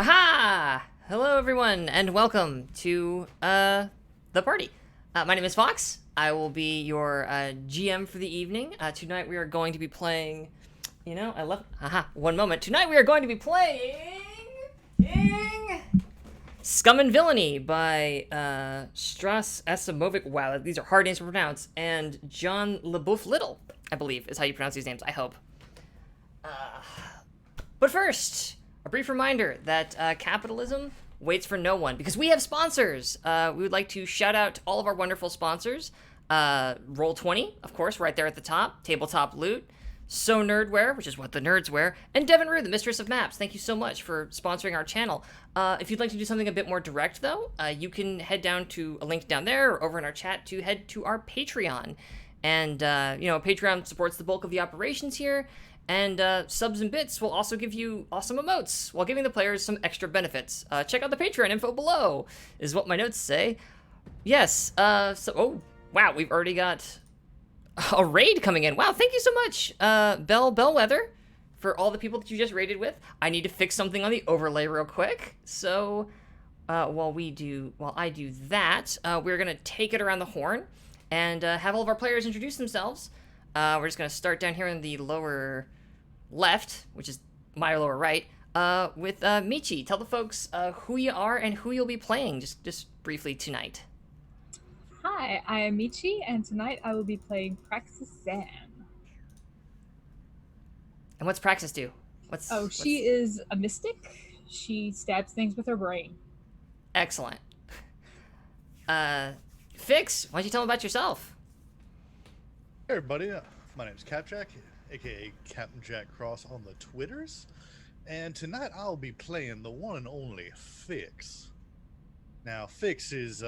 Haha! Hello, everyone, and welcome to the party. My name is Fox. I will be your GM for the evening. Tonight we are going to be playing. I love. Haha! One moment. Tonight we are going to be playing. Scum and Villainy by Strass Asimovic. Wow, these are hard names to pronounce. And John LeBouf Little, I believe, is how you pronounce these names. I hope. But first, a brief reminder that capitalism waits for no one, because we have sponsors. We would like to shout out to all of our wonderful sponsors. Roll20, of course, right there at the top. Tabletop Loot. So Nerdwear, which is what the nerds wear. And Devin Rue, the Mistress of Maps. Thank you so much for sponsoring our channel. If you'd like to do something a bit more direct, though, you can head down to a link down there or over in our chat to head to our Patreon. And, Patreon supports the bulk of the operations here. And subs and bits will also give you awesome emotes while giving the players some extra benefits. Check out the Patreon info below, is what my notes say. Yes, oh, wow, we've already got a raid coming in. Wow, thank you so much, Bellwether, for all the people that you just raided with. I need to fix something on the overlay real quick. So while I do that, we're going to take it around the horn and have all of our players introduce themselves. We're just going to start down here in the lower left, which is my lower right, with Michi. Tell the folks who you are and who you'll be playing just briefly tonight. Hi, I am Michi, and tonight I will be playing Praxis Zan. And what's Praxis do? She is a mystic. She stabs things with her brain. Excellent. Fix, why don't you tell them about yourself? Hey everybody, my name is Capjack, aka Captain Jack Cross on the Twitters, and tonight I'll be playing the one and only Fix. Now, Fix is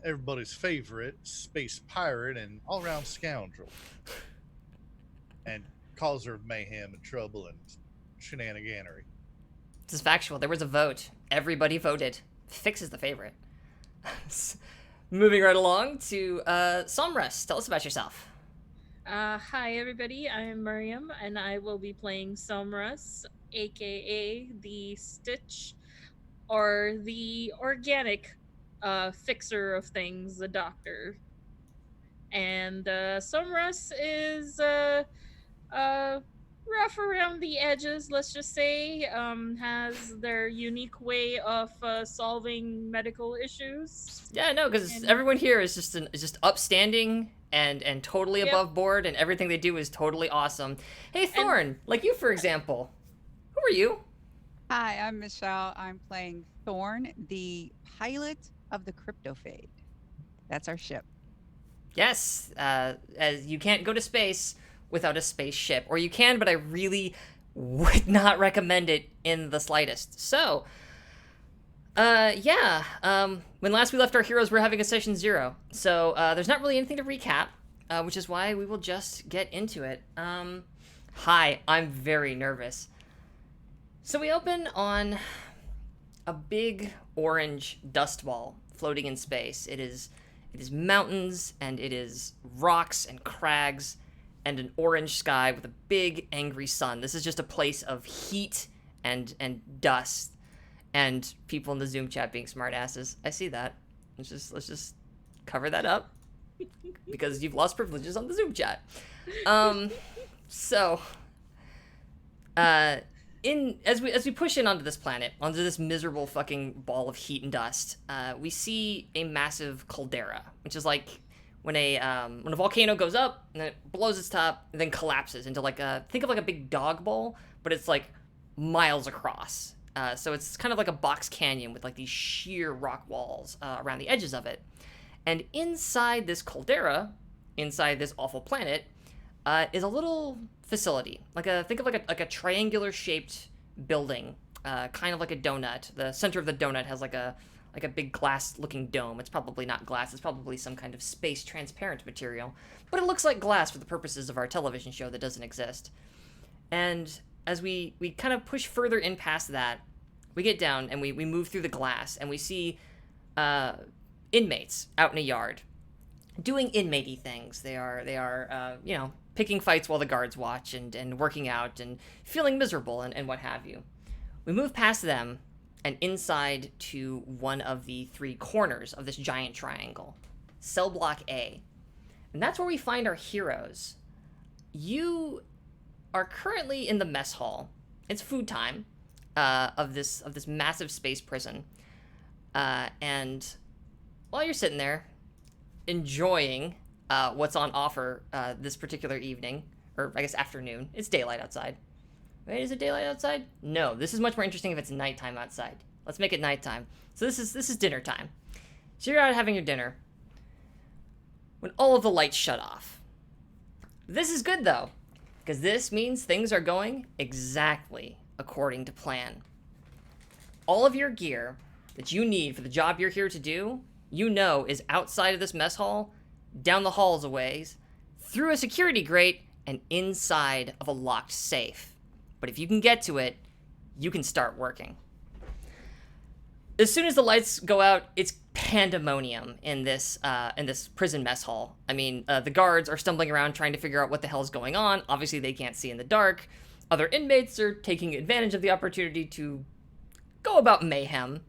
everybody's favorite space pirate and all-around scoundrel, and causer of mayhem and trouble and shenaniganery. This is factual. There was a vote. Everybody voted. Fix is the favorite. Moving right along to Somrus. Tell us about yourself. Hi everybody, I'm Miriam, and I will be playing Somrus, aka the Stitch, or the organic fixer of things, the doctor. And Somrus is rough around the edges, let's just say, has their unique way of solving medical issues. Yeah, no, because everyone here is just upstanding and totally above board, and everything they do is totally awesome. Hey, Thorn, like you, for example. Who are you? Hi, I'm Michelle. I'm playing Thorn, the pilot of the Cryptophage. That's our ship. Yes, as you can't go to space without a spaceship. Or you can, but I really would not recommend it in the slightest. So, when last we left our heroes, we're having a session 0. So, there's not really anything to recap, which is why we will just get into it. Hi, I'm very nervous. So we open on a big orange dust ball floating in space. It is mountains, and it is rocks and crags, and an orange sky with a big angry sun. This is just a place of heat and dust. And people in the Zoom chat being smartasses. I see that. Let's just cover that up, because you've lost privileges on the Zoom chat. As we push in onto this planet, onto this miserable fucking ball of heat and dust, we see a massive caldera, which is like when a volcano goes up and then it blows its top and then collapses into think of like a big dog bowl, but it's like miles across. So it's kind of like a box canyon with like these sheer rock walls around the edges of it. And inside this caldera, inside this awful planet, is a little facility. Think of like a triangular shaped building, kind of like a donut. The center of the donut has like a big glass looking dome. It's probably not glass, it's probably some kind of space transparent material. But it looks like glass for the purposes of our television show that doesn't exist. And as we kind of push further in past that, we get down and we move through the glass, and we see inmates out in a yard doing inmate-y things. They are picking fights while the guards watch, and working out and feeling miserable and what have you. We move past them, and inside to one of the 3 corners of this giant triangle. Cell block A. And that's where we find our heroes. You are currently in the mess hall. It's food time of this massive space prison. And while you're sitting there enjoying what's on offer this particular evening, or I guess afternoon, it's daylight outside. Wait, is it daylight outside? No, this is much more interesting if it's nighttime outside. Let's make it nighttime. So this is dinner time. So you're out having your dinner when all of the lights shut off. This is good though, because this means things are going exactly according to plan. All of your gear that you need for the job you're here to do, you know, is outside of this mess hall, down the halls a ways, through a security grate, and inside of a locked safe. But if you can get to it, you can start working. As soon as the lights go out, it's pandemonium in this prison mess hall. I mean, the guards are stumbling around trying to figure out what the hell's going on. Obviously, they can't see in the dark. Other inmates are taking advantage of the opportunity to go about mayhem.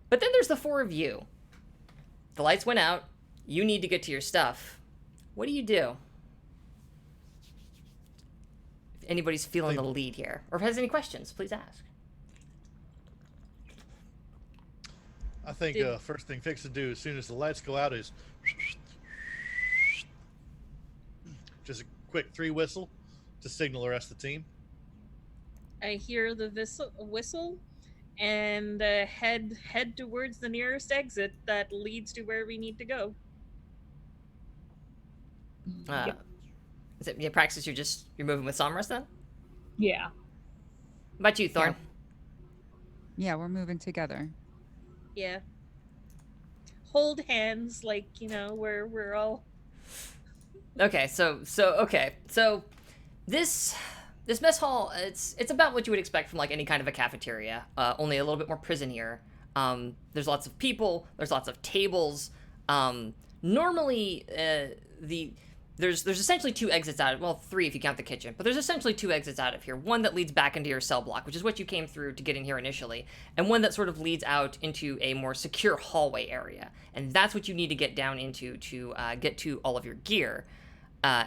But then there's the 4 of you. The lights went out. You need to get to your stuff. What do you do? If anybody's feeling the lead here, or has any questions, please ask. I think first thing Fix to do as soon as the lights go out is just a quick 3 whistle to signal the rest of the team. I hear the whistle and head towards the nearest exit that leads to where we need to go. Is it Praxis? You're moving with Somrus then? Yeah. How about you, Thorn? Yeah, we're moving together. Yeah. Hold hands, like, you know, we're all... Okay, so this mess hall, it's about what you would expect from like any kind of a cafeteria, only a little bit more prison here. There's lots of people, there's lots of tables. Normally, there's essentially 2 exits out of, well, 3 if you count the kitchen, but there's essentially 2 exits out of here. One that leads back into your cell block, which is what you came through to get in here initially, and one that sort of leads out into a more secure hallway area. And that's what you need to get down into to get to all of your gear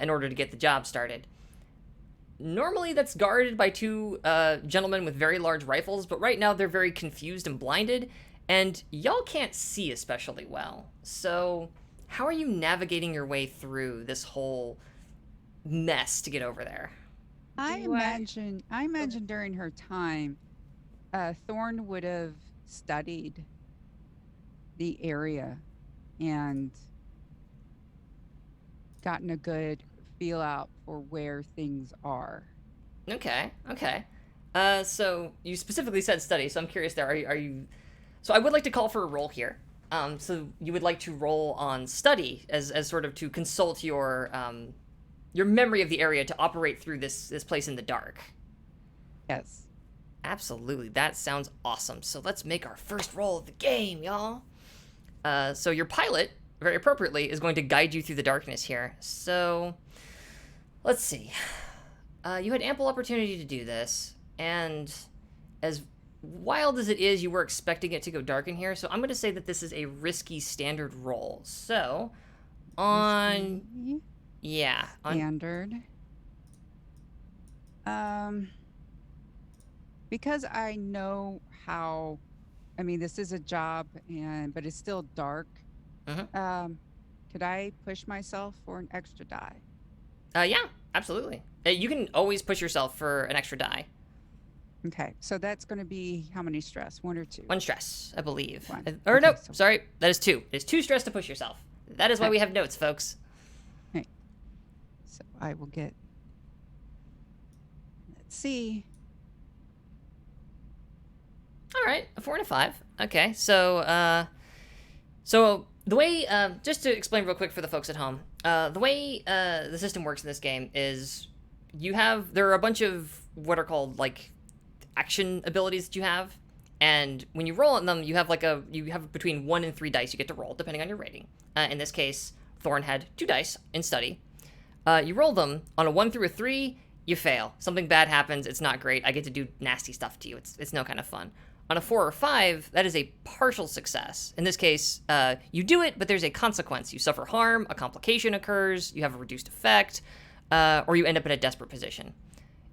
in order to get the job started. Normally that's guarded by 2 gentlemen with very large rifles, but right now they're very confused and blinded, and y'all can't see especially well. So how are you navigating your way through this whole mess to get over there? I imagine during her time, Thorn would have studied the area and gotten a good feel out for where things are. Okay. So you specifically said study, so I'm curious there. Are you... So I would like to call for a roll here. So you would like to roll on study as sort of to consult your memory of the area to operate through this place in the dark. Yes. Absolutely. That sounds awesome. So let's make our first roll of the game, y'all. So your pilot, very appropriately, is going to guide you through the darkness here. So let's see. You had ample opportunity to do this, and as wild as it is, you were expecting it to go dark in here, so I'm going to say that this is a risky standard roll. So, on... Yeah. Standard. Because I know how... I mean, this is a job, but it's still dark. Could I push myself for an extra die? Yeah, absolutely. You can always push yourself for an extra die. Okay, so that's going to be how many stress? 1 or 2? 1 stress, I believe. One. Or Okay, no, so- sorry, that is 2. It's 2 stress to push yourself. That is why we have notes, folks. Okay. So I will get... Let's see. All right, a 4 and a 5. Okay, so the way, just to explain real quick for the folks at home, the way the system works in this game is there are a bunch of what are called like action abilities that you have, and when you roll on them, you have between 1 and 3 dice you get to roll depending on your rating. In this case, Thorn had 2 dice in study. You roll them on a 1 through a 3, you fail. Something bad happens. It's not great. I get to do nasty stuff to you. It's no kind of fun. On a 4 or 5, that is a partial success. In this case, you do it, but there's a consequence. You suffer harm, a complication occurs, you have a reduced effect, or you end up in a desperate position.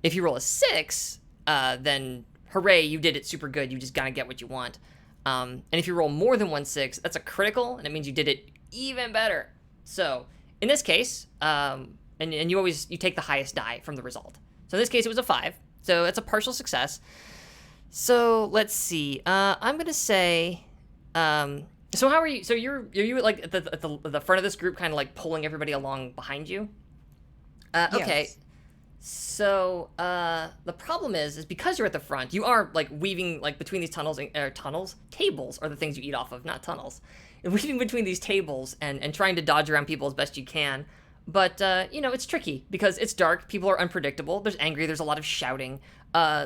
If you roll a 6, then hooray, you did it super good. You just gotta get what you want. And if you roll more than 1 6, that's a critical, and it means you did it even better. So in this case, and you take the highest die from the result. So in this case, it was a 5. So that's a partial success. So let's see. I'm gonna say. So how are you? So are you like at the front of this group, kind of like pulling everybody along behind you? Okay. Yes. So the problem is because you're at the front, you are like weaving like between these tables are the things you eat off of, not tunnels. You're weaving between these tables and trying to dodge around people as best you can. But it's tricky because it's dark. People are unpredictable. There's angry. There's a lot of shouting.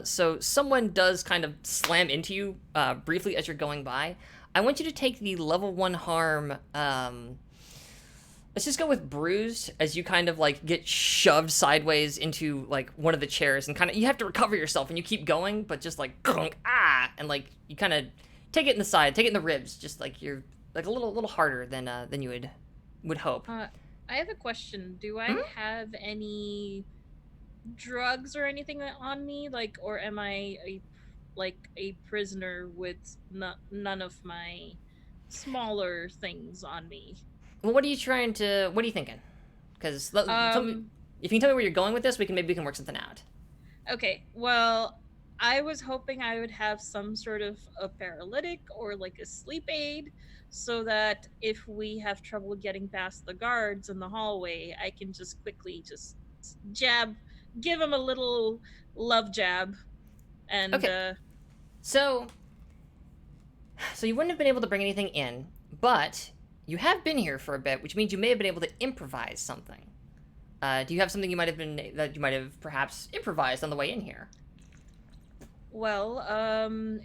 So someone does kind of slam into you briefly as you're going by. I want you to take the level 1 harm. Let's just go with bruised, as you kind of like get shoved sideways into like one of the chairs, and kind of you have to recover yourself, and you keep going, but just like and like you kind of take it in the side, take it in the ribs, just like you're like a little harder than you would hope. I have a question. Do I have any drugs or anything on me, like, or am I a prisoner with none of my smaller things on me? Well, what are you thinking? Because if you can tell me where you're going with this, we can work something out. Okay, well, I was hoping I would have some sort of a paralytic or like a sleep aid, so that if we have trouble getting past the guards in the hallway, I can just quickly give them a little love jab, and okay. So you wouldn't have been able to bring anything in, but you have been here for a bit, which means you may have been able to improvise something. Do you have something you might have perhaps improvised on the way in here? Well,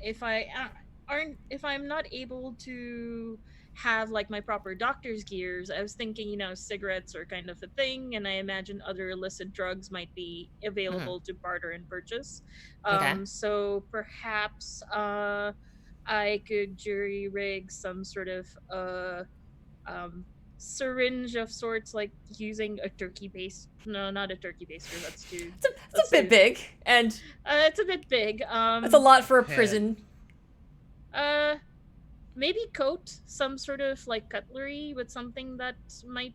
if I'm not able to have like my proper doctor's gears, I was thinking, cigarettes are kind of a thing, and I imagine other illicit drugs might be available to barter and purchase. Okay. So perhaps I could jury rig some sort of syringe of sorts, like using a turkey baster. No, not a turkey baster. That's too. It's a bit big, and it's a bit big. That's a lot for a prison. Maybe coat some sort of like cutlery with something that might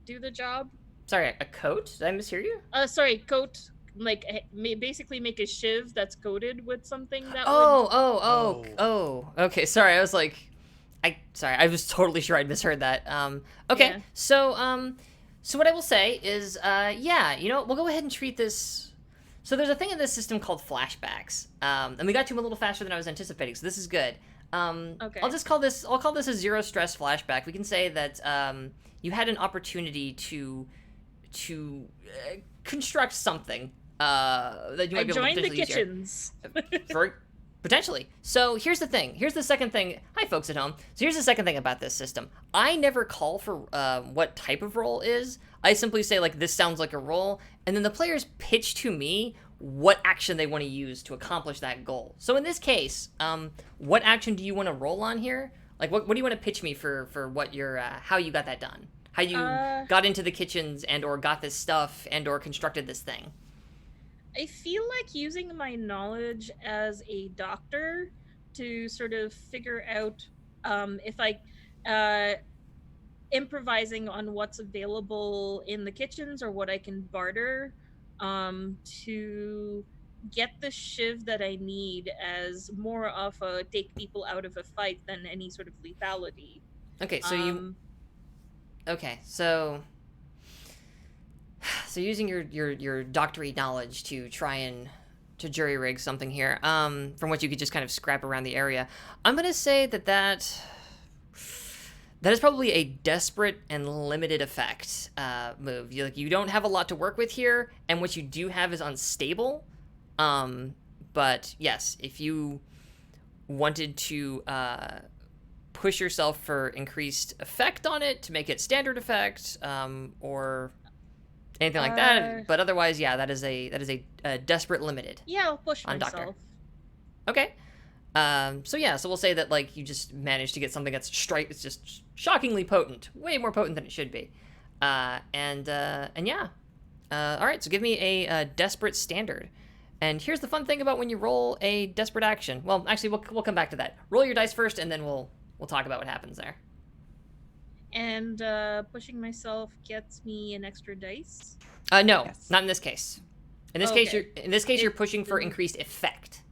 do the job. Sorry, a coat? Did I mishear you? Sorry, coat. Like basically make a shiv that's coated with something that. Oh. Okay, sorry. I was like, I was totally sure I'd misheard that. Okay. Yeah. So what I will say is, we'll go ahead and treat this. So there's a thing in this system called flashbacks, and we got to them a little faster than I was anticipating. So this is good. Okay. I'll call this a zero stress flashback. We can say that you had an opportunity to construct something that you might be able to joined the potentially kitchens. Potentially. So here's the thing. Here's the second thing. Hi, folks at home. So here's the second thing about this system. I never call for what type of role is. I simply say, like, this sounds like a role, and then the players pitch to me what action they want to use to accomplish that goal. So in this case, what action do you want to roll on here? Like, what do you want to pitch me for what your how you got that done? How you got into the kitchens and or got this stuff and or constructed this thing? I feel like using my knowledge as a doctor to sort of figure out if I improvising on what's available in the kitchens or what I can barter to get the shiv that I need as more of a take people out of a fight than any sort of lethality. Okay, so So using your doctory knowledge to try and to jury rig something here, from what you could just kind of scrap around the area, I'm gonna say that is probably a desperate and limited effect move. You don't have a lot to work with here, and what you do have is unstable. But yes, if you wanted to push yourself for increased effect on it to make it standard effect, or anything like that, but otherwise, yeah, that is a desperate limited. Yeah, I'll push on myself. Doctor. Okay. So yeah, so we'll say that like you just managed to get something that's it's just shockingly potent, way more potent than it should be. And yeah. All right, so give me a desperate standard. And here's the fun thing about when you roll a desperate action. Well, actually, we'll come back to that. Roll your dice first, and then we'll talk about what happens there. And pushing myself gets me an extra dice. No, Yes. not in this case. In this case, you're pushing for increased effect.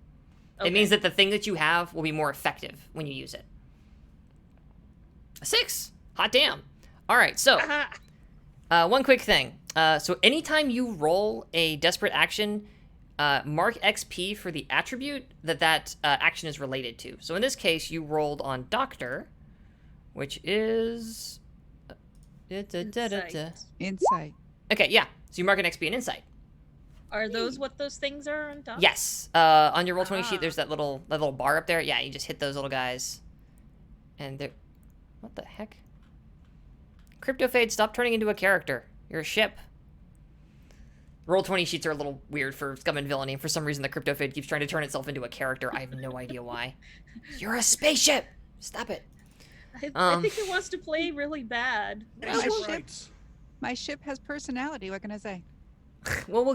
Okay. It means that the thing that you have will be more effective when you use it. A 6. Hot damn. All right, so one quick thing. So anytime you roll a desperate action, mark XP for the attribute that action is related to. So in this case, you rolled on Doctor, which is... Insight. Okay, yeah. So you mark an XP in Insight. Are those what those things are on top? Yes. On your Roll20 sheet, there's that little bar up there. Yeah, you just hit those little guys. And they're... What the heck? Cryptophade, stop turning into a character. You're a ship. Roll20 sheets are a little weird for Scum and Villainy. For some reason, the Cryptophade keeps trying to turn itself into a character. I have no idea why. You're a spaceship! Stop it. I think it wants to play really bad. My ship has personality. What can I say? Well, we'll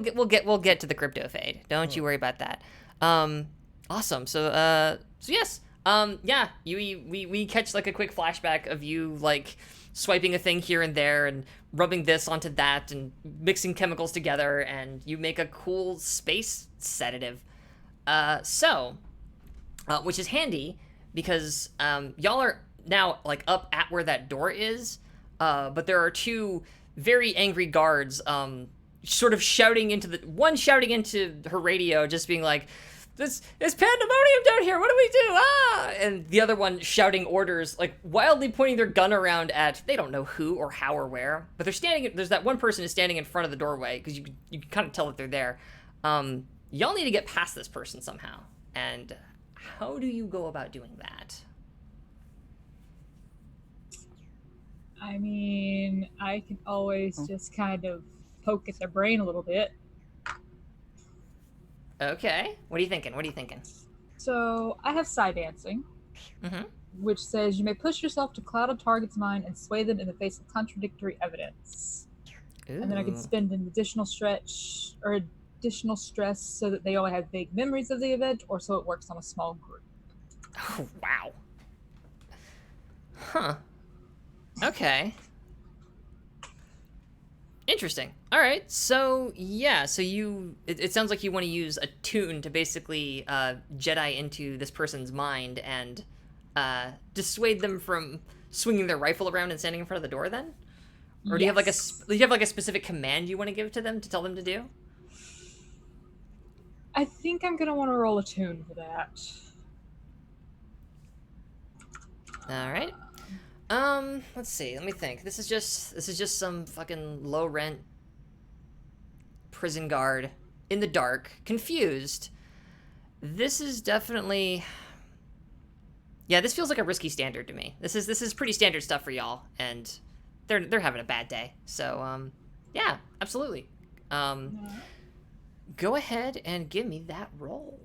get to the Cryptophade. Don't you worry about that. Awesome. So yes. Yeah. We catch like a quick flashback of you like swiping a thing here and there and rubbing this onto that and mixing chemicals together, and you make a cool space sedative. Which is handy because y'all are now like up at where that door is, but there are two very angry guards sort of shouting into her radio, just being like, "This is pandemonium down here. What do we do?" And the other one shouting orders, like wildly pointing their gun around at they don't know who or how or where, but they're standing. There's that one person is standing in front of the doorway because you can kind of tell that they're there. Y'all need to get past this person somehow. And how do you go about doing that? I mean, I can always just kind of poke at their brain a little bit. Okay. What are you thinking? So I have side dancing, which says you may push yourself to cloud a target's mind and sway them in the face of contradictory evidence. Ooh. And then I can spend an additional stress so that they only have vague memories of the event, or so it works on a small group. Oh, wow. Huh. Okay. Interesting. All right. So yeah. So it sounds like you want to use a tune to basically Jedi into this person's mind and dissuade them from swinging their rifle around and standing in front of the door. Then, or do you have like a specific command you want to give to them to tell them to do? I think I'm gonna want to roll a tune for that. All right. Let's see. Let me think. This is just some fucking low rent prison guard in the dark, confused. This is definitely... Yeah, this feels like a risky standard to me. This is pretty standard stuff for y'all, and they're having a bad day. So, yeah, absolutely. Go ahead and give me that roll.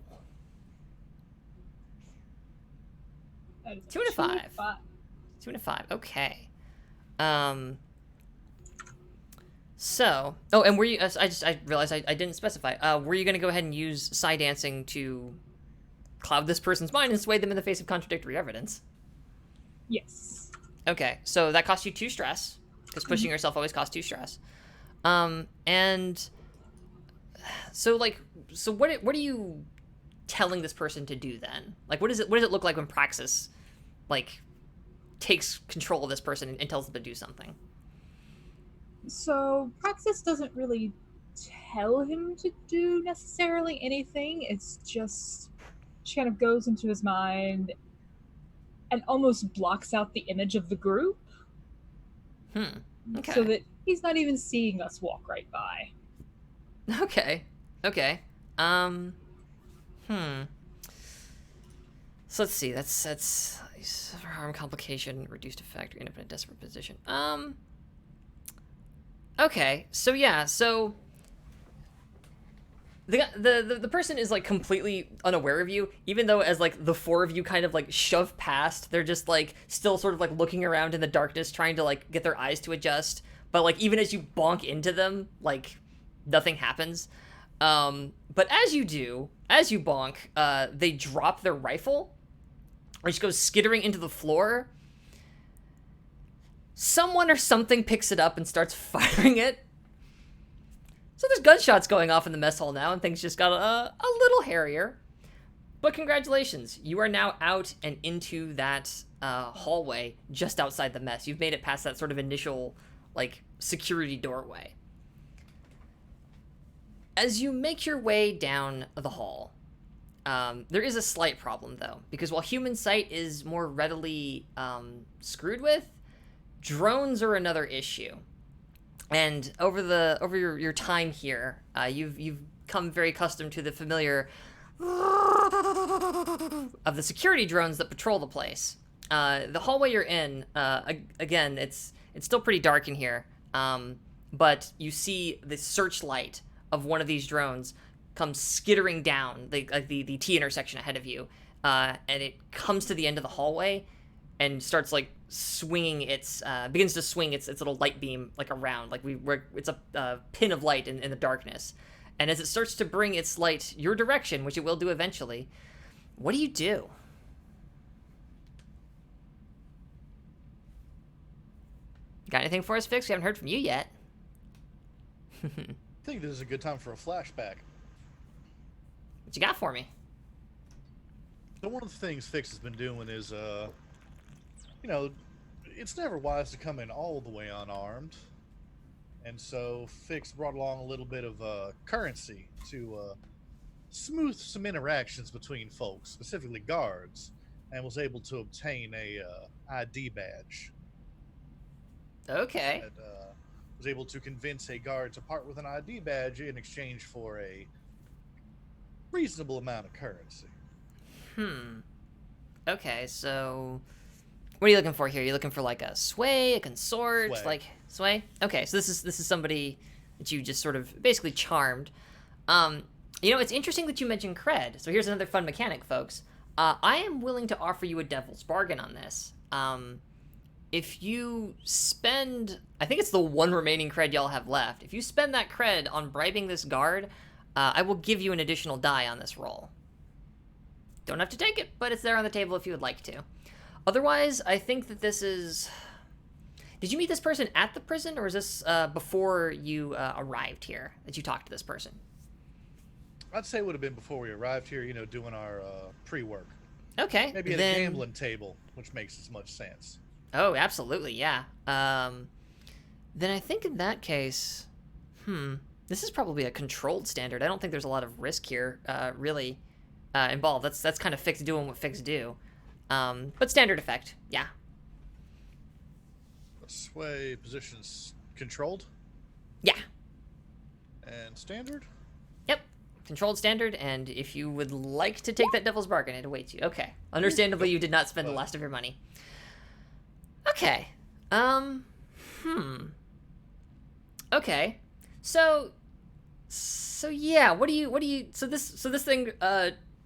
2 and a 5. 2 and a 5. Okay. So, and were you? I realized I didn't specify. Were you going to go ahead and use side dancing to cloud this person's mind and sway them in the face of contradictory evidence? Yes. Okay, so that costs you 2 stress because pushing yourself always costs 2 stress. And so what are you telling this person to do then? Like, what does it look like when Praxis like takes control of this person and tells them to do something? So Praxis doesn't really tell him to do necessarily anything. It's just she kind of goes into his mind and almost blocks out the image of the group. Okay. So that he's not even seeing us walk right by. Okay. So let's see. That's harm, complication, reduced effect, or independent desperate position. Okay. So yeah. So the person is like completely unaware of you, even though as like the four of you kind of like shove past, they're just like still sort of like looking around in the darkness, trying to like get their eyes to adjust. But like even as you bonk into them, like nothing happens. But as you bonk, they drop their rifle, which goes skittering into the floor. Someone or something picks it up and starts firing it. So there's gunshots going off in the mess hall now, and things just got a little hairier. But congratulations, you are now out and into that hallway just outside the mess. You've made it past that sort of initial, like, security doorway. As you make your way down the hall, there is a slight problem, though, because while human sight is more readily screwed with, drones are another issue. And over your time here, you've come very accustomed to the familiar of the security drones that patrol the place. The hallway you're in, again, it's still pretty dark in here, but you see the searchlight of one of these drones come skittering down the T intersection ahead of you, and it comes to the end of the hallway and starts like swinging begins to swing its little light beam like around, like it's a pin of light in the darkness. And as it starts to bring its light your direction, which it will do eventually, what do you do? Got anything for us, Fix? We haven't heard from you yet. I think this is a good time for a flashback. What you got for me? So one of the things Fix has been doing is, you know, it's never wise to come in all the way unarmed. And so Fix brought along a little bit of currency to smooth some interactions between folks, specifically guards, and was able to obtain a ID badge. Okay. And, was able to convince a guard to part with an ID badge in exchange for a reasonable amount of currency. Okay, so what are you looking for here? You're looking for like a sway, a consort, Sway. like sway? Okay, so this is somebody that you just sort of basically charmed. You know, it's interesting that you mentioned cred. So here's another fun mechanic, folks. I am willing to offer you a devil's bargain on this. If you spend, I think it's the one remaining cred y'all have left. If you spend that cred on bribing this guard, I will give you an additional die on this roll. Don't have to take it, but it's there on the table if you would like to. Otherwise, I think that this is... Did you meet this person at the prison, or is this before you arrived here that you talked to this person? I'd say it would have been before we arrived here, you know, doing our pre-work. Okay. Maybe at a gambling table, which makes as much sense. Oh, absolutely, yeah. Then I think in that case, this is probably a controlled standard. I don't think there's a lot of risk here, really, involved. That's kind of Fix doing what Fix do. But standard effect, yeah. Sway positions controlled? Yeah. And standard? Yep. Controlled standard, and if you would like to take that devil's bargain, it awaits you. Okay. Understandably, you did not spend the last of your money. Okay. Okay. So yeah, what do you so this thing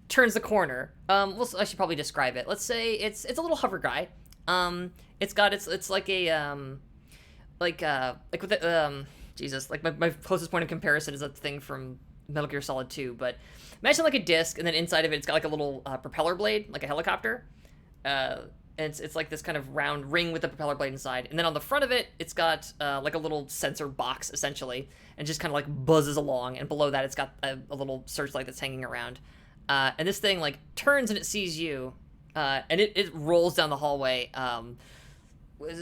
turns the corner. I should probably describe it. Let's say it's a little hover guy. It's got it's like a like with the Jesus, like my closest point of comparison is that thing from Metal Gear Solid 2, but imagine like a disc, and then inside of it it's got like a little propeller blade, like a helicopter. And it's like this kind of round ring with a propeller blade inside. And then on the front of it, it's got like a little sensor box, essentially, and just kind of like buzzes along. And below that, it's got a little searchlight that's hanging around. And this thing like turns and it sees you, and it rolls down the hallway,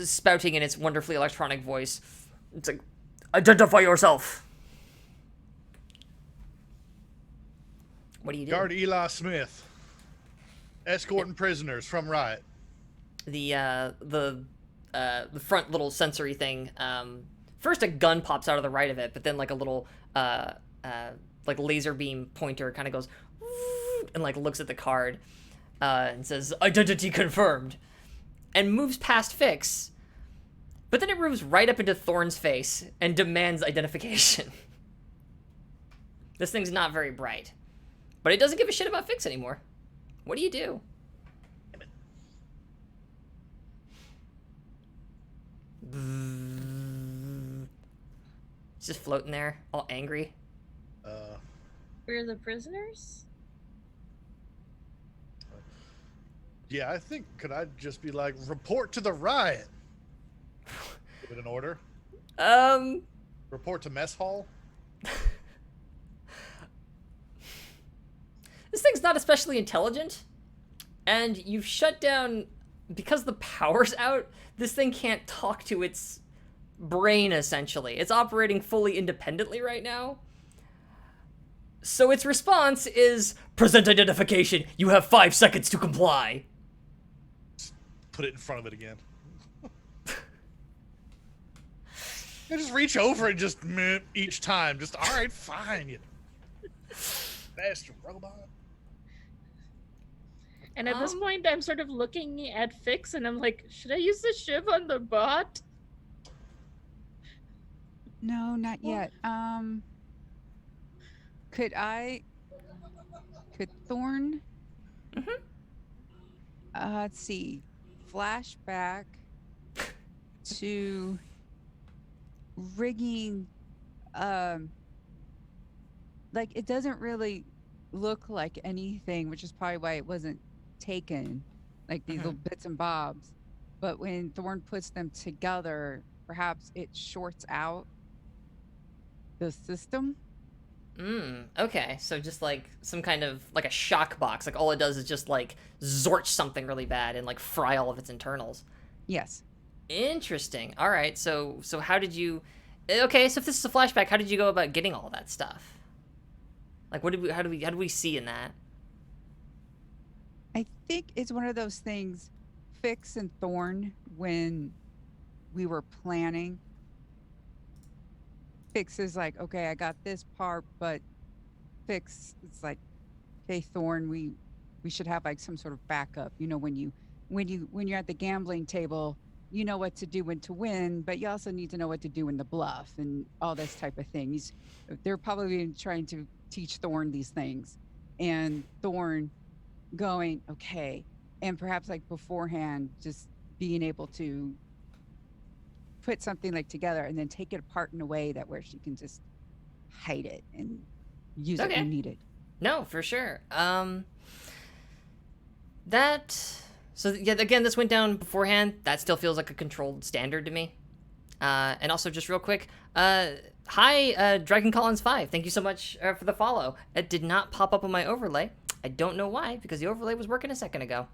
spouting in its wonderfully electronic voice. It's like, identify yourself. What do you do? Guard Eli Smith, escorting prisoners from riot. The front little sensory thing. First a gun pops out of the right of it, but then like a little like laser beam pointer kind of goes and like looks at the card and says identity confirmed, and moves past Fix. But then it moves right up into Thorn's face and demands identification. This thing's not very bright. But it doesn't give a shit about Fix anymore. What do you do? It's just floating there, all angry. We're the prisoners? Yeah, I think, could I just be like, report to the riot? Give it an order. Report to mess hall. This thing's not especially intelligent, and you've shut down, because the power's out, this thing can't talk to its brain, essentially. It's operating fully independently right now. So its response is, present identification, you have 5 seconds to comply. Put it in front of it again. I just reach over and just each time. Just, all right, fine, you bastard robot. And at this point, I'm sort of looking at Fix, and I'm like, should I use the shiv on the bot? No, not yet. Could Thorn? Let's see. Flashback to rigging. Like, it doesn't really look like anything, which is probably why it wasn't taken, like these little bits and bobs. But when Thorn puts them together, perhaps it shorts out the system. Okay, so just like some kind of like a shock box, like all it does is just like zorch something really bad and like fry all of its internals. Yes. Interesting. All right, so how did you? Okay, so if this is a flashback, how did you go about getting all that stuff? Like, how do we see in that? I think it's one of those things, Fix and Thorn, when we were planning. Fix is like, okay, I got this part, but Fix is like, okay, Thorn, we should have like some sort of backup. You know, when you're at the gambling table, you know what to do when to win, but you also need to know what to do in the bluff and all this type of thing. They're probably trying to teach Thorn these things, and Thorn going, okay, and perhaps like beforehand, just being able to put something like together and then take it apart in a way that where she can just hide it and use it when needed. No, for sure. So yeah, again, this went down beforehand. That still feels like a controlled standard to me. And also, just real quick, hi, Dragon Collins 5. Thank you so much for the follow. It did not pop up on my overlay. I don't know why, because the overlay was working a second ago.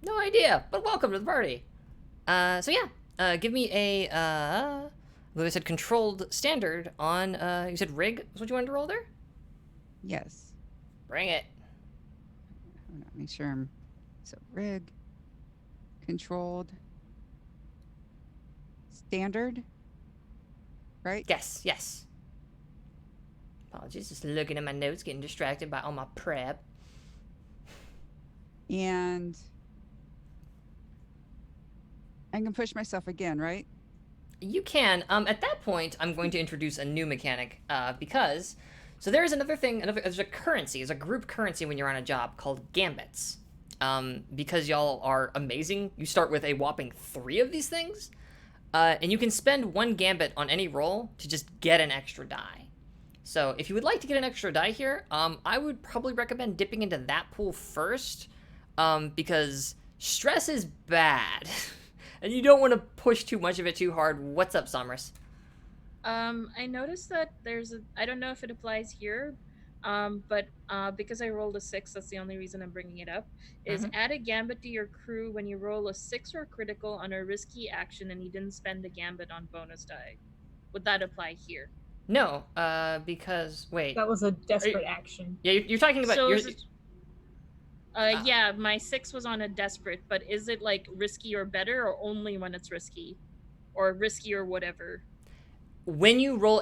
No idea, but welcome to the party. So yeah, give me a, like I said, controlled standard on, you said rig is what you wanted to roll there? Yes. Bring it. Hold on, make sure I'm, so rig, controlled, standard, right? Yes. Apologies, just looking at my notes, getting distracted by all my prep. And I can push myself again, right? You can. At that point, I'm going to introduce a new mechanic, because... So there is another thing, there's a currency, there's a group currency when you're on a job called gambits. Because y'all are amazing, you start with a whopping 3 of these things, and you can spend 1 gambit on any roll to just get an extra die. So if you would like to get an extra die here, I would probably recommend dipping into that pool first, because stress is bad, and you don't want to push too much of it too hard. What's up, Somers? I noticed that I don't know if it applies here, but because I rolled a 6, that's the only reason I'm bringing it up, is add a gambit to your crew when you roll a 6 or critical on a risky action and you didn't spend a gambit on bonus die. Would that apply here? No, because, wait. That was a desperate action. Yeah, you're talking about... So yeah, my 6 was on a desperate, but is it like risky or better, or only when it's risky? Or risky or whatever? When you roll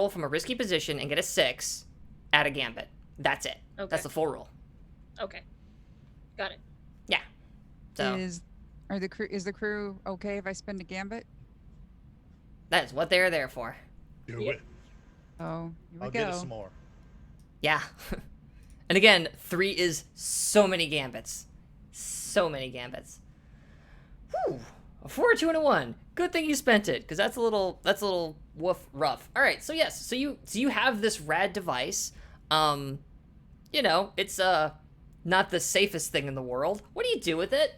from a risky position and get a 6, add a gambit. That's it. Okay. That's the full roll. Okay. Got it. Yeah. So is the crew okay if I spend a gambit? That is what they're there for. Do it. Oh, here we I'll go. get us some more. Yeah. And again, 3 is so many gambits. So many gambits. Whew. A 4, a 2, and a 1. Good thing you spent it, because that's a little woof rough. All right, so yes, so you have this rad device. It's not the safest thing in the world. What do you do with it?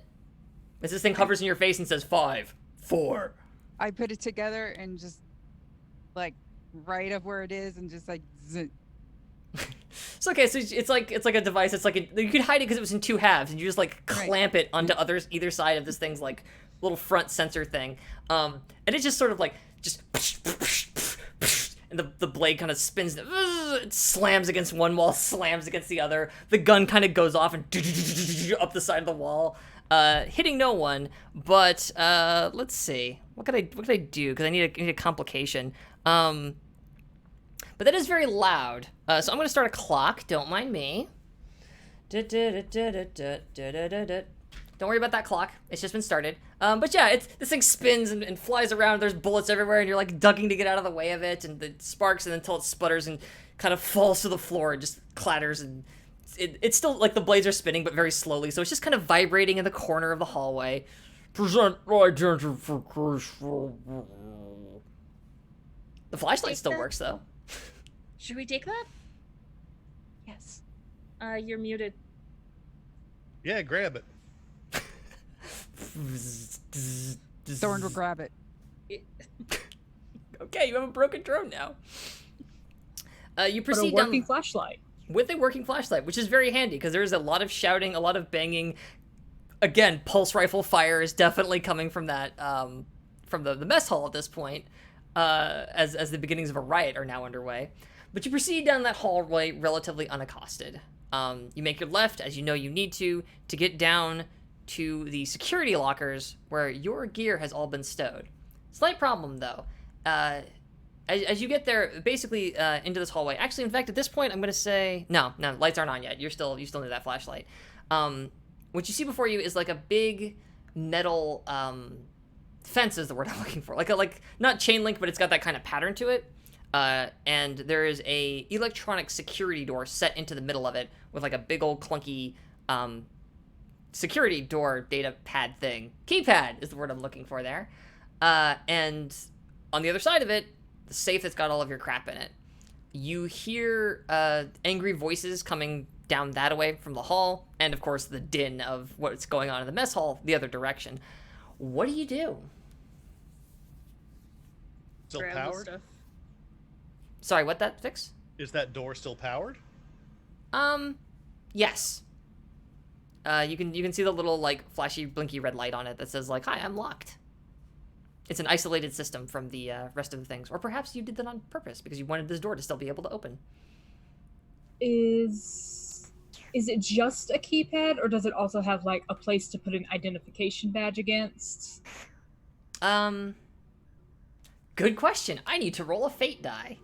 As this thing hovers in your face and says 5, 4. I put it together and just like right up where it is and just like It's okay. So it's like a device. It's like you could hide it because it was in 2 halves, and you just like clamp it onto either side of this thing's like little front sensor thing. And it just sort of like and the blade kind of spins. It slams against one wall, slams against the other. The gun kind of goes off and up the side of the wall, hitting no one. But let's see, what could I do? Because I need a complication. But that is very loud. So I'm going to start a clock. Don't mind me. Don't worry about that clock. It's just been started. But yeah, this thing spins and flies around. There's bullets everywhere, and you're like ducking to get out of the way of it, and it sparks, and until it sputters and kind of falls to the floor and just clatters. And it's still like the blades are spinning, but very slowly. So it's just kind of vibrating in the corner of the hallway. Present identification. The flashlight still works though. Should we take that? yes. You're muted. Yeah, grab it. Thorn will grab it. Okay, you have a broken drone now. You But a proceed working down flashlight. with a working flashlight, which is very handy because there's a lot of shouting, a lot of banging. Again, pulse rifle fire is definitely coming from that from the mess hall at this point, as the beginnings of a riot are now underway. But you proceed down that hallway relatively unaccosted. You make your left, as you know you need to get down to the security lockers where your gear has all been stowed. Slight problem, though. As you get there, basically into this hallway. Actually, in fact, at this point, I'm going to say... No, lights aren't on yet. You still need that flashlight. What you see before you is like a big metal... fence is the word I'm looking for. Like not chain link, but it's got that kind of pattern to it. And there is a electronic security door set into the middle of it with like a big old clunky security door data pad thing. Keypad is the word I'm looking for there. And on the other side of it, the safe that's got all of your crap in it. You hear angry voices coming down that way from the hall, and of course the din of what's going on in the mess hall the other direction. What do you do? Still Grab the powered? stuff. Sorry, what that fix? Is that door still powered? Yes. You can see the little like flashy blinky red light on it that says like, "Hi, I'm locked." It's an isolated system from the rest of the things, or perhaps you did that on purpose because you wanted this door to still be able to open. Is it just a keypad, or does it also have like a place to put an identification badge against? Good question. I need to roll a fate die.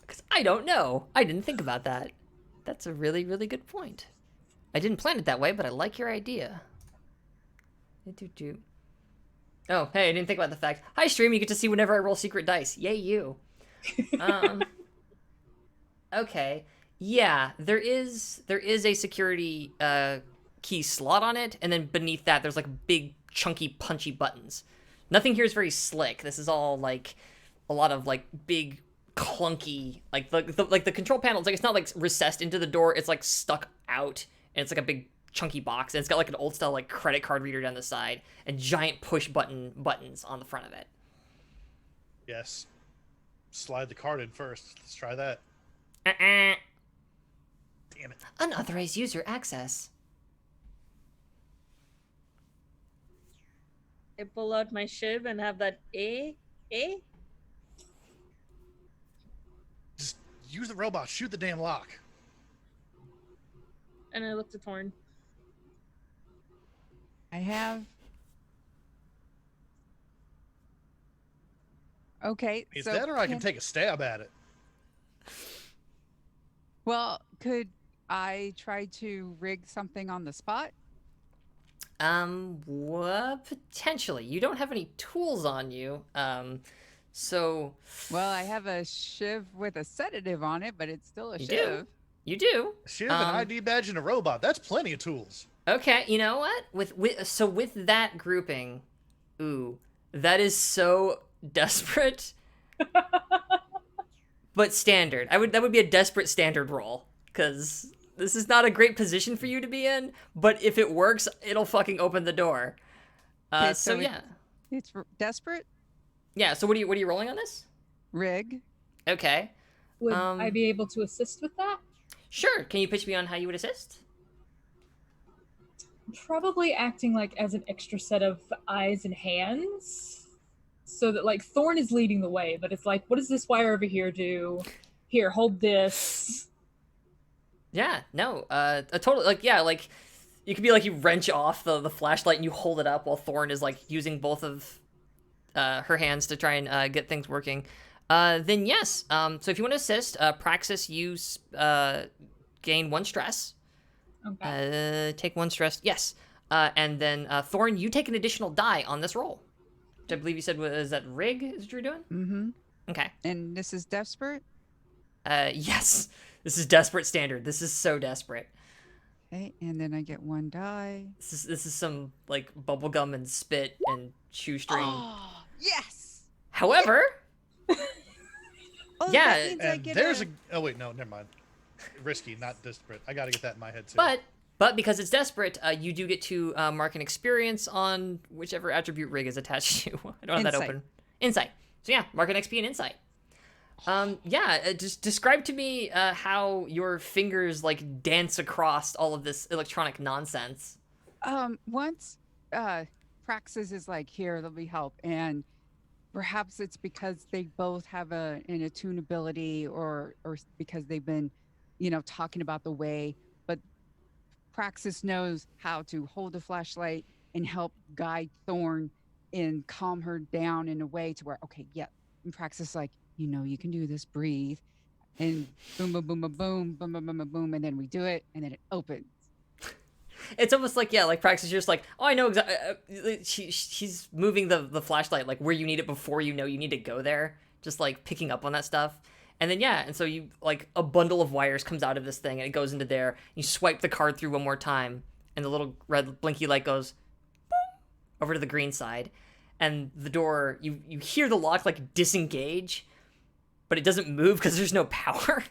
Because I don't know. I didn't think about that. That's a really, really good point. I didn't plan it that way, but I like your idea. Oh, hey, I didn't think about the fact. Hi, stream. You get to see whenever I roll secret dice. Yay, you. Okay. Yeah, there is a security key slot on it, and then beneath that, there's like big, chunky, punchy buttons. Nothing here is very slick. This is all like a lot of like big, clunky, like the control panel. It's like it's not like recessed into the door. It's like stuck out, and it's like a big chunky box, and it's got like an old style like credit card reader down the side, and giant push buttons on the front of it. Yes. Slide the card in first. Let's try that. Uh-uh. Damn it. Unauthorized user access. I pull out my shiv and have that A. Just use the robot. Shoot the damn lock. And I look to Torn. I have. Okay. Is so that or I can take a stab at it? Well, could I try to rig something on the spot? Potentially. You don't have any tools on you. So Well, I have a shiv with a sedative on it, but it's still a you shiv. do. You do. Shiv, an ID badge, and a robot. That's plenty of tools. Okay, you know what? With that grouping, ooh, that is so desperate, but standard. That would be a desperate standard roll because this is not a great position for you to be in. But if it works, it'll fucking open the door. Okay, So so yeah, It's desperate. yeah. So what are you rolling on this? Rig. Okay, Would I be able to assist with that? sure. Can you pitch me on how you would assist? Probably acting like as an extra set of eyes and hands. So that like Thorn is leading the way, but it's like, what does this wire over here do? Here, hold this. Yeah, no, a total like yeah, like you could be like you wrench off the flashlight and you hold it up while Thorn is like using both of her hands to try and get things working. Then yes, so if you want to assist, Praxis, you gain 1 stress. Okay. Take 1 stress, yes. And then Thorn, you take an additional die on this roll. Which I believe you said is that rig is what you're doing? Mm-hmm. Okay. And this is desperate. Yes. This is desperate standard. This is so desperate. Okay, and then I get 1 die. This is some like bubblegum and spit and shoestring. Oh, yes. However, Oh, Yeah, that means I And get there's a. Oh wait, no, never mind. Risky, not desperate. I got to get that in my head too. but because it's desperate, you do get to mark an experience on whichever attribute rig is attached to. I don't have that Insight. open. Insight. So yeah, mark an XP and insight. Just describe to me how your fingers like dance across all of this electronic nonsense. Once Praxis is like, here, there'll be help, and perhaps it's because they both have an attunability, or because they've been, talking about the way, but Praxis knows how to hold the flashlight and help guide Thorn and calm her down in a way to where, okay, yeah, and Praxis is like, you can do this, breathe, and boom, boom, boom, boom, boom, boom, boom, boom, boom, boom, and then we do it, and then it opens. It's almost like like Praxis, you're just like, oh, I know exactly. She's moving the flashlight like where you need it before you know you need to go there. Just like picking up on that stuff, and then and so you like a bundle of wires comes out of this thing and it goes into there. You swipe the card through one more time, and the little red blinky light goes boom, over to the green side, and the door you hear the lock like disengage, but it doesn't move because there's no power.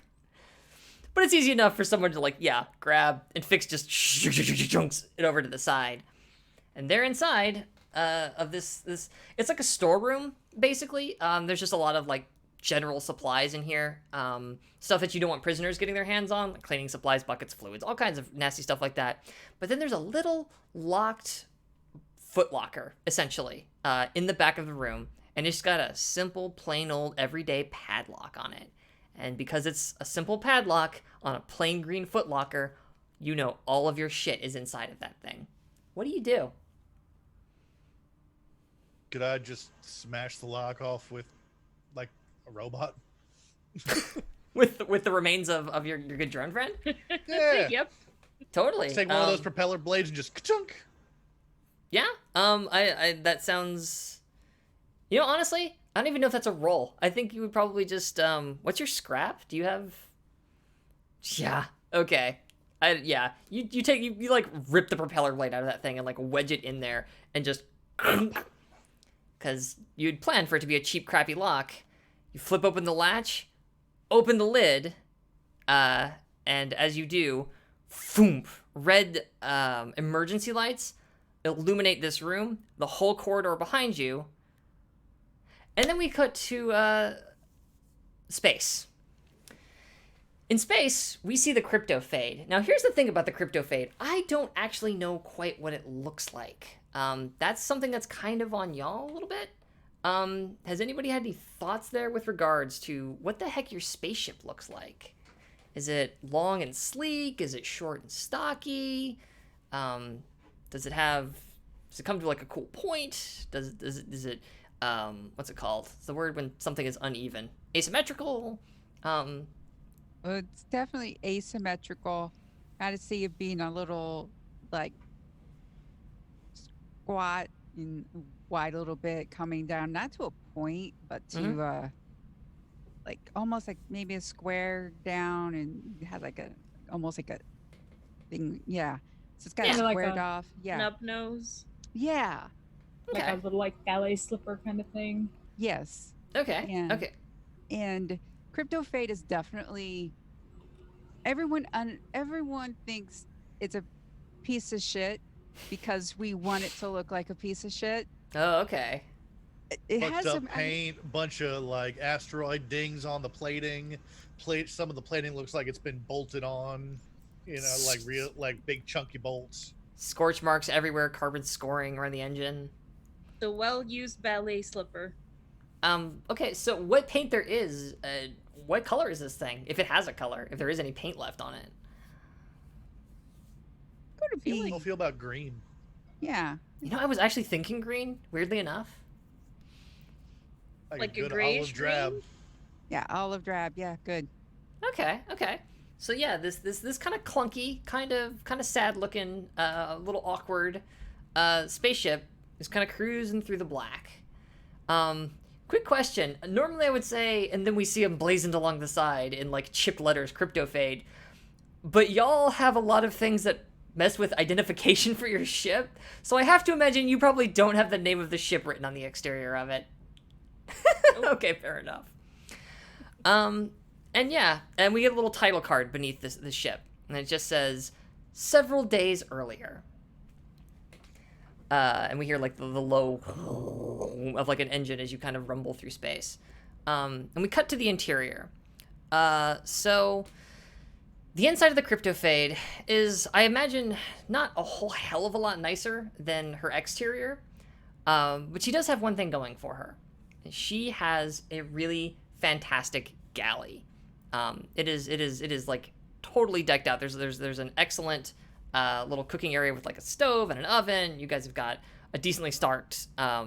But it's easy enough for someone to grab, and Fix just chunks it over to the side. And they're inside of this it's like a storeroom basically. There's just a lot of like general supplies in here. Stuff that you don't want prisoners getting their hands on, like cleaning supplies, buckets, fluids, all kinds of nasty stuff like that. But then there's a little locked footlocker essentially in the back of the room, and it's got a simple plain old everyday padlock on it. And because it's a simple padlock on a plain green footlocker, all of your shit is inside of that thing. What do you do? Could I just smash the lock off with, like, a robot? With the remains of your good drone friend? Yeah. Yep. Totally. Just take one of those propeller blades and just ka-chunk. Yeah. I that sounds. Honestly, I don't even know if that's a roll. I think you would probably just what's your scrap? Do you have? Yeah. Okay. You like rip the propeller blade out of that thing and like wedge it in there and just because you'd planned for it to be a cheap crappy lock. You flip open the latch, open the lid, and as you do, boom, red emergency lights illuminate this room, the whole corridor behind you. And then we cut to space. In space, we see the crypto fade. Now, here's the thing about the crypto fade. I don't actually know quite what it looks like. That's something that's kind of on y'all a little bit. Has anybody had any thoughts there with regards to what the heck your spaceship looks like? Is it long and sleek? Is it short and stocky? Does it come to like a cool point? Is it what's it called? It's the word when something is uneven. Asymmetrical? It's definitely asymmetrical. I had to see it being a little like squat and wide a little bit, coming down, not to a point, but to Mhm. like almost like maybe a square down, and it has like a almost like a thing. Yeah. So it's kind of Yeah. Kind of like squared a off. Yeah. Nub nose. Yeah. Okay. little like ballet slipper kind of thing. Yes. Okay. And Okay. and Crypto Fade is definitely everyone thinks it's a piece of shit because we want it to look like a piece of shit. Oh, okay. It Fucked has up some paint, bunch of like asteroid dings on the plating. Some of the plating looks like it's been bolted on. You know, like real, like big chunky bolts. Scorch marks everywhere, carbon scoring around the engine. The well-used ballet slipper. Okay, so what paint there is, what color is this thing? If it has a color, if there is any paint left on it. going to feel I be don't feel about green. yeah. You know, I was actually thinking green, weirdly enough. Like a good grayish olive drab. green? Yeah, olive drab. Yeah, good. Okay, okay. So yeah, this kind of clunky, kind of sad looking, little awkward, spaceship is kind of cruising through the black. Quick question. Normally I would say, and then we see them blazoned along the side in like chipped letters, crypto fade. But y'all have a lot of things that mess with identification for your ship, so I have to imagine you probably don't have the name of the ship written on the exterior of it. Okay, fair enough. And yeah, and we get a little title card beneath the ship, and it just says several days earlier. And we hear like the low of like an engine as you kind of rumble through space. And we cut to the interior. So the inside of the Crypto Fade is, I imagine, not a whole hell of a lot nicer than her exterior. But she does have one thing going for her. She has a really fantastic galley. It is like totally decked out. There's an excellent little cooking area with like a stove and an oven. You guys have got a decently stocked I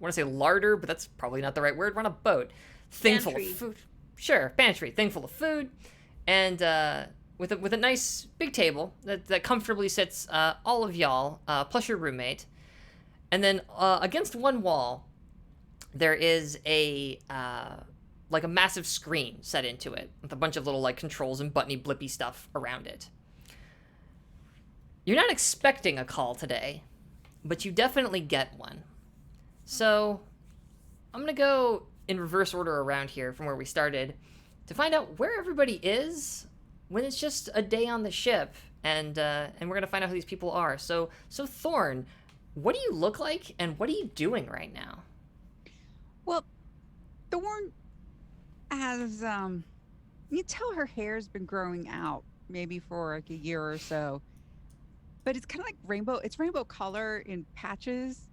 want to say larder, but that's probably not the right word. We're on a boat. Thing full of Pantry. food. Sure, pantry. Thing full of food, and with a nice big table that comfortably sits all of y'all plus your roommate, and then against one wall there is a like a massive screen set into it with a bunch of little like controls and buttony blippy stuff around it. You're not expecting a call today, but you definitely get one. So I'm gonna go in reverse order around here from where we started to find out where everybody is when it's just a day on the ship, and we're gonna find out who these people are. So Thorn, what do you look like, and what are you doing right now? Well, Thorn has you tell her hair's been growing out maybe for like a year or so. But it's kind of like rainbow. It's rainbow color in patches.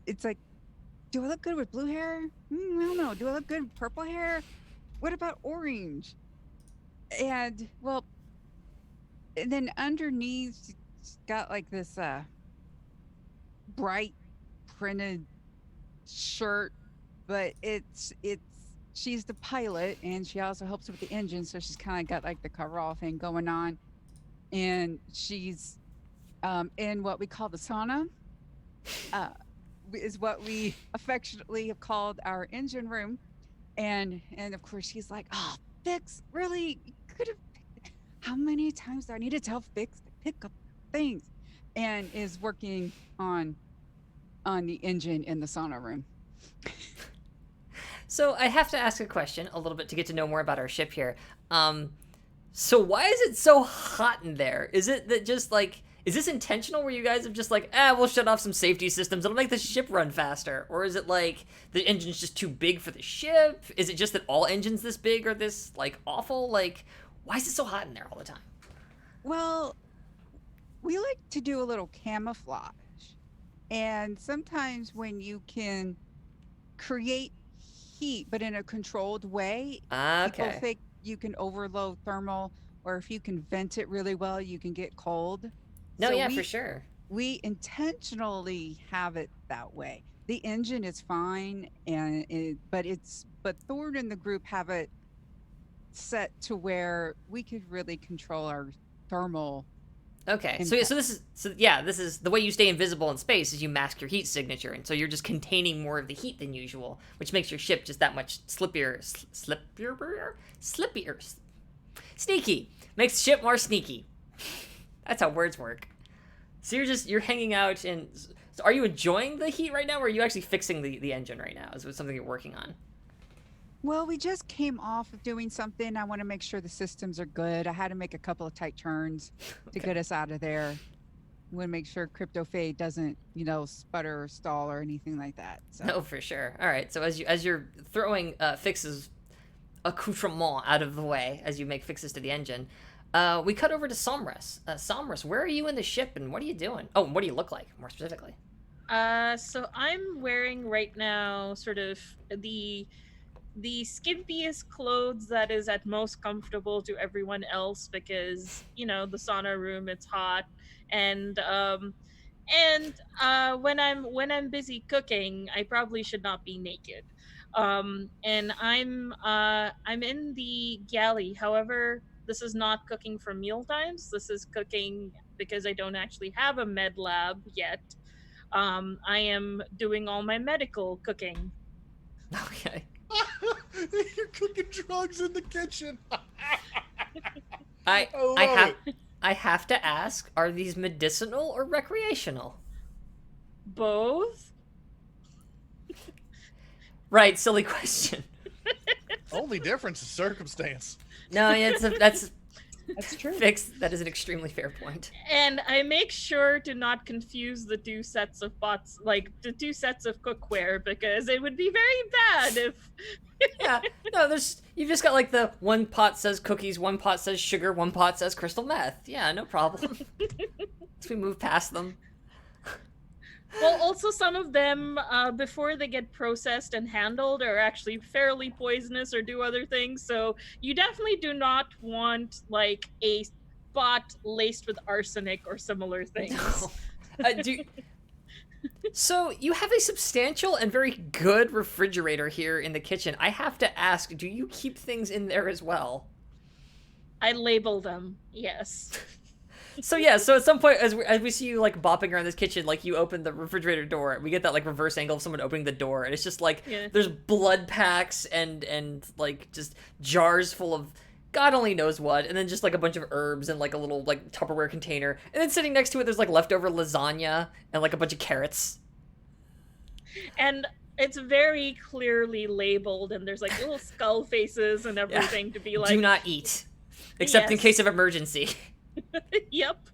It's like, do I look good with blue hair? I don't know. Do I look good with purple hair? What about orange? And well, and then underneath, it's got like this bright printed shirt, but it's she's the pilot and she also helps with the engine, so she's kind of got like the coverall thing going on, and she's in what we call the sauna, is what we affectionately have called our engine room, and of course she's like, oh, Fix, really, you could have. How many times do I need to tell Fix to pick up things? And is working on the engine in the sauna room. So I have to ask a question a little bit to get to know more about our ship here. So why is it so hot in there? Is it that just like, is this intentional where you guys have just like, we'll shut off some safety systems, it'll make the ship run faster? Or is it like the engine's just too big for the ship? Is it just that all engines this big are this like awful? Like, why is it so hot in there all the time? Well, we like to do a little camouflage. And sometimes when you can create heat, but in a controlled way, people Okay. think you can overload thermal, or if you can vent it really well, you can get cold. No, So yeah, for sure. we intentionally have it that way. The engine is fine, and but Thorn and the group have it set to where we could really control our thermal Okay, so this is the way you stay invisible in space is you mask your heat signature, and so you're just containing more of the heat than usual, which makes your ship just that much sneaky. Makes the ship more sneaky. That's how words work. So you're hanging out, and so are you enjoying the heat right now, or are you actually fixing the engine right now? Is it something you're working on? Well, we just came off of doing something. I want to make sure the systems are good. I had to make a couple of tight turns to get us out of there. I want to make sure CryptoFade doesn't, sputter or stall or anything like that. So. No, for sure. All right. So as you're throwing Fix's accoutrement out of the way as you make fixes to the engine, we cut over to Somrus. Somrus, where are you in the ship, and what are you doing? Oh, and what do you look like, more specifically? So I'm wearing right now sort of the skimpiest clothes that is at most comfortable to everyone else because the sauna room, it's hot, and when I'm busy cooking, I probably should not be naked. And I'm in the galley. However, this is not cooking for meal times. This is cooking because I don't actually have a med lab yet. I am doing all my medical cooking. Okay. You're cooking drugs in the kitchen. I love it. have to ask: are these medicinal or recreational? Both. Right, silly question. Only difference is circumstance. No, that's true. Fix. That is an extremely fair point. And I make sure to not confuse the two sets of pots, like the two sets of cookware, because it would be very bad if. Yeah, no, you've just got like the one pot says cookies, one pot says sugar, one pot says crystal meth. Yeah, no problem. As we move past them. Well, also some of them, before they get processed and handled, are actually fairly poisonous or do other things. So you definitely do not want like a pot laced with arsenic or similar things. So you have a substantial and very good refrigerator here in the kitchen. I have to ask, do you keep things in there as well? I label them, yes. So at some point, as we see you like bopping around this kitchen, like you open the refrigerator door, we get that like reverse angle of someone opening the door, and it's just like there's blood packs and like just jars full of God only knows what, and then just like a bunch of herbs and like a little like Tupperware container, and then sitting next to it there's like leftover lasagna and like a bunch of carrots. And it's very clearly labeled, and there's like little skull faces and everything to be like, do not eat, except in case of emergency. Yep.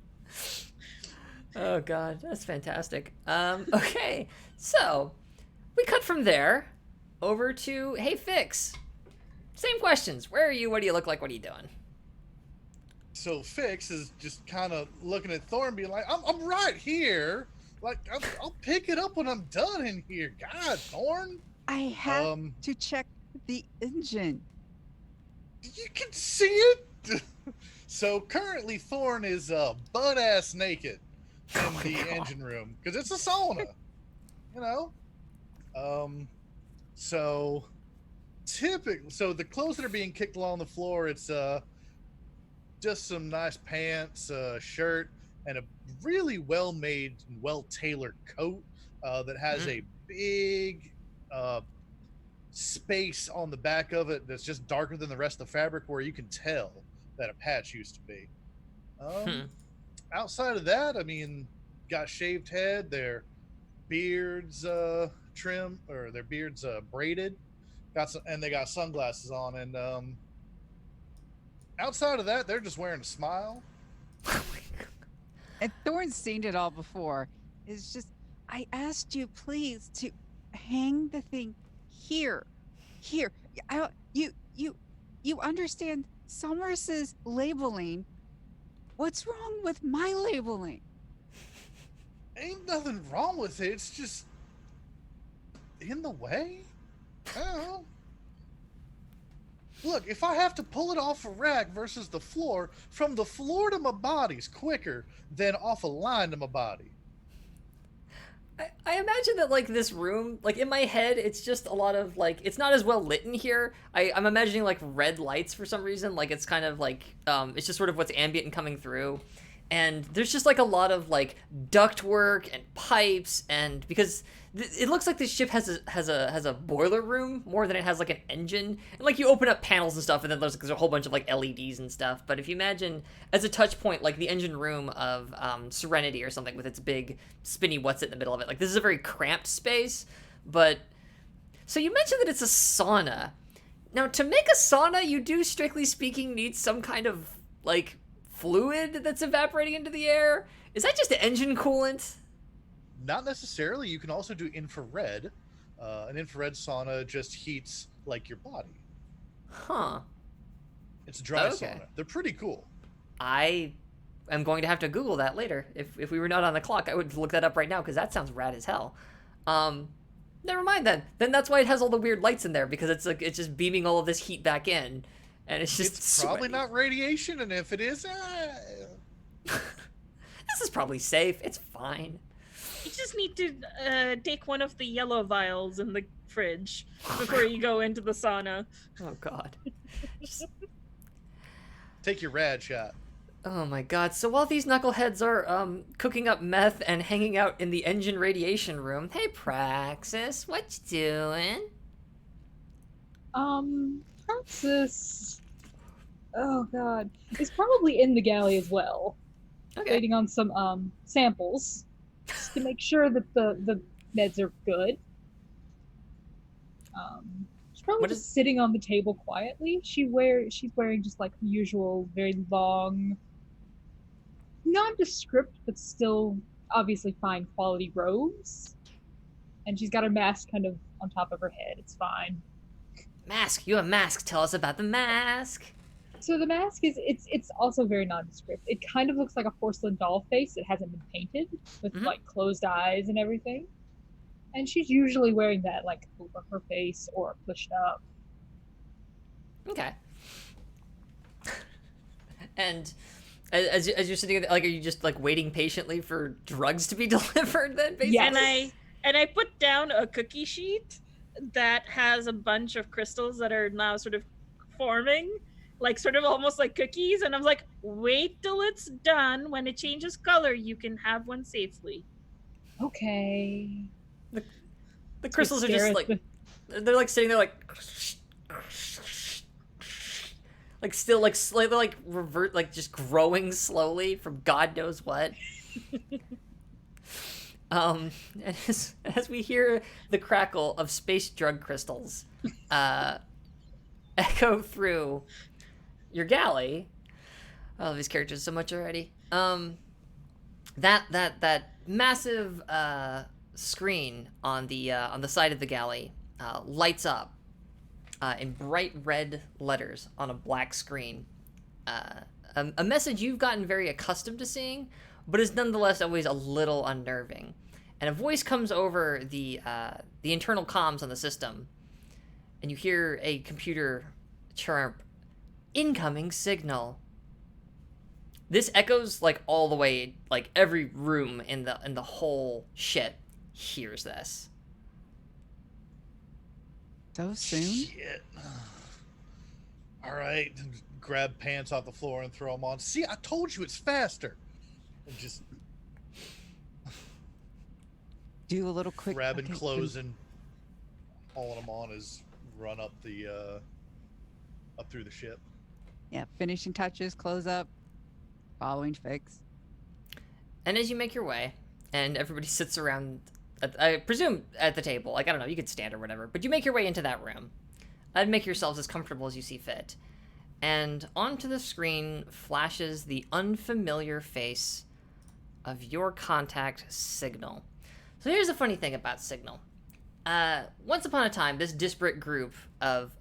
Oh God, that's fantastic. Okay, so we cut from there over to hey Fix. Same questions. Where are you? What do you look like? What are you doing? So Fix is just kind of looking at Thorn, being like, "I'm right here. Like I'll pick it up when I'm done in here." God, Thorn. I have to check the engine. You can see it. So currently Thorn is butt-ass naked in the engine room because it's a sauna, So the clothes that are being kicked along the floor, it's just some nice pants, shirt, and a really well-made and well-tailored coat that has a big space on the back of it that's just darker than the rest of the fabric where you can tell that a patch used to be. Outside of that, I mean, got shaved head, their beards trim, or their beards braided, and they got sunglasses on, and outside of that, they're just wearing a smile. And Thorne's seen it all before. It's just, I asked you please to hang the thing here. You understand Somrus's labeling. What's wrong with my labeling? Ain't nothing wrong with it. It's just in the way. I don't know. Look, if I have to pull it off a rack versus the floor, from the floor to my body's quicker than off a line to my body. I imagine that like this room, like in my head, it's just a lot of like, it's not as well lit in here. I'm imagining like red lights for some reason. Like it's kind of like, it's just sort of what's ambient and coming through. and there's just like a lot of like ductwork and pipes, and because it looks like this ship has a boiler room more than it has like an engine, and like you open up panels and stuff, and then there's a whole bunch of like LEDs and stuff. But if you imagine as a touch point like the engine room of Serenity or something with its big spinny what's it in the middle of it, like this is a very cramped space. But so you mentioned that it's a sauna. Now, to make a sauna, you do, strictly speaking, need some kind of like fluid that's evaporating into the air. Is that just engine coolant? Not necessarily. You can also do infrared. An infrared sauna just heats like your body. Huh. It's a dry Okay. sauna. They're pretty cool. I am going to have to Google that later. If we were not on the clock, I would look that up right now because that sounds rad as hell. Never mind then. Then that's why it has all the weird lights in there, because it's like it's just beaming all of this heat back in, and it's just It's probably sweaty. not radiation, and if it is, This is probably safe. It's fine. You just need to take one of the yellow vials in the fridge before you go into the sauna. Oh god. Just- take your rad shot. Oh my god. So while these knuckleheads are cooking up meth and hanging out in the engine radiation room, hey Praxis, what you doing? Praxis. Oh god, is probably in the galley as well, Okay. waiting on some samples just to make sure that the meds are good. She's probably What just is- sitting on the table quietly. She's wearing just like the usual very long, nondescript but still obviously fine quality robes, and she's got her mask kind of on top of her head. It's fine. Mask, you have a mask. Tell us about the mask. So the mask is it's also very nondescript. It kind of looks like a porcelain doll face. It hasn't been painted with Mhm. like closed eyes and everything. And she's usually wearing that like over her face or pushed up. Okay. And as you're sitting there, like, are you just like waiting patiently for drugs to be delivered then, basically? Yes. And I put down a cookie sheet that has a bunch of crystals that are now sort of forming, like sort of almost like cookies, and I was like, wait till it's done. When it changes color, you can have one safely. Okay. The crystals are Stare just at like the- they're like sitting there like still like slightly like revert, like just growing slowly from God knows what. And as we hear the crackle of space drug crystals echo through your galley. I love these characters so much already. That massive screen on the side of the galley lights up in bright red letters on a black screen. A message you've gotten very accustomed to seeing, but is nonetheless always a little unnerving. And a voice comes over the internal comms on the system, and you hear a computer chirp, "Incoming signal." This echoes like all the way, like every room in the whole ship hears this. So soon? Shit. All right, grab pants off the floor and throw them on. See, I told you it's faster. And just Do a little quick. grabbing okay, clothes and hauling them on as run up up through the ship. Yeah, finishing touches, close up, following fix. And as you make your way, and everybody sits around, I presume at the table, like, I don't know, you could stand or whatever, but you make your way into that room. I'd make yourselves as comfortable as you see fit. And onto the screen flashes the unfamiliar face of your contact, Signal. So here's the funny thing about Signal. Once upon a time, this disparate group of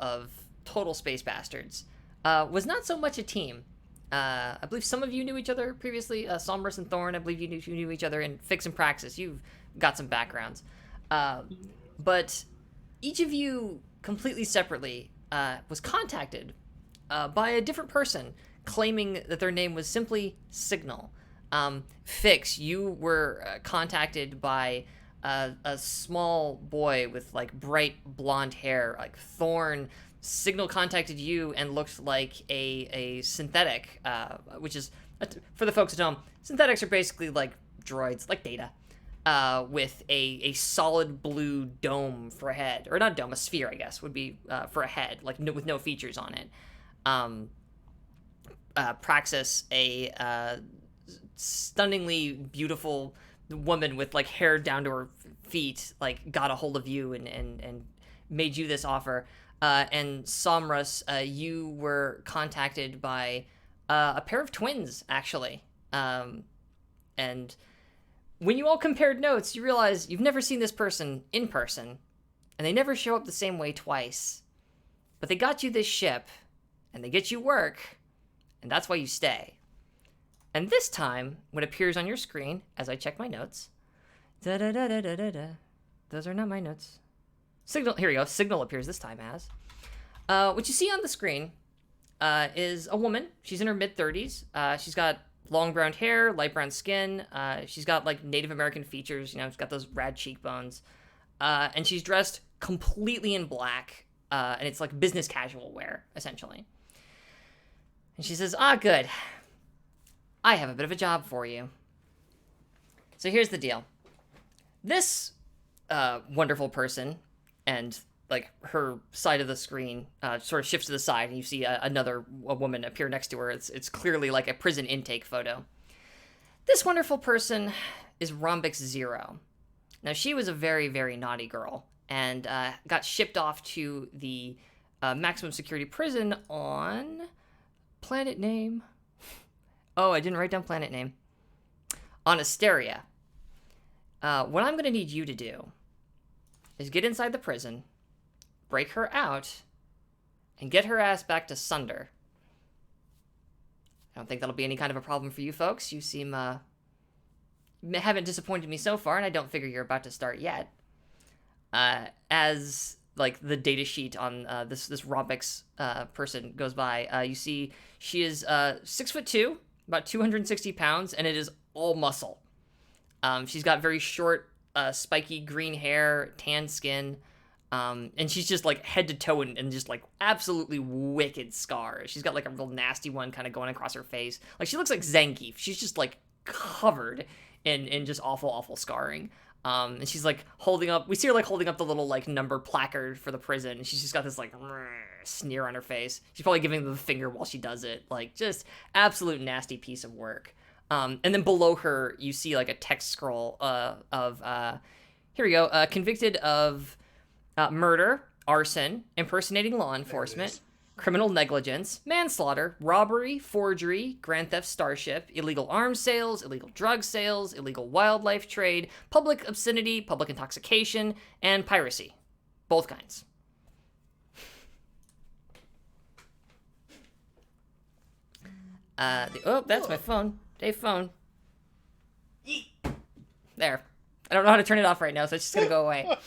total space bastards was not so much a team. I believe some of you knew each other previously. Sombrous and Thorn, I believe you knew each other. And Fix and Praxis, you've got some backgrounds. But each of you, completely separately, was contacted by a different person, claiming that their name was simply Signal. Fix, you were contacted by a small boy with like bright blonde hair. Like Thorn, Signal contacted you and looked like a synthetic, which is For the folks at home, synthetics are basically like droids, like Data, with a solid blue dome for a head, or not a dome, a sphere, I guess, would be for a head, like with no features on it. Praxis, a stunningly beautiful woman with like hair down to her feet, like got a hold of you and made you this offer. And Somrus, you were contacted by a pair of twins, actually. And when you all compared notes, you realize you've never seen this person in person, and they never show up the same way twice. But they got you this ship, and they get you work, and that's why you stay. And this time, what appears on your screen, as I check my notes, da-da-da-da-da-da-da. Those are not my notes. Signal, here we go. Signal appears this time as. What you see on the screen is a woman. She's in her mid-30s. She's got long brown hair, light brown skin. She's got like Native American features. You know, she's got those rad cheekbones. And she's dressed completely in black. And it's like business casual wear, essentially. And she says, good. I have a bit of a job for you. So here's the deal. This wonderful person, and like her side of the screen sort of shifts to the side, and you see a woman appear next to her. It's clearly like a prison intake photo. This wonderful person is Rhombix Zero. Now, she was a very, very naughty girl, and got shipped off to the maximum security prison on planet name. Oh, I didn't write down planet name. On Asteria. What I'm going to need you to do is get inside the prison, break her out, and get her ass back to Sunder. I don't think that'll be any kind of a problem for you folks. You seem, haven't disappointed me so far, and I don't figure you're about to start yet. As, like, the data sheet on this Rhombix person goes by, you see she is 6'2", about 260 pounds, and it is all muscle. She's got very short, spiky green hair, tan skin, and she's just like head to toe and just like absolutely wicked scars. She's got like a real nasty one kind of going across her face. Like she looks like Zangief. She's just like covered in just awful scarring. And she's like we see her like holding up the little like number placard for the prison. And she's just got this like sneer on her face. She's probably giving them the finger while she does it. Like just absolute nasty piece of work. And then below her, you see like a text scroll of here we go, convicted of murder, arson, impersonating law enforcement, criminal negligence, manslaughter, robbery, forgery, Grand Theft Starship, illegal arms sales, illegal drug sales, illegal wildlife trade, public obscenity, public intoxication, and piracy. Both kinds. That's my phone. Dave phone. There. I don't know how to turn it off right now, so it's just gonna go away.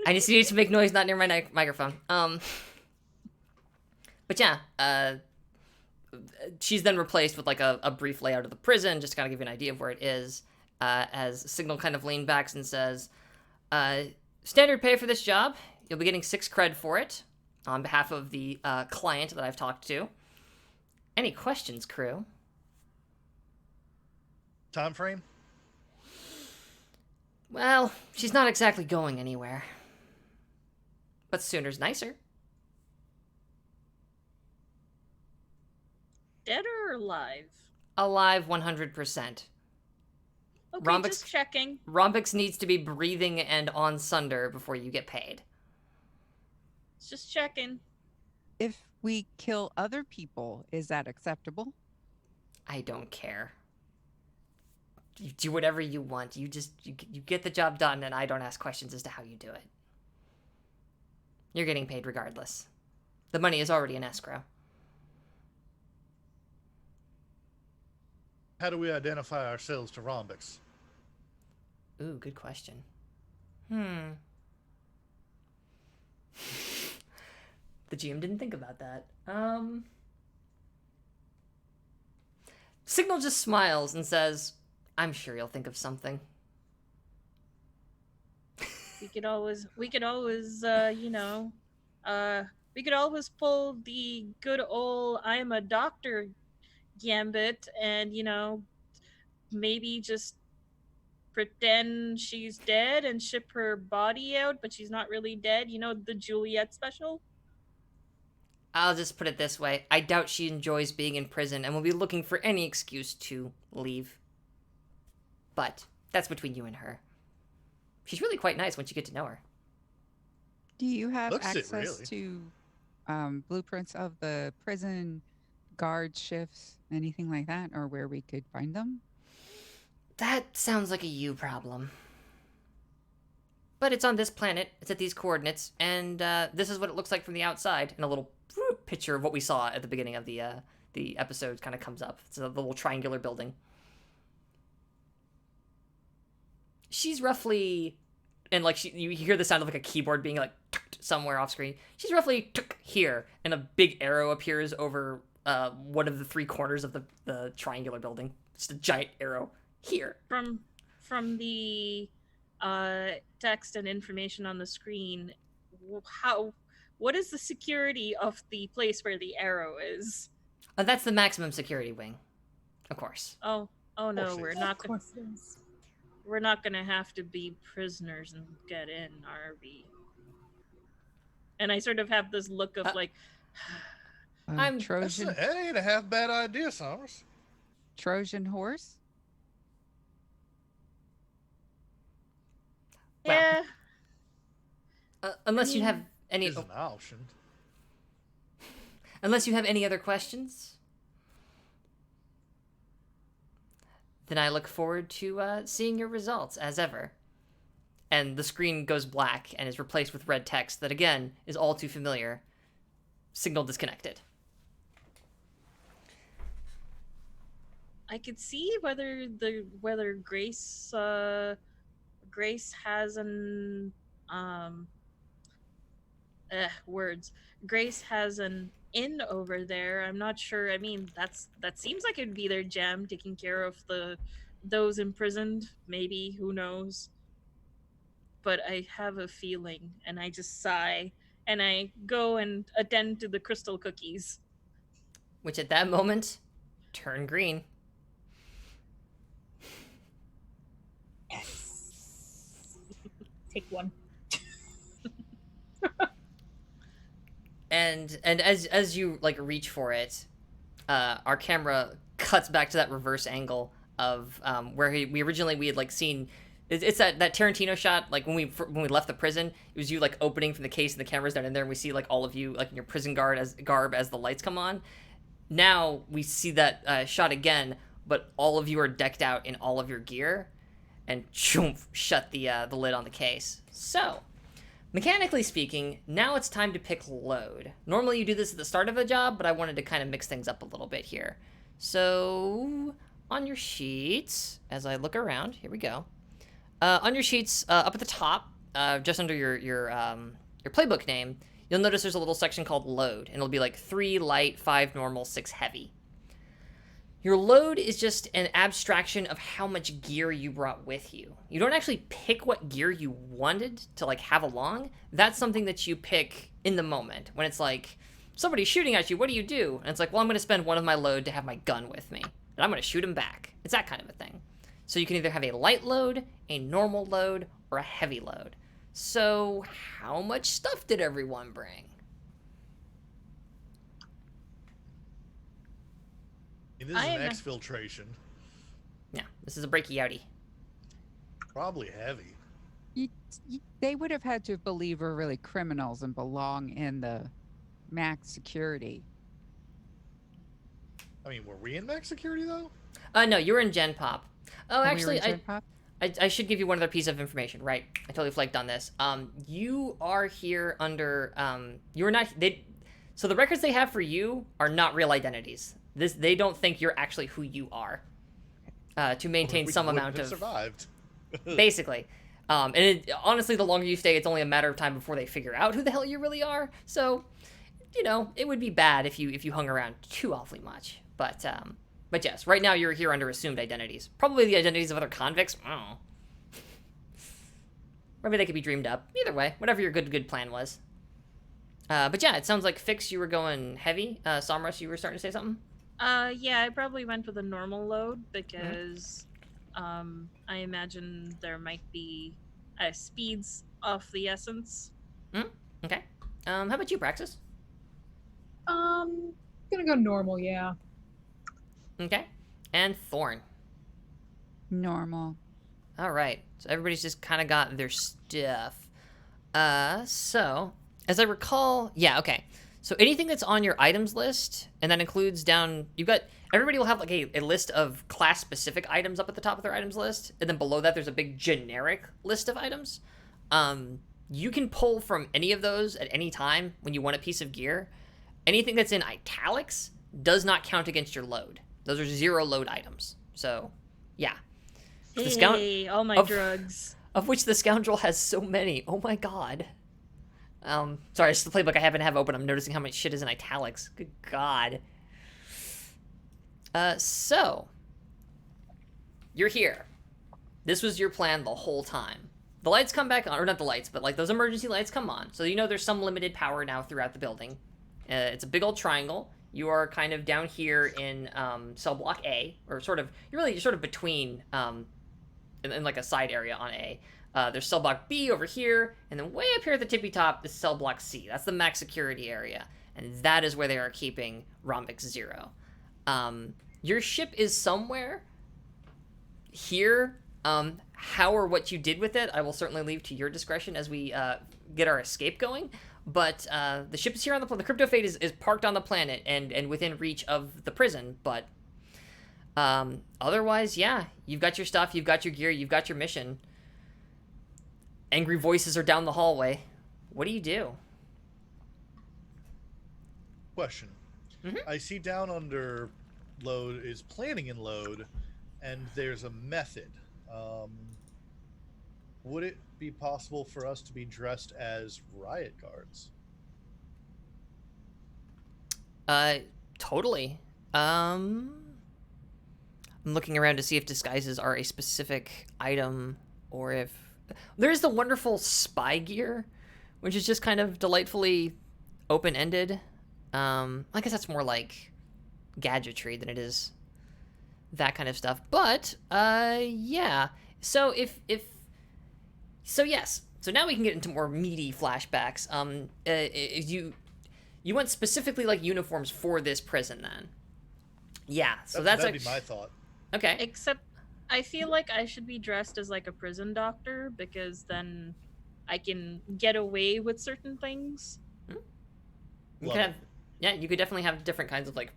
I just need to make noise not near my microphone. But yeah, she's then replaced with like a brief layout of the prison, just to kind of give you an idea of where it is, as Signal kind of leans back and says, standard pay for this job, you'll be getting 6 cred for it, on behalf of the client that I've talked to. Any questions, crew? Time frame? Well, she's not exactly going anywhere. But sooner's nicer. Dead or alive? Alive 100%. Okay, Rhombix, just checking. Rhombix needs to be breathing and on Sunder before you get paid. Just checking. If we kill other people, is that acceptable? I don't care. You do whatever you want. You get the job done, and I don't ask questions as to how you do it. You're getting paid regardless. The money is already in escrow. How do we identify ourselves to Rhombix? Ooh, good question. The GM didn't think about that. Signal just smiles and says, I'm sure you'll think of something. We could always, we could always pull the good old "I'm a doctor" Gambit and, maybe just pretend she's dead and ship her body out, but she's not really dead. The Juliet special. I'll just put it this way. I doubt she enjoys being in prison and will be looking for any excuse to leave. But that's between you and her. She's really quite nice once you get to know her. Do you have Looks it, access really. to blueprints of the prison guard shifts, anything like that, or where we could find them? That sounds like a you problem. But it's on this planet, it's at these coordinates, and this is what it looks like from the outside. And a little picture of what we saw at the beginning of the episode kind of comes up. It's a little triangular building. She's roughly, and like you hear the sound of like a keyboard being like somewhere off screen. She's roughly here, and a big arrow appears over one of the three corners of the triangular building. Just a giant arrow here. From the text and information on the screen, what is the security of the place where the arrow is? That's the maximum security wing, of course. Oh no, we're not Of course it is. we're not gonna have to be prisoners and get in, are we? And I sort of have this look of like, I'm- Trojan That ain't a half bad idea, Summers. Trojan horse. yeah. Unless you have any, Is an option. unless you have any other questions, then I look forward to seeing your results as ever. And the screen goes black and is replaced with red text that again is all too familiar. Signal disconnected. I could see whether Grace has an words. Grace has an inn over there. I'm not sure. I mean, that seems like it'd be their jam, taking care of those imprisoned. Maybe, who knows? But I have a feeling, and I just sigh, and I go and attend to the crystal cookies. Which at that moment turn green. Take one. And as you like reach for it, our camera cuts back to that reverse angle of where we originally had like seen. It's that Tarantino shot, like when we left the prison. It was you like opening from the case and the camera's down in there, and we see like all of you like in your prison garb as the lights come on. Now we see that shot again, but all of you are decked out in all of your gear, and shut the lid on the case. So, mechanically speaking, now it's time to pick load. Normally you do this at the start of a job, but I wanted to kind of mix things up a little bit here. So, on your sheets, as I look around, here we go. On your sheets, up at the top, just under your playbook name, you'll notice there's a little section called load, and it'll be like 3 light, 5 normal, 6 heavy. Your load is just an abstraction of how much gear you brought with you. You don't actually pick what gear you wanted to like have along. That's something that you pick in the moment when it's like somebody's shooting at you. What do you do? And it's like, well, I'm going to spend one of my load to have my gun with me, and I'm going to shoot him back. It's that kind of a thing. So you can either have a light load, a normal load, or a heavy load. So how much stuff did everyone bring? It is I an am a- exfiltration. Yeah, this is a breaky outie. Probably heavy. They would have had to believe we're really criminals and belong in the max security. I mean, were we in max security though? No, you were in Gen Pop. Oh, When we were actually, in Gen Pop? I should give you one other piece of information, right? I totally flaked on this. You are here under, you're not, so the records they have for you are not real identities. They don't think you're actually who you are. To maintain We some wouldn't amount have of, survived. basically. And honestly, the longer you stay, it's only a matter of time before they figure out who the hell you really are. So, it would be bad if you hung around too awfully much. But yes, right now you're here under assumed identities. Probably the identities of other convicts. I don't know. Maybe they could be dreamed up. Either way, whatever your good plan was. But yeah, it sounds like Fix, you were going heavy. Samras, you were starting to say something? Yeah, I probably went with a normal load because I imagine there might be speeds of the essence. Okay. How about you, Praxis? Gonna go normal, yeah. Okay. And Thorn. Normal. All right. So everybody's just kind of got their stuff. So as I recall, yeah, okay. So anything that's on your items list, and that includes down, you've got, everybody will have like a list of class-specific items up at the top of their items list, and then below that there's a big generic list of items. You can pull from any of those at any time when you want a piece of gear. Anything that's in italics does not count against your load. Those are 0 load items. So, yeah. The scout- Hey, all my of- drugs. Of which the scoundrel has so many. Oh my god. Sorry, it's the playbook I happen to have open. I'm noticing how much shit is in italics. Good god. So. You're here. This was your plan the whole time. The lights come back on, or not the lights, but like those emergency lights come on. So you know there's some limited power now throughout the building. It's a big old triangle. You are kind of down here in cell block A, or sort of, you're sort of between in like a side area on A. There's cell block B over here, and then way up here at the tippy top is cell block C. That's the max security area, and that is where they are keeping Rhombix 0. Your ship is somewhere here. How or what you did with it, I will certainly leave to your discretion as we get our escape going. But the ship is here on the planet. The Crypto Fate is parked on the planet and within reach of the prison, but otherwise, yeah, you've got your stuff, you've got your gear, you've got your mission. Angry voices are down the hallway. What do you do? Question. I see down under load is planning and load, and there's a method. Would it be possible for us to be dressed as riot guards? Totally. I'm looking around to see if disguises are a specific item, or if there's the wonderful spy gear, which is just kind of delightfully open-ended. I guess that's more like gadgetry than it is that kind of stuff. But yeah. So so yes. So now we can get into more meaty flashbacks. You went specifically like uniforms for this prison then? Yeah. So That'd be my thought. Okay. Except I feel like I should be dressed as like a prison doctor because then I can get away with certain things. You could have, yeah, you could definitely have different kinds of like.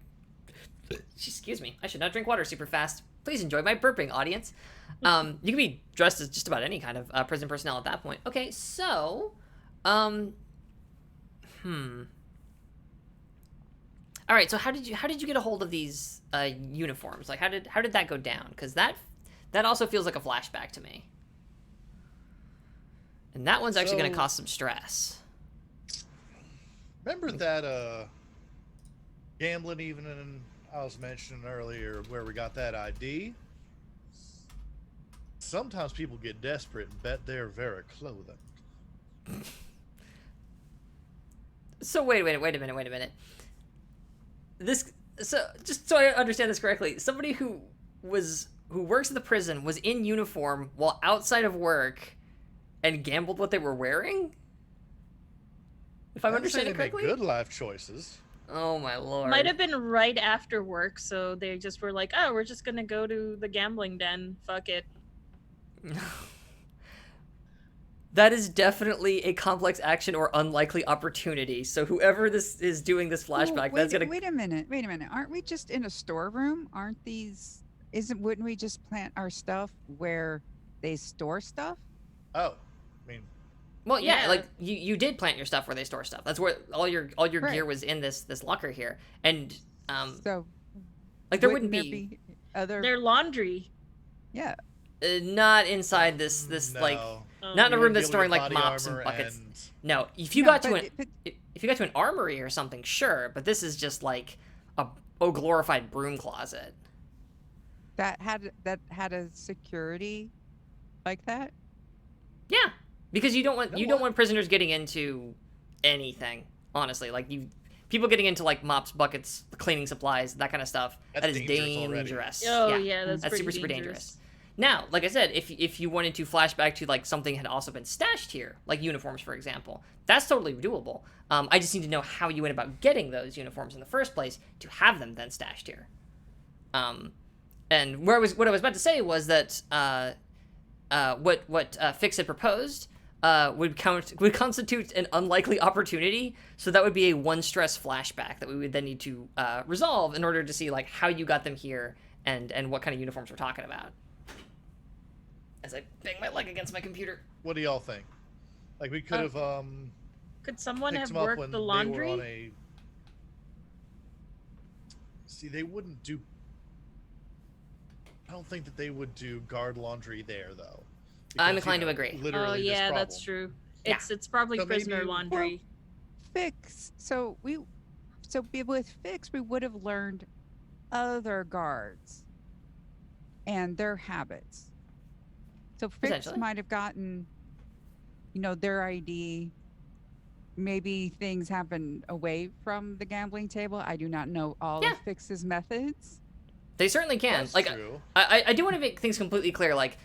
Excuse me, I should not drink water super fast. Please enjoy my burping, audience. You could be dressed as just about any kind of prison personnel at that point. Okay, so, all right. So how did you get a hold of these uniforms? Like how did that go down? Because that also feels like a flashback to me. And that one's actually going to cause some stress. Remember that gambling evening I was mentioning earlier where we got that ID? Sometimes people get desperate and bet their very clothing. So wait a minute. Just so I understand this correctly, somebody who works at the prison was in uniform while outside of work and gambled what they were wearing? If I'm understanding correctly? They make good life choices. Oh my lord. Might have been right after work, so they just were like, oh, we're just gonna go to the gambling den. Fuck it. That is definitely a complex action or unlikely opportunity. So whoever this is doing this flashback, that's gonna. Wait a minute. Aren't we just in a storeroom? Wouldn't we just plant our stuff where they store stuff? Oh, I mean. Well, yeah, like you did plant your stuff where they store stuff. That's where all your Right. gear was in this locker here, and So like there wouldn't there be other. Their laundry. Yeah. Not inside this No. like Oh. not in a You room would that's deal storing with like body mops and armor buckets. and- No, if you No, got to but if you got to an armory or something, sure, but this is just like a glorified broom closet. that had a security like that. Yeah, because you don't want You know what? prisoners getting into anything. Honestly, like people getting into like mops, buckets, cleaning supplies, that kind of stuff. That's That is dangerous already. dangerous. Oh yeah, that's That's pretty super dangerous. dangerous. Now, like I said, if you wanted to flash back to like something had also been stashed here, like uniforms, for example, that's totally doable. I just need to know how you went about getting those uniforms in the first place to have them then stashed here. And what I was about to say was that what Fix had proposed would constitute an unlikely opportunity. So that would be a one stress flashback that we would then need to resolve in order to see like how you got them here and what kind of uniforms we're talking about. As I bang my leg against my computer. What do y'all think? Like we could have Could someone picked have them up worked when the they were laundry? on a. See, they wouldn't do. I don't think that they would do guard laundry there, though. I'm Because, inclined to agree. Literally Oh this yeah, problem. that's true. Yeah. It's probably So prisoner maybe- laundry. Fix. So with Fix, we would have learned other guards and their habits. So Fix Potentially. might have gotten, their ID. Maybe things happen away from the gambling table. I do not know all Yeah. of Fix's methods. They certainly can. That's like true. I do want to make things completely clear. Like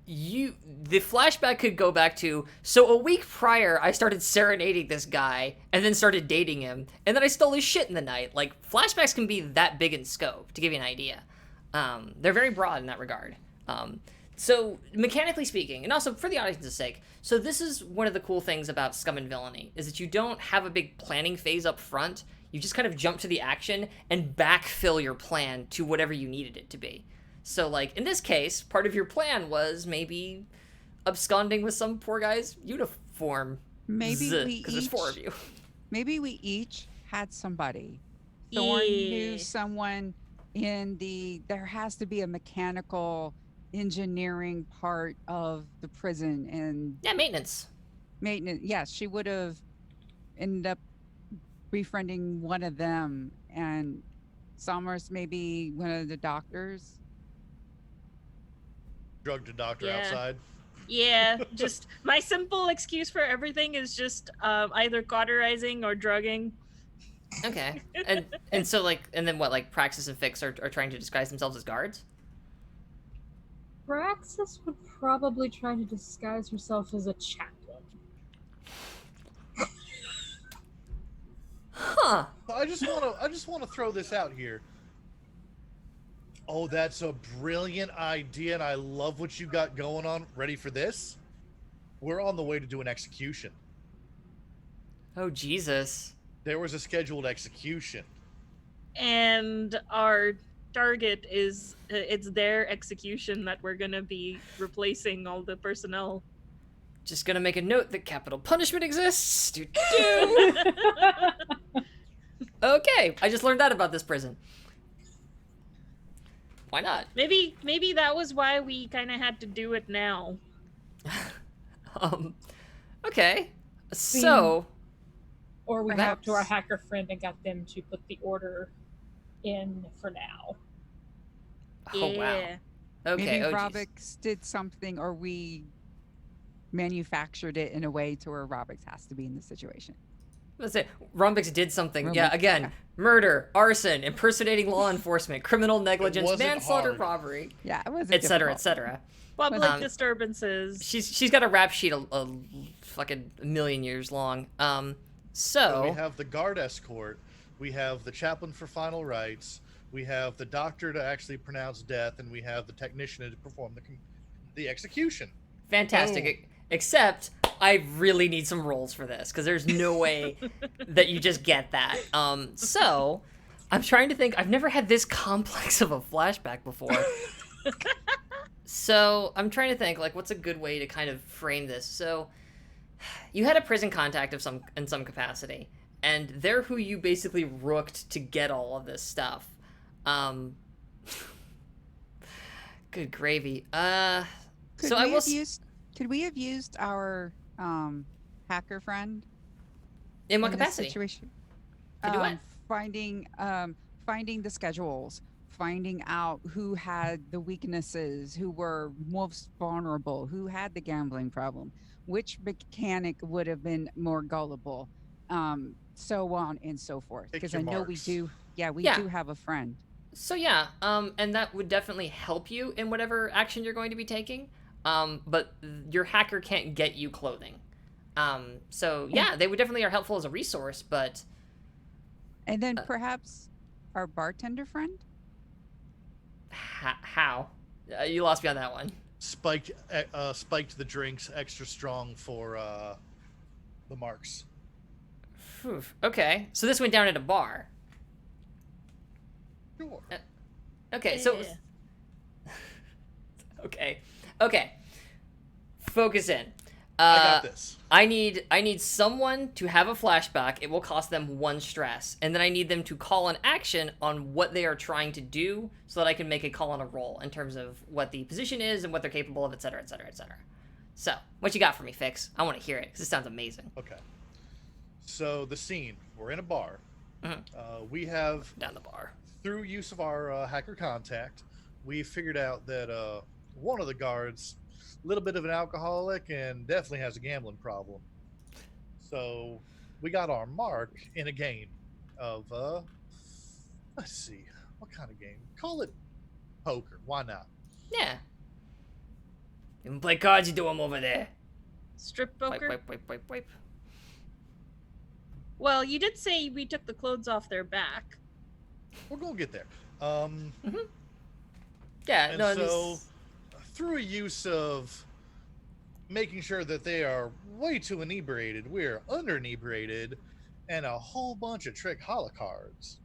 the flashback could go back to, so a week prior I started serenading this guy and then started dating him and then I stole his shit in the night. Like flashbacks can be that big in scope, to give you an idea. They're very broad in that regard. So mechanically speaking, and also for the audience's sake, so this is one of the cool things about Scum and Villainy, is that you don't have a big planning phase up front. You just kind of jump to the action and backfill your plan to whatever you needed it to be. So like in this case, part of your plan was maybe absconding with some poor guy's uniform. Maybe we because there's four of you. Maybe we each had somebody. Thorn knew Yeah. someone there has to be a mechanical engineering part of the prison and Yeah, maintenance. maintenance. Yes, she would have ended up befriending one of them, and Somers maybe one of the doctors. Drugged a doctor Yeah. outside. Yeah, just my simple excuse for everything is just either cauterizing or drugging. Okay. And so like, and then what, like Praxis and Fix are trying to disguise themselves as guards? Praxis would probably try to disguise herself as a chaplain. Huh. I just want to throw this out here. Oh, that's a brilliant idea, and I love what you got going on. Ready for this? We're on the way to do an execution. Oh, Jesus. There was a scheduled execution. And our target is it's their execution that we're gonna be replacing all the personnel. Just gonna make a note that capital punishment exists. Okay, I just learned that about this prison. Why not? Maybe that was why we kind of had to do it now. Okay. So, Or we talked to our Perhaps- hacker friend and got them to put the order in for now. oh wow. Yeah. Okay. Maybe Oh, geez. Robix did something, or we manufactured it in a way to where Robix has to be in the situation. Let's say Rombix did something. Yeah, Rombix, again, yeah. murder, arson, impersonating law enforcement, criminal negligence, wasn't manslaughter, hard. robbery, Yeah, it wasn't etc., difficult. etc. Public Um, disturbances. She's got a rap sheet a fucking million years long. So we So have the guard escort. We have the chaplain for final rites. We have the doctor to actually pronounce death, and we have the technician to perform the execution. fantastic. Except I really need some rolls for this because there's no way that you just get that. So I'm trying to think. I've never had this complex of a flashback before. So I'm trying to think, like, what's a good way to kind of frame this? So you had a prison contact of some in some capacity, and they're who you basically rooked to get all of this stuff. Good gravy. So I will. Could we have used our hacker friend In what in this capacity? situation? To do what? Finding the schedules, finding out who had the weaknesses, who were most vulnerable, who had the gambling problem, which mechanic would have been more gullible. so on and so forth. Pick Because your I know we marks. do. Yeah, we Yeah. do have a friend. So yeah, and that would definitely help you in whatever action you're going to be taking. But your hacker can't get you clothing. So yeah, they would definitely are helpful as a resource, but And then perhaps our bartender friend. how? You lost me on that one. Spiked the drinks extra strong for the marks. Phew. Okay, so this went down at a bar. Sure. Okay, so Yeah. okay. Focus in. I got this. I need someone to have a flashback. It will cost them 1 stress, and then I need them to call an action on what they are trying to do, so that I can make a call on a roll in terms of what the position is and what they're capable of, etc., etc., etc. So, what you got for me, Fix? I want to hear it because it sounds amazing. Okay. So the scene, we're in a bar. Mhm. We have, Down the bar. through use of our hacker contact, we figured out that one of the guards, a little bit of an alcoholic and definitely has a gambling problem. So we got our mark in a game of, let's see, what kind of game? Call it poker. Why not? Yeah. You can play cards, you do them over there. Strip Wipe, poker. wipe, wipe, wipe, wipe. Well, you did say we took the clothes off their back. We're going to get there. Yeah, And no, so, this... through a use of making sure that they are way too inebriated, we're under inebriated, and a whole bunch of trick holla cards,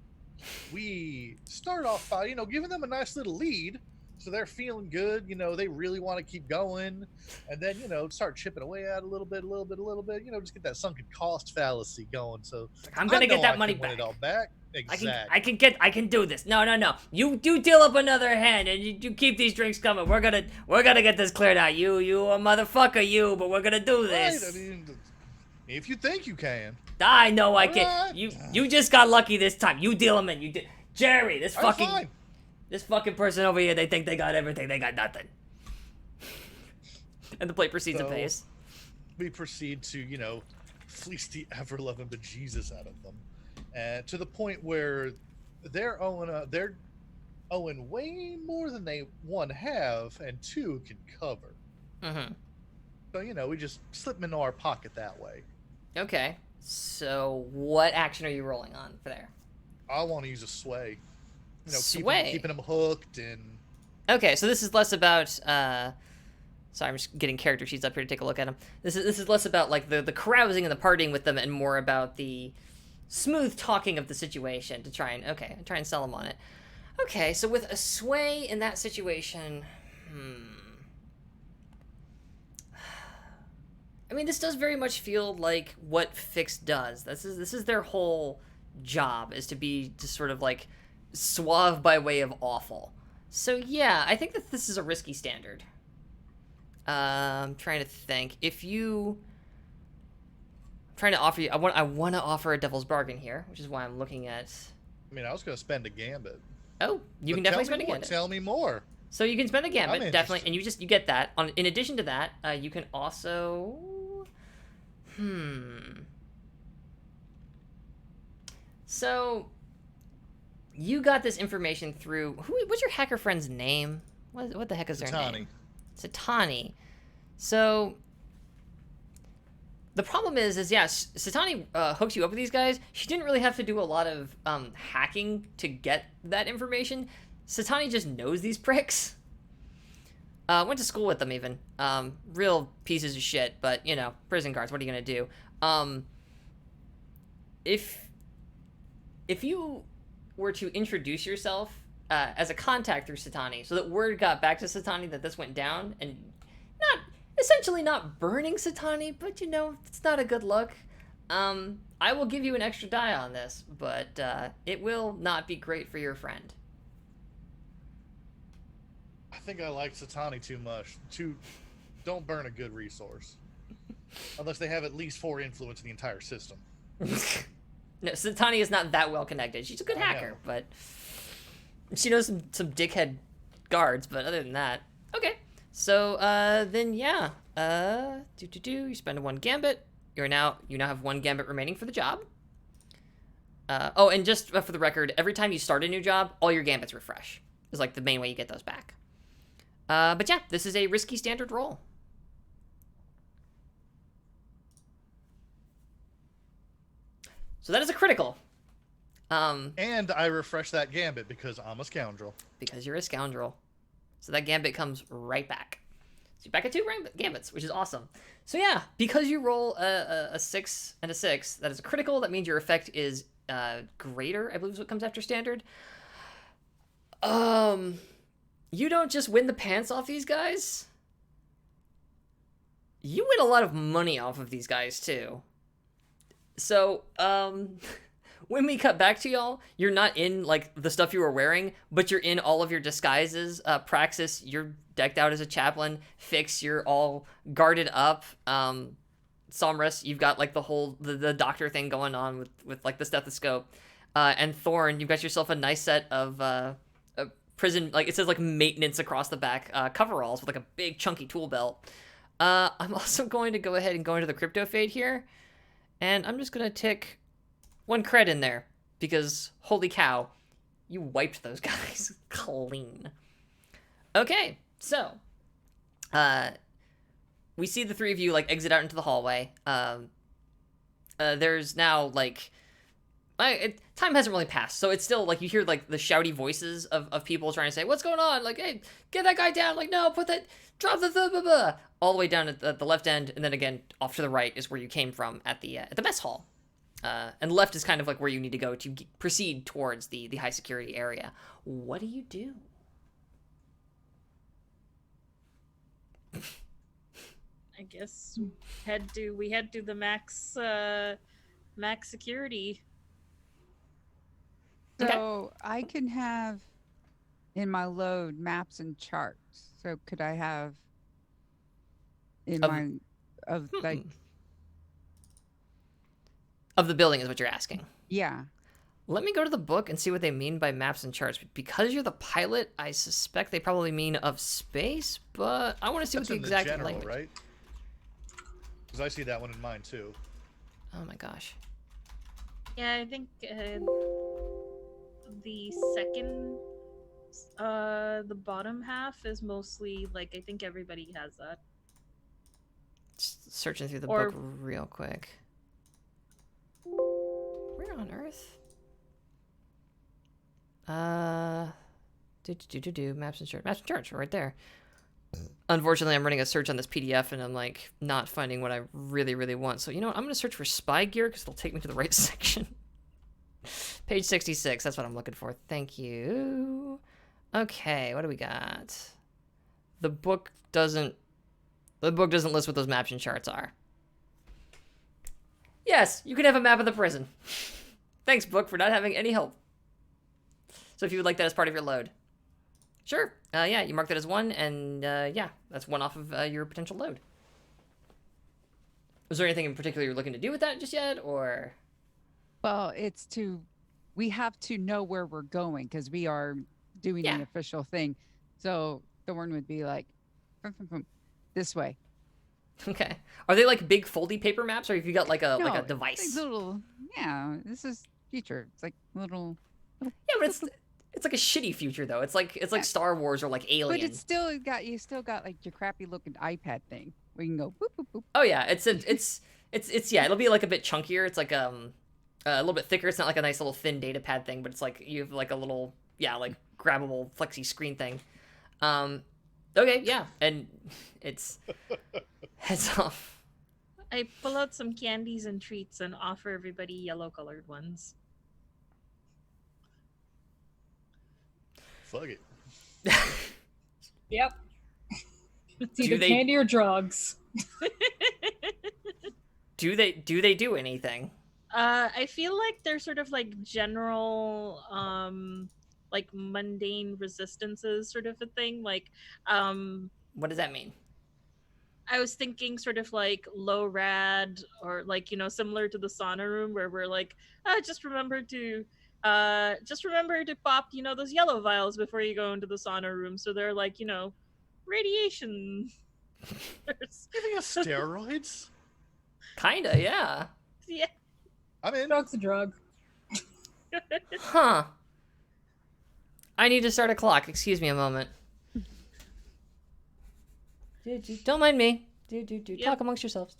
we start off by, giving them a nice little lead, so they're feeling good. They really want to keep going, and then, start chipping away at a little bit, just get that sunken cost fallacy going. So I'm gonna I know get that I money can win back. it all back. Exactly. I can do this. No. You do deal up another hand, and you keep these drinks coming. We're gonna get this cleared out. You a motherfucker, but we're gonna do this. Right, I mean, if you think you can. I know I can. Right. You just got lucky this time. You deal them in. Jerry, I'm fine. this fucking person over here. They think they got everything. They got nothing. And the plate proceeds So- apace. We proceed to, fleece the ever-loving bejesus out of them, and to the point where they're owing way more than they, one, have, and two, can cover. Mm-hmm. So, we just slip them into our pocket that way. Okay. So what action are you rolling on for there? I want to use a sway. Sway? Keeping them hooked and... Okay, so this is less about sorry, I'm just getting character sheets up here to take a look at them. This is less about like the carousing and the partying with them, and more about the smooth talking of the situation to try and sell them on it. Okay, so with a sway in that situation, I mean, this does very much feel like what Fix does. This is their whole job, is to be just sort of like suave by way of awful. So yeah, I think that this is a risky standard. I'm trying to think. I'm trying to offer you. I want to offer a devil's bargain here, which is why I'm looking at. I mean, I was going to spend a gambit. Oh, you But can definitely tell spend me a more, gambit. Tell me more. So you can spend a gambit, I'm definitely, interested. and you get that. In addition to that, you can also. So, you got this information through what's your hacker friend's name? What the heck is their name? Satani. So, the problem is yes, Satani hooks you up with these guys. She didn't really have to do a lot of hacking to get that information. Satani just knows these pricks. Went to school with them even. Real pieces of shit, but prison guards. What are you gonna do? If you were to introduce yourself as a contact through Satani, so that word got back to Satani that this went down, and essentially not burning Satani, but it's not a good look. I will give you an extra die on this, but it will not be great for your friend. I think I like Satani too much. Don't burn a good resource. Unless they have at least 4 influence in the entire system. No, Satani is not that well connected. She's a good I hacker, know. but she knows some dickhead guards, but other than that, okay. So, then yeah. You spend 1 gambit. you now have 1 gambit remaining for the job. Oh, and just for the record, every time you start a new job, all your gambits refresh. Is like the main way you get those back. But yeah, this is a risky standard roll. So that is a critical. And I refresh that gambit because I'm a scoundrel. Because you're a scoundrel. So that gambit comes right back. So you're back at 2 gambits, which is awesome. So yeah, because you roll a 6 and a 6, that is a critical. That means your effect is greater, I believe is what comes after standard. You don't just win the pants off these guys. You win a lot of money off of these guys too. So, when we cut back to y'all, you're not in, like, the stuff you were wearing, but you're in all of your disguises. Praxis, you're decked out as a chaplain. Fix, you're all guarded up. Somrus, you've got, like, the whole, the doctor thing going on with like, the stethoscope. And Thorn, you've got yourself a nice set of, prison, like, it says, like, maintenance across the back, coveralls with, like, a big chunky tool belt. I'm also going to go ahead and go into the crypto fade here. And I'm just going to tick 1 cred in there, because holy cow, you wiped those guys clean. Okay, so we see the 3 of you like exit out into the hallway. There's now like time hasn't really passed, so it's still like you hear like the shouty voices of people trying to say what's going on, like, hey, get that guy down, like, no, drop the all the way down at the left end, and then again off to the right is where you came from at the mess hall. And left is kind of like where you need to go to proceed towards the high security area. What do you do? I guess we head to the max security. So I can have in my load maps and charts. So could I have in like of the building is what you're asking. Yeah. Let me go to the book and see what they mean by maps and charts. Because you're the pilot, I suspect they probably mean of space, but I want to see what the exact general, language. Right? Because I see that one in mine too. Oh my gosh. Yeah, I think the second, the bottom half is mostly like, I think everybody has that. Just searching through the book real quick. Where on earth? Maps and charts right there. Unfortunately, I'm running a search on this PDF and I'm like not finding what I really want. So you know what? I'm gonna search for spy gear because it'll take me to the right section. Page 66. That's what I'm looking for. Thank you. Okay, what do we got? The book doesn't list what those maps and charts are. Yes, you can have a map of the prison. Thanks, book, for not having any help. So if you would like that as part of your load. Sure. Yeah, you mark that as 1, and yeah, that's 1 off of your potential load. Was there anything in particular you're looking to do with that just yet, or? Well, we have to know where we're going because we are doing the official thing. So Thorn would be like, this way. Okay. Are they like big foldy paper maps, or have you got like a device? Like little, yeah. This is future. It's like little. Yeah, but it's like a shitty future though. It's like Star Wars or like Alien. But you still got like your crappy looking iPad thing where you can go boop boop boop. Oh yeah, it's yeah. It'll be like a bit chunkier. It's like a little bit thicker. It's not like a nice little thin data pad thing, but it's like you have like a little like grabbable flexi screen thing. Okay, yeah, and it's heads off. I pull out some candies and treats and offer everybody yellow-colored ones. Fuck it. Yep. It's either candy or drugs. Do they do anything? I feel like they're sort of like general like mundane resistances sort of a thing. Like what does that mean? I was thinking sort of like low rad, or like, you know, similar to the sauna room where we're like, just remember to pop, you know, those yellow vials before you go into the sauna room. So they're like, you know, radiation. Giving us steroids? Kinda, yeah. Yeah. I'm in. Drug's a drug. Huh. I need to start a clock. Excuse me a moment. Don't mind me. Yep. Talk amongst yourselves.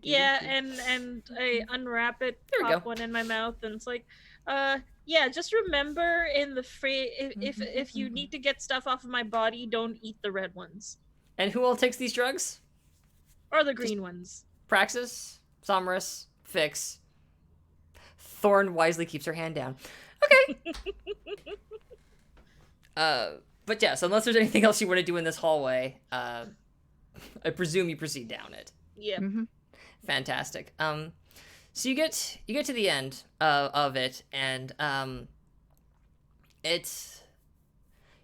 Yeah, and I unwrap it, There we pop go. one in my mouth, and it's like, yeah, just remember in the if you need to get stuff off of my body, don't eat the red ones. And who all takes these drugs? Or the green ones. Praxis, Somrus, Fix. Thorn wisely keeps her hand down. Okay. But yeah, so unless there's anything else you want to do in this hallway, I presume you proceed down it. Yeah. Mm-hmm. Fantastic. So you get to the end of it, and it's,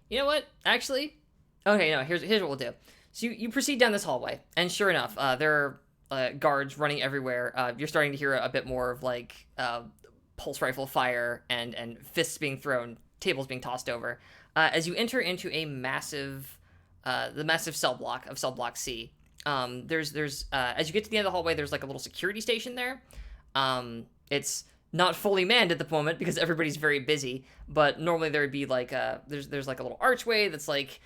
you know what? Actually, okay, no. Here's what we'll do. So you proceed down this hallway, and sure enough, there are guards running everywhere. You're starting to hear a bit more of like pulse rifle fire and fists being thrown, tables being tossed over. As you enter into a massive, the massive cell block C. There's as you get to the end of the hallway, there's like a little security station there. It's not fully manned at the moment because everybody's very busy, but normally there would be like there's like a little archway that's like,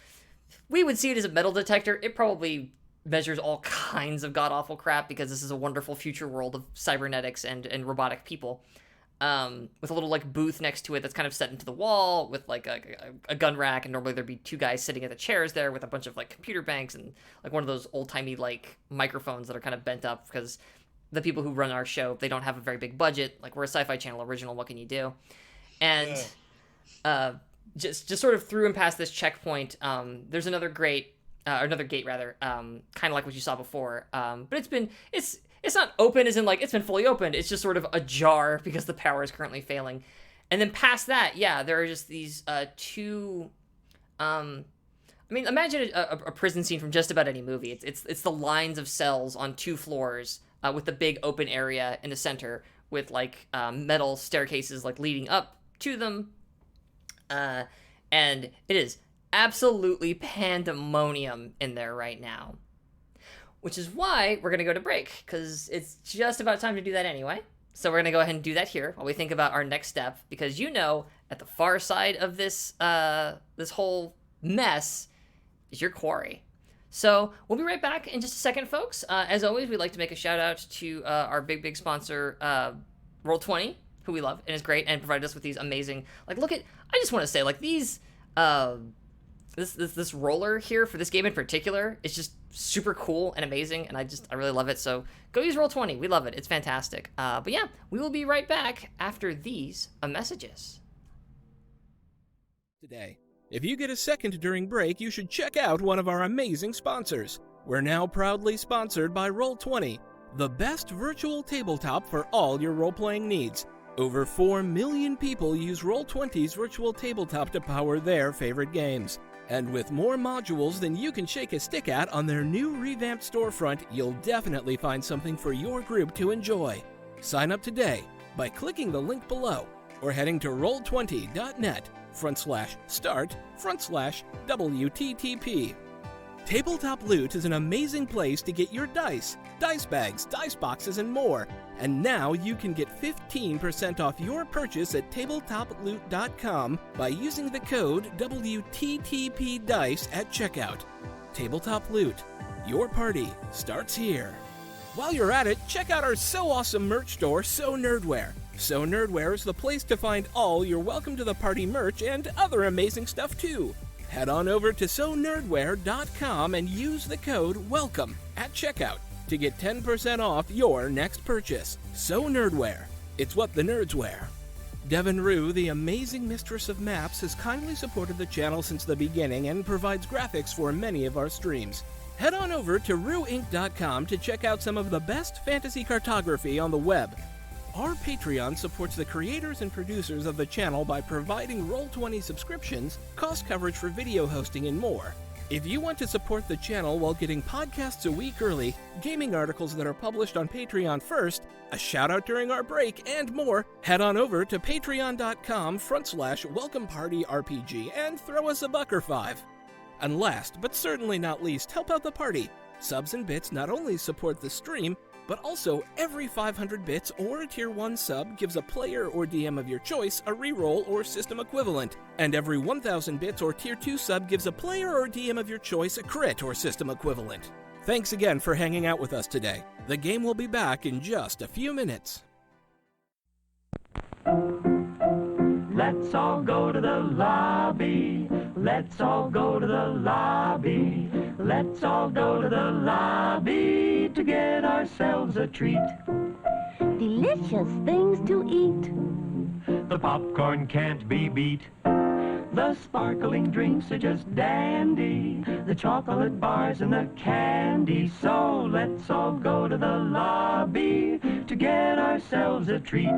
we would see it as a metal detector. It probably measures all kinds of god-awful crap because this is a wonderful future world of cybernetics and robotic people. With a little like booth next to it that's kind of set into the wall with like a gun rack, and normally there'd be two guys sitting at the chairs there with a bunch of like computer banks and like one of those old-timey like microphones that are kind of bent up because the people who run our show, they don't have a very big budget. Like, we're a Sci-Fi Channel original, what can you do? And just sort of through and past this checkpoint, there's another gate rather, kind of like what you saw before. But it's not open as in like it's been fully opened. It's just sort of ajar because the power is currently failing. And then past that, yeah, there are just these two. I mean, imagine a prison scene from just about any movie. It's the lines of cells on two floors with the big open area in the center with like metal staircases like leading up to them. And it is absolutely pandemonium in there right now. Which is why we're going to go to break, because it's just about time to do that anyway. So we're going to go ahead and do that here while we think about our next step, because you know, at the far side of this this whole mess is your quarry. So we'll be right back in just a second, folks. As always, we'd like to make a shout out to our big sponsor, Roll20, who we love and is great and provided us with these amazing, like, look at, I just want to say, like, these, this roller here for this game in particular is just super cool and amazing, and I really love it. So go use Roll20. We love it. It's fantastic. But yeah, we will be right back after these messages. Today, if you get a second during break, you should check out one of our amazing sponsors. We're now proudly sponsored by Roll20, the best virtual tabletop for all your role-playing needs. Over 4 million people use Roll20's virtual tabletop to power their favorite games. And with more modules than you can shake a stick at on their new revamped storefront, you'll definitely find something for your group to enjoy. Sign up today by clicking the link below or heading to roll20.net/start/WTTP. Tabletop Loot is an amazing place to get your dice bags, dice boxes, and more. And now you can get 15% off your purchase at tabletoploot.com by using the code WTTPDICE at checkout. Tabletop Loot. Your party starts here. While you're at it, check out our so awesome merch store, So Nerdware. So Nerdware is the place to find all your Welcome to the Party merch and other amazing stuff too. Head on over to sonerdware.com and use the code WELCOME at checkout to get 10% off your next purchase. So Nerdware. It's what the nerds wear. Devin Rue, the amazing mistress of maps, has kindly supported the channel since the beginning and provides graphics for many of our streams. Head on over to rueinc.com to check out some of the best fantasy cartography on the web. Our Patreon supports the creators and producers of the channel by providing Roll20 subscriptions, cost coverage for video hosting, and more. If you want to support the channel while getting podcasts a week early, gaming articles that are published on Patreon first, a shout out during our break, and more, head on over to patreon.com/welcomepartyrpg and throw us a buck or $5. And last, but certainly not least, help out the party. Subs and bits not only support the stream, But also, every 500 bits or a Tier 1 sub gives a player or DM of your choice a reroll or system equivalent. And every 1000 bits or Tier 2 sub gives a player or DM of your choice a crit or system equivalent. Thanks again for hanging out with us today. The game will be back in just a few minutes. Let's all go to the lobby. Let's all go to the lobby. Let's all go to the lobby to get ourselves a treat. Delicious things to eat. The popcorn can't be beat. The sparkling drinks are just dandy. The chocolate bars and the candy. So let's all go to the lobby to get ourselves a treat.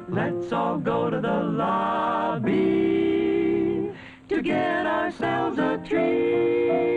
Let's all go to the lobby to get ourselves a treat.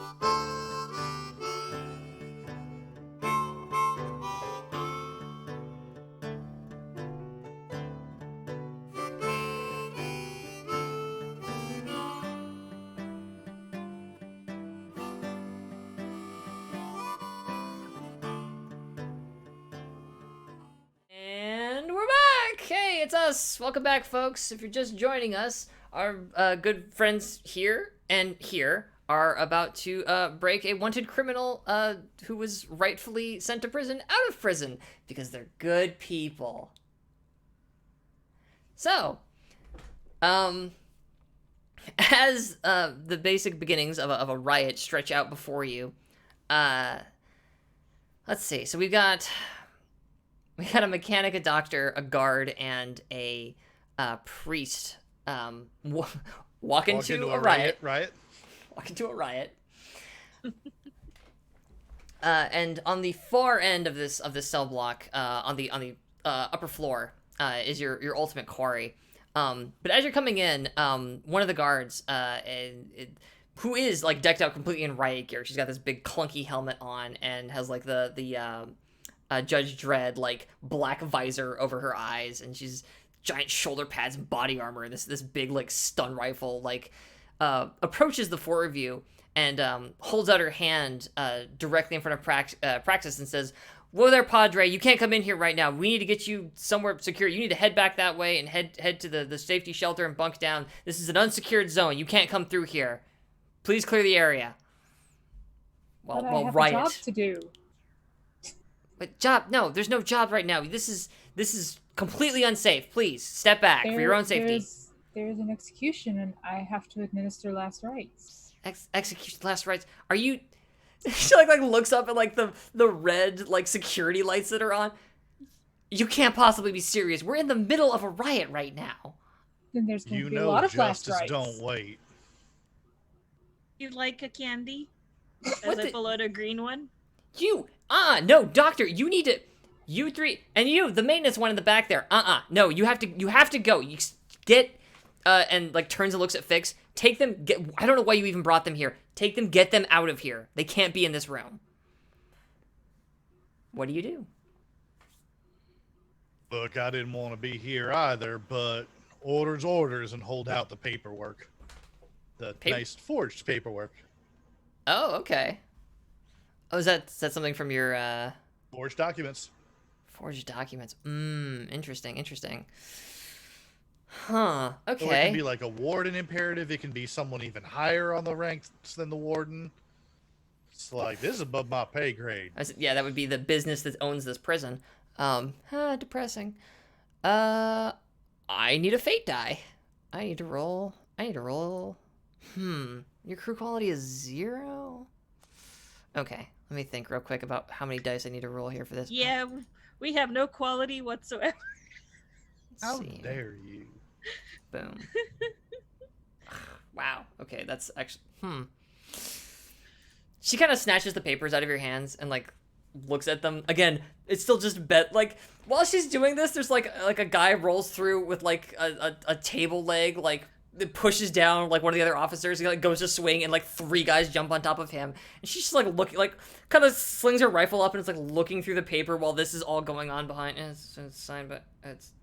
And we're back! Hey, it's us! Welcome back, folks. If you're just joining us, our good friends here and here are about to break a wanted criminal who was rightfully sent to prison out of prison because they're good people. So, as the basic beginnings of a riot stretch out before you, let's see. So we got a mechanic, a doctor, a guard, and a priest walk into a riot. Walk into a riot. And on the far end of this cell block, on the upper floor, is your ultimate quarry. But as you're coming in, one of the guards, who is like decked out completely in riot gear, she's got this big clunky helmet on and has like the Judge Dredd like black visor over her eyes, and she's giant shoulder pads and body armor, and this big like stun rifle like approaches the four of you and holds out her hand directly in front of Praxis and says, "Whoa there, Padre, you can't come in here right now. We need to get you somewhere secure. You need to head back that way and head to the safety shelter and bunk down. This is an unsecured zone. You can't come through here. Please clear the area." But I have a job to do. But job? No, there's no job right now. This is completely unsafe. Please step back for your own safety. There's an execution, and I have to administer last rites. Execution last rites? Are you? She like looks up at like the red like security lights that are on. You can't possibly be serious. We're in the middle of a riot right now. Then there's going to be a lot of last justice rites. don't wait. You'd like a candy? As I pull out a green one? No, doctor, you need to, you three, and you, the maintenance one in the back there, no, you have to go, you get, and like turns and looks at Fix, take them, I don't know why you even brought them here, take them, get them out of here, they can't be in this room. What do you do? Look, I didn't want to be here either, but orders, and hold out the paperwork. The nice forged paperwork. Oh, okay. Oh, is that something from your, Forged documents. Forged documents. Interesting. Huh, okay. Or it can be like a warden imperative. It can be someone even higher on the ranks than the warden. It's like, this is above my pay grade. Yeah, that would be the business that owns this prison. Depressing. I need a fate die. I need to roll. Your crew quality is 0? Okay, let me think real quick about how many dice I need to roll here for this. Yeah, we have no quality whatsoever. How dare you? Boom. Wow. Okay, that's actually... She kind of snatches the papers out of your hands and, like, looks at them. Again, it's still just like, while she's doing this, there's, like a guy rolls through with, like, a table leg, like, it pushes down, like, one of the other officers. He, like, goes to swing, and, like, 3 guys jump on top of him. And she's just, like, looking, like, kind of slings her rifle up and is, like, looking through the paper while this is all going on behind. It's signed, but it's...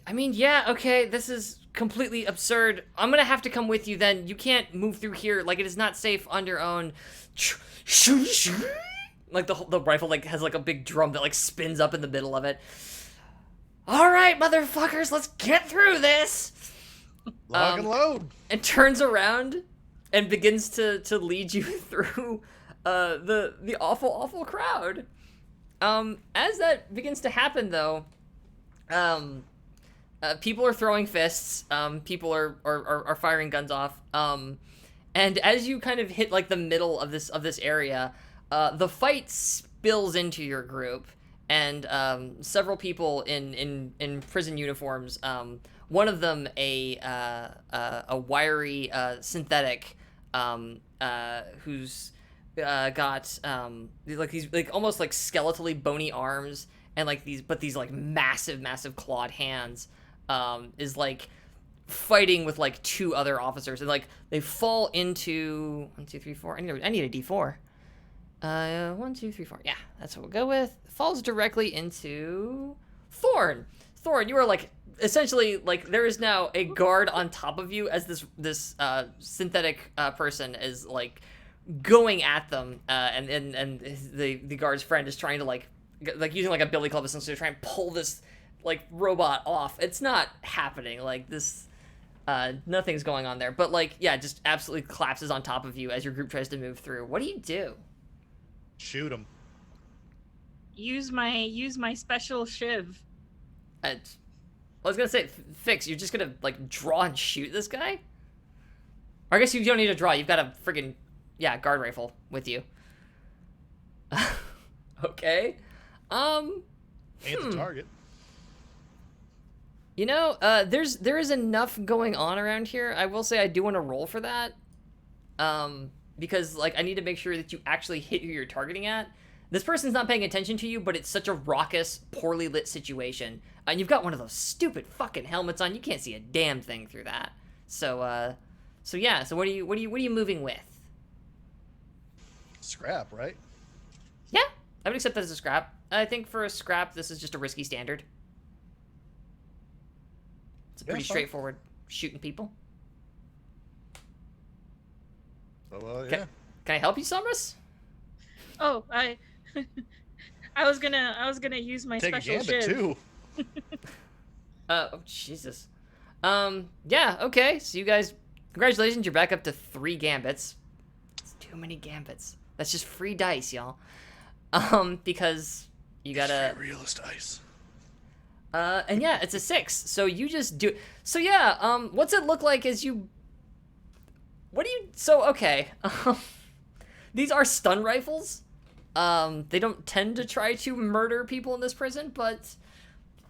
I mean, yeah, okay, this is completely absurd. I'm gonna have to come with you then. You can't move through here. Like, it is not safe on your own. Like, the rifle, like, has, like, a big drum that, like, spins up in the middle of it. Alright, motherfuckers, let's get through this! Lock and load! And turns around and begins to lead you through the awful crowd. As that begins to happen, though, people are throwing fists, people are firing guns off, and as you kind of hit, like, the middle of this area, the fight spills into your group, and several people in prison uniforms, one of them a wiry synthetic who's got like these, like, almost like skeletally bony arms and like these like massive clawed hands, is like fighting with like 2 other officers, and like they fall into 1, 2, 3, 4. I need a D4. 1, 2, 3, 4. Yeah, that's what we'll go with. Falls directly into Thorn. Thorn, you are like essentially like there is now a guard on top of you as this synthetic person is like going at them, and the guard's friend is trying to like using like a billy club essentially to try and pull this like robot off. It's not happening. Like this, nothing's going on there. But like, yeah, just absolutely collapses on top of you as your group tries to move through. What do you do? Shoot him. Use my special shiv. I was gonna say, Fix, you're just gonna like draw and shoot this guy? Or I guess you don't need to draw. You've got a friggin' guard rifle with you. Okay. Ain't the target. You know, there is enough going on around here. I will say I do want to roll for that. Because like I need to make sure that you actually hit who you're targeting at. This person's not paying attention to you, but it's such a raucous, poorly lit situation. And you've got one of those stupid fucking helmets on. You can't see a damn thing through that. So yeah. So what are you moving with? Scrap, right? Yeah, I would accept that as a scrap. I think for a scrap, this is just a risky standard. It's pretty straightforward shooting people. So, yeah. Can I help you, Somrus? Oh, I was gonna use my Take special a gambit, shiv. too. Oh, Jesus. Yeah, okay. So you guys, congratulations, you're back up to 3 gambits. It's too many gambits. That's just free dice, y'all. Because you gotta... Realist dice. And yeah, it's a 6. So you just do... So yeah, what's it look like as you... What do you... So, okay. These are stun rifles. They don't tend to try to murder people in this prison, but...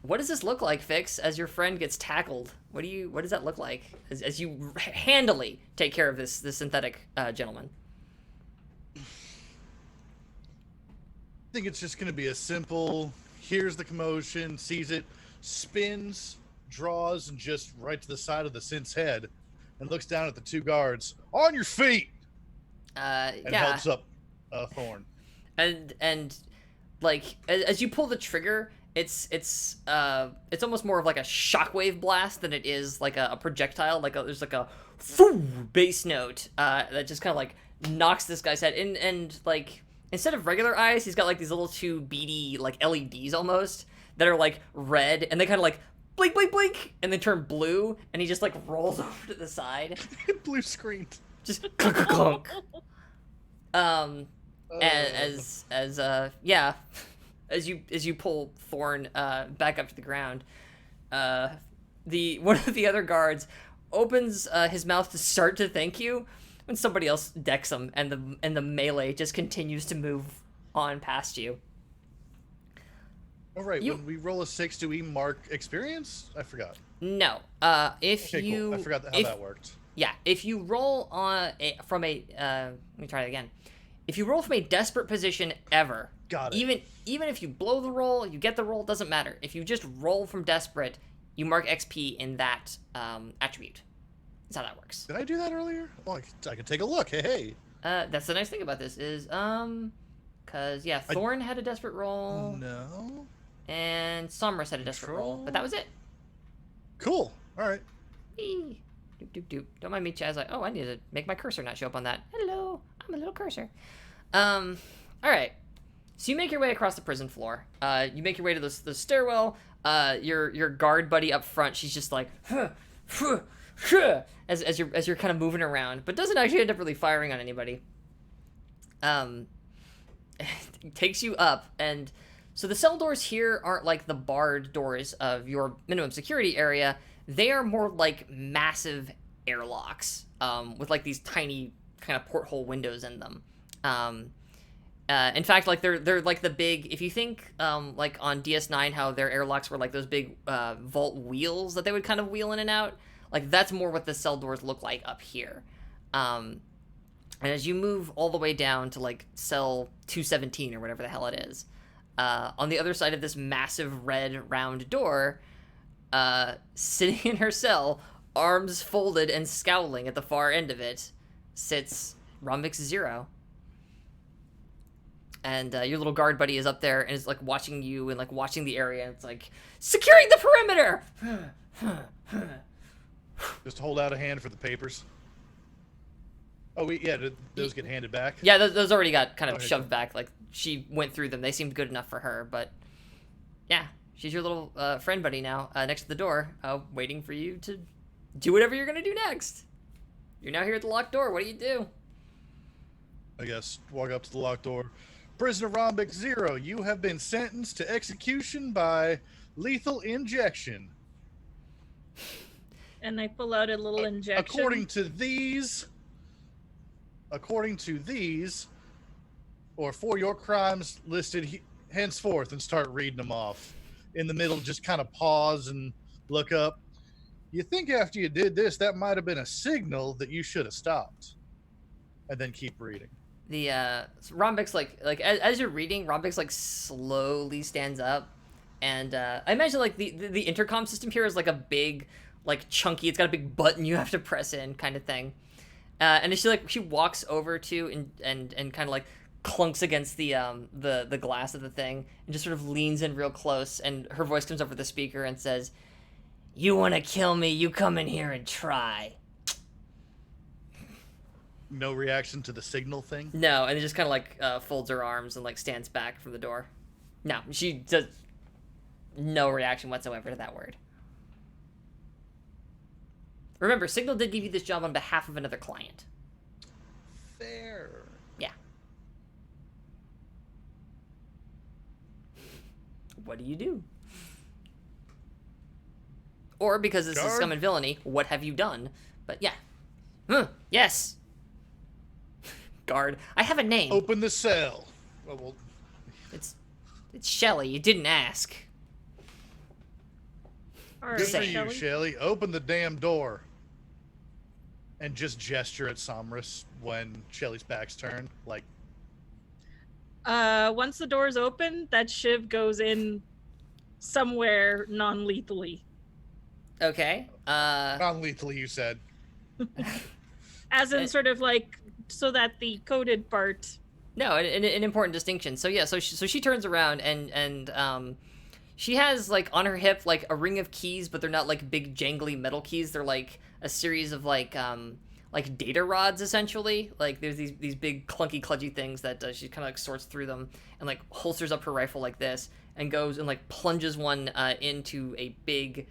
What does this look like, Fix, as your friend gets tackled? What does that look like as you handily take care of this synthetic gentleman? I think it's just going to be a simple, here's the commotion, sees it, spins, draws, and just right to the side of the synth's head, and looks down at the 2 guards. On your feet! And helps up Thorn. And like, as you pull the trigger... It's almost more of like a shockwave blast than it is like a projectile. Like there's like a bass note that just kind of like knocks this guy's head. And like instead of regular eyes, he's got like these little 2 beady like LEDs almost that are like red, and they kind of like blink, blink, blink, and then turn blue, and he just like rolls over to the side. Blue screen. Just clunk, clunk, clunk. Yeah. As you pull Thorn back up to the ground, one of the other guards opens his mouth to start to thank you when somebody else decks him, and the melee just continues to move on past you. All right, when we roll a 6, do we mark experience? I forgot. No. Cool. I forgot how that worked. Yeah, if you roll let me try it again. If you roll from a desperate position ever, got it. Even if you blow the roll, you get the roll, doesn't matter. If you just roll from desperate, you mark XP in that attribute. That's how that works. Did I do that earlier? Well, I can take a look. Hey. That's the nice thing about this is, cause yeah, Thorn had a desperate roll. No. And Somrus had a desperate roll, but that was it. Cool. All right. Doop, doop, doop. Don't mind me, Chaz. Like, oh, I need to make my cursor not show up on that. Hello, I'm a little cursor. All right. So you make your way across the prison floor. You make your way to the stairwell. Your guard buddy up front, she's just like, as you're kind of moving around, but doesn't actually end up really firing on anybody. It takes you up, and so the cell doors here aren't like the barred doors of your minimum security area. They are more like massive airlocks, with like these tiny kind of porthole windows in them. In fact, like they're like the big, if you think like on DS9 how their airlocks were like those big vault wheels that they would kind of wheel in and out, like that's more what the cell doors look like up here. And as you move all the way down to like cell 217 or whatever the hell it is, on the other side of this massive red round door, sitting in her cell, arms folded and scowling at the far end of it, sits Rhombix Zero. And your little guard buddy is up there and is like watching you and like watching the area. And it's like, securing the perimeter! Just hold out a hand for the papers. Oh, did those get handed back? Yeah, those already got kind of Okay, shoved back. Like, she went through them. They seemed good enough for her, but yeah, she's your little friend buddy now, next to the door, waiting for you to do whatever you're gonna do next. You're now here at the locked door. What do you do? I guess walk up to the locked door. Prisoner Rhombix Zero, you have been sentenced to execution by lethal injection. And I pull out a little injection. According to these, or for your crimes listed henceforth, and start reading them off. In the middle, just kind of pause and look up. You think after you did this, that might have been a signal that you should have stopped. And then keep reading. The Rhombix, like as you're reading, Rhombix like slowly stands up, and I imagine like the intercom system here is like a big, like chunky. It's got a big button you have to press in, kind of thing. And she walks over to and kind of like clunks against the glass of the thing and just sort of leans in real close, and her voice comes over the speaker and says, "You want to kill me? You come in here and try." No reaction to the signal thing? No, and it just kind of like folds her arms and like stands back from the door. No, she does no reaction whatsoever to that word. Remember, Signal did give you this job on behalf of another client. Fair. Yeah. What do you do? Or, because this is Scum and Villainy, what have you done? But yeah. Yes. Guard. I have a name. Open the cell. Well, It's Shelly. You didn't ask. All right, good for Say. you, Shelly. Open the damn door. And just gesture at Somrus when Shelly's back's turned. Like, Once the door's open, that shiv goes in somewhere non-lethally. Okay. non-lethally, you said. As in sort of like, so that the coded part... No, an important distinction. So yeah, so she turns around and she has like on her hip like a ring of keys, but they're not like big jangly metal keys. They're like a series of like data rods essentially. Like there's these big clunky kludgy things that she kind of like sorts through them and like holsters up her rifle like this and goes and like plunges one into a big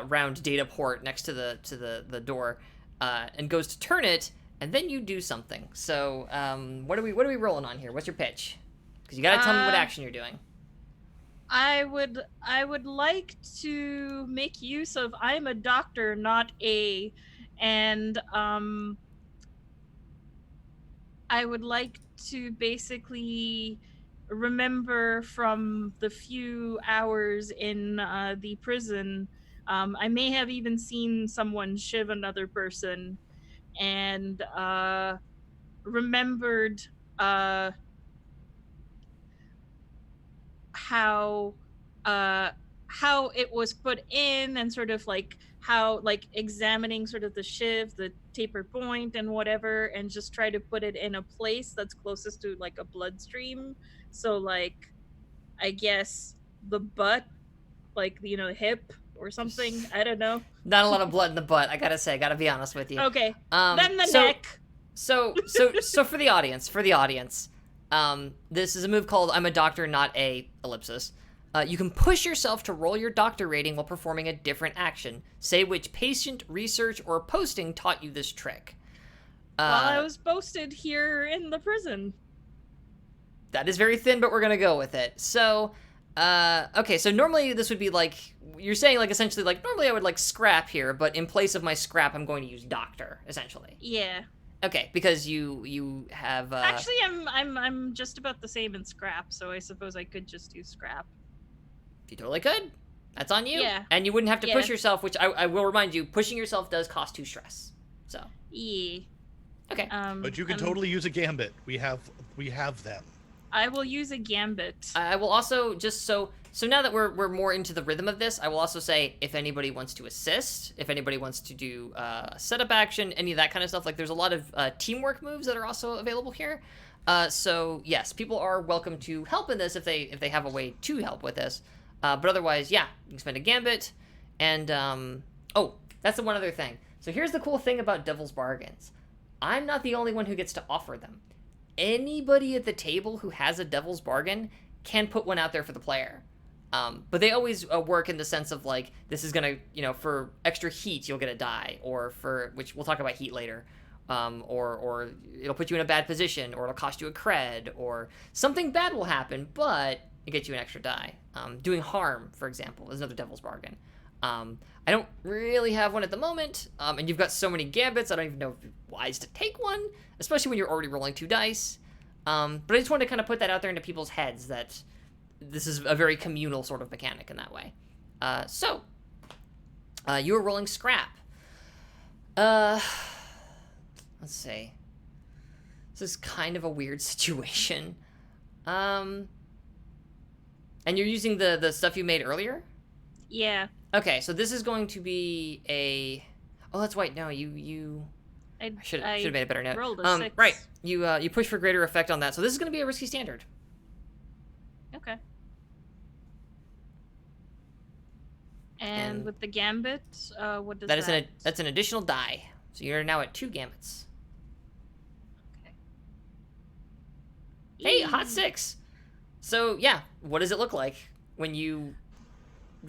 round data port next to the door and goes to turn it. And then you do something. So, what are we rolling on here? What's your pitch? Because you gotta tell me what action you're doing. I would like to make use of I'm a doctor, not a, and I would like to basically remember from the few hours in the prison. I may have even seen someone shiv another person. And remembered how it was put in, and sort of like how like examining sort of the shiv, the taper point and whatever, and just try to put it in a place that's closest to like a bloodstream. So like, I guess the butt, like, you know, hip or something. I don't know. Not a lot of blood in the butt, I gotta be honest with you. Okay. Then the neck. So for the audience, this is a move called I'm a doctor, not a ellipsis. You can push yourself to roll your doctor rating while performing a different action. Say which patient, research, or posting taught you this trick. While I was posted here in the prison. That is very thin, but we're gonna go with it. So, okay, so normally this would be like, you're saying like essentially like, normally I would like scrap here, but in place of my scrap, I'm going to use doctor, essentially. Yeah. Okay, because you have, Actually, I'm just about the same in scrap, so I suppose I could just do scrap. You totally could. That's on you. Yeah. And you wouldn't have to push yourself, which I will remind you, pushing yourself does cost 2 stress. So. Yeah. Okay. But you can totally use a gambit. We have them. I will use a gambit. I will also just so now that we're more into the rhythm of this, I will also say if anybody wants to assist, if anybody wants to do setup action, any of that kind of stuff, like there's a lot of teamwork moves that are also available here. So yes, people are welcome to help in this if they have a way to help with this. But otherwise, yeah, you can spend a gambit, and oh, that's the one other thing. So here's the cool thing about Devil's Bargains. I'm not the only one who gets to offer them. Anybody at the table who has a Devil's Bargain can put one out there for the player. But they always work in the sense of like, this is gonna, for extra heat, you'll get a die, or which we'll talk about heat later. Or it'll put you in a bad position, or it'll cost you a cred, or something bad will happen, but it gets you an extra die. Doing harm, for example, is another Devil's Bargain. I don't really have one at the moment, and you've got so many gambits, I don't even know if it's wise to take one, especially when you're already rolling 2 dice. But I just wanted to kind of put that out there into people's heads that this is a very communal sort of mechanic in that way. So, you were rolling scrap. Let's see. This is kind of a weird situation. And you're using the stuff you made earlier? Yeah. Okay, so this is going to be a... Oh, that's right. No, I should have made a better note. Rolled a 6. Right. You push for greater effect on that. So this is going to be a risky standard. Okay. And with the gambit, what does that? That's an additional die. So you're now at 2 gambits. Okay. Hey, hot 6. So yeah, what does it look like when you...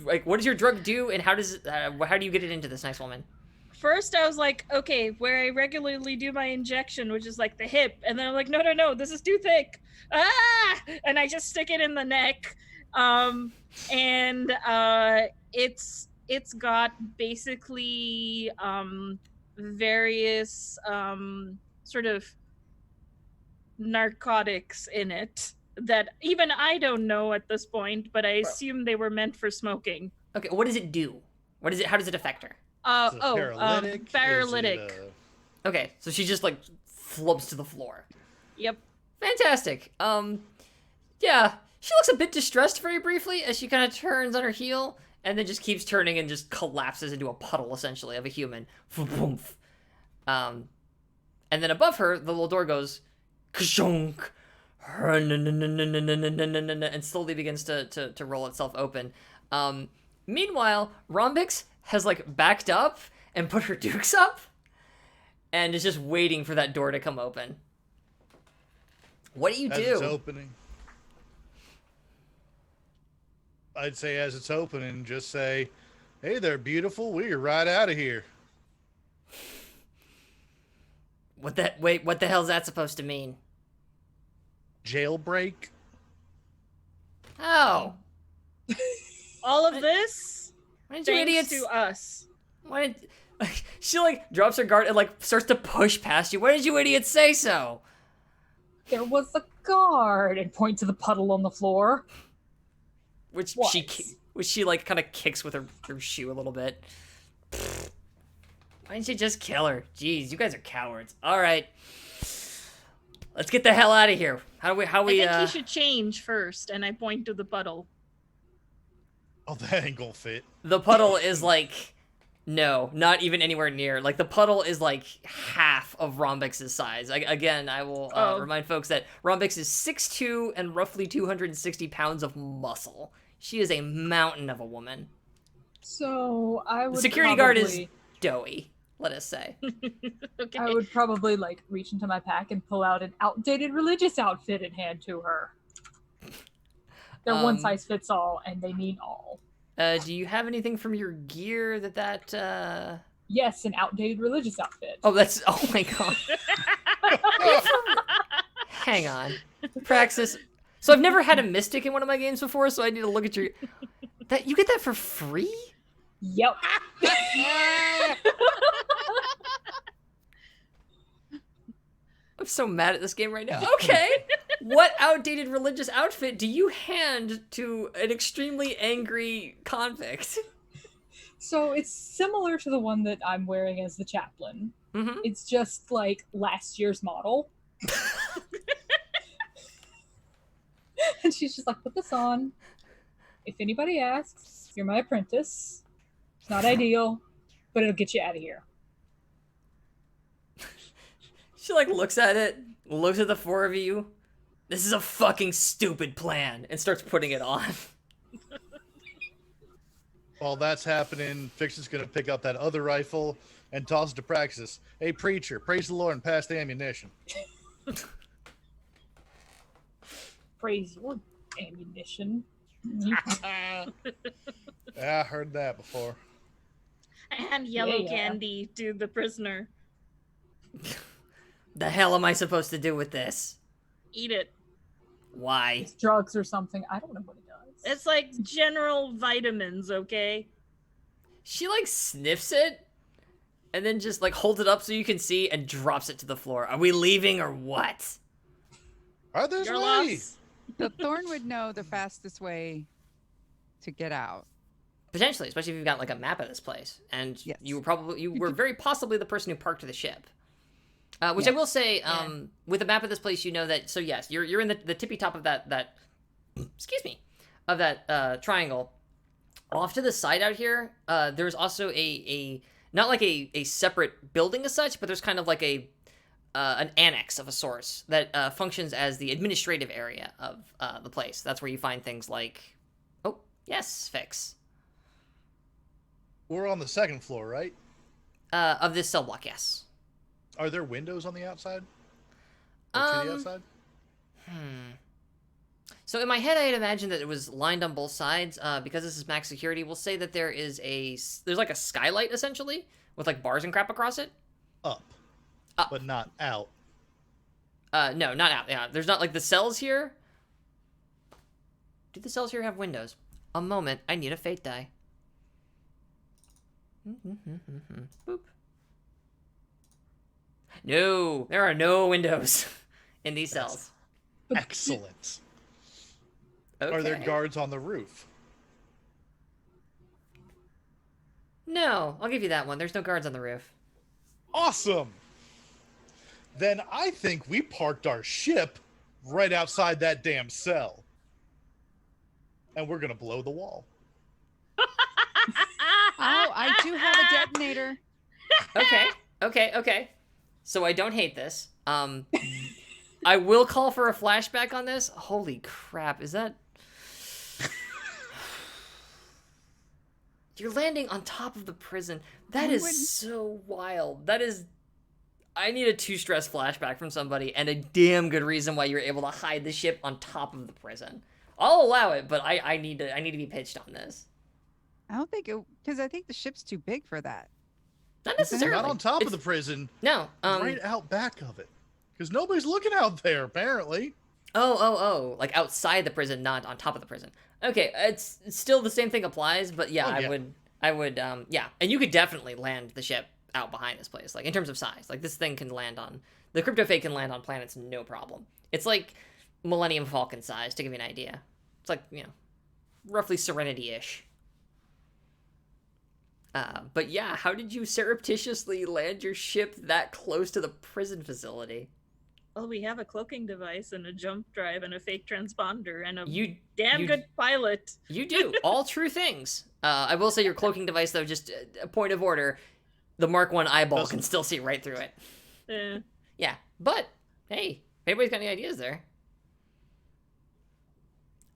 Like, what does your drug do, and how do you get it into this nice woman? First, I was like, okay, where I regularly do my injection, which is like the hip, and then I'm like, no, this is too thick. Ah! And I just stick it in the neck. It's got basically various sort of narcotics in it that even I don't know at this point, but I assume they were meant for smoking. Okay, what does it do? How does it affect her? Paralytic. Paralytic. Okay, so she just like flumps to the floor. Yep. Fantastic. Yeah, she looks a bit distressed very briefly as she kind of turns on her heel and then just keeps turning and just collapses into a puddle essentially of a human. And then above her, the little door goes ka-shonk, and slowly begins to roll itself open. Meanwhile, Rhombix has like backed up and put her dukes up and is just waiting for that door to come open. What do you do? It's opening. I'd say as it's opening, just say, "Hey there, beautiful. We're right out of here." What the hell's that supposed to mean? Jailbreak. Oh. All of this Why did you thanks idiots to us. Why did she like drops her guard and like starts to push past you? Why did you idiots say so? There was a guard, and point to the puddle on the floor. Which What? she like kind of kicks with her shoe a little bit. Why didn't you just kill her? Jeez, you guys are cowards. All right, let's get the hell out of here. I think he should change first, and I point to the puddle. Oh, that ain't gonna fit. The puddle is like, no, not even anywhere near. Like the puddle is like half of Rhombix's size. I will remind folks that Rhombix is 6'2" and roughly 260 pounds of muscle. She is a mountain of a woman. So I would. The security guard is doughy, let us say. Okay. I would probably like reach into my pack and pull out an outdated religious outfit and hand to her. They're one size fits all, and they mean all. Do you have anything from your gear that? Yes, an outdated religious outfit. Oh, my god. Hang on, Praxis. So I've never had a mystic in one of my games before, so I need to look at your. That you get that for free? Yep. I'm so mad at this game right now. Okay. What outdated religious outfit do you hand to an extremely angry convict? So it's similar to the one that I'm wearing as the chaplain. Mm-hmm. It's just like last year's model. And she's just like, put this on. If anybody asks, you're my apprentice. It's not ideal, but it'll get you out of here. She like looks at it, looks at the four of you. This is a fucking stupid plan, and starts putting it on. While that's happening, Fix is going to pick up that other rifle and toss it to Praxis. Hey, preacher, praise the Lord and pass the ammunition. Praise your ammunition. Yeah, I heard that before. And yellow Yeah. candy to the prisoner. The hell am I supposed to do with this? Eat it. Why? It's drugs or something. I don't know what it does. It's like general vitamins, okay? She like sniffs it, and then just like holds it up so you can see and drops it to the floor. Are we leaving or what? Are there Your way? loss. So Thorn would know the fastest way to get out. Potentially, especially if you've got like a map of this place, and Yes. you were very possibly the person who parked the ship. Which Yes. I will say, with a map of this place, you know that. So yes, you're in the tippy top of that excuse me, of that triangle. Off to the side out here, there's also a not like a separate building as such, but there's kind of like an annex of a source that functions as the administrative area of the place. That's where you find things like, oh yes, Fix. We're on the second floor, right? Of this cell block, yes. Are there windows on the outside? Or to the outside? So in my head, I had imagined that it was lined on both sides. Because this is max security, we'll say that there's like a skylight essentially with like bars and crap across it. Up. But not out. No, not out. Yeah, there's not like the cells here. Do the cells here have windows? A moment, I need a fate die. Boop. No, there are no windows in these cells. Excellent. Okay. Are there guards on the roof? No, I'll give you that one. There's no guards on the roof. Awesome! Then I think we parked our ship right outside that damn cell. And we're gonna blow the wall. Oh, I do have a detonator. Okay. So I don't hate this. I will call for a flashback on this. Holy crap, is that... You're landing on top of the prison. That is so wild. That is... I need a 2-stress flashback from somebody, and a damn good reason why you're able to hide the ship on top of the prison. I'll allow it, but I need to be pitched on this. I don't think it, because I think the ship's too big for that. Not necessarily. Not on top of the prison. No. Right out back of it. Because nobody's looking out there, apparently. Oh. Like outside the prison, not on top of the prison. Okay, it's still the same thing applies, but yeah, Oh, yeah. I would, yeah. And you could definitely land the ship out behind this place, like in terms of size. Like this thing can land on, the Cryptofake can land on planets no problem. It's like Millennium Falcon size, to give you an idea. It's like, roughly Serenity-ish. But yeah, how did you surreptitiously land your ship that close to the prison facility? Well, we have a cloaking device and a jump drive and a fake transponder and a You good pilot. You do. All true things. I will say your cloaking device, though, just a point of order, the Mark 1 eyeball can still see right through it. Yeah, but, hey, if anybody's got any ideas there.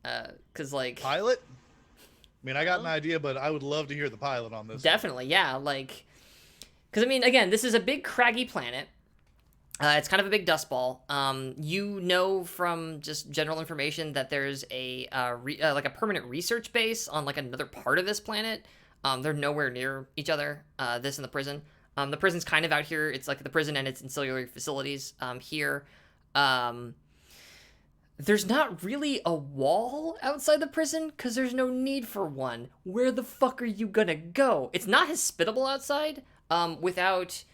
Because, like... Pilot? I mean, I got an idea, but I would love to hear the pilot on this. Definitely, yeah, like... Because, I mean, again, this is a big craggy planet. It's kind of a big dust ball. You know from just general information that there's a like a permanent research base on like another part of this planet. They're nowhere near each other. This and the prison. The prison's kind of out here. It's like the prison and its ancillary facilities here. There's not really a wall outside the prison because there's no need for one. Where the fuck are you gonna go? It's not hospitable outside without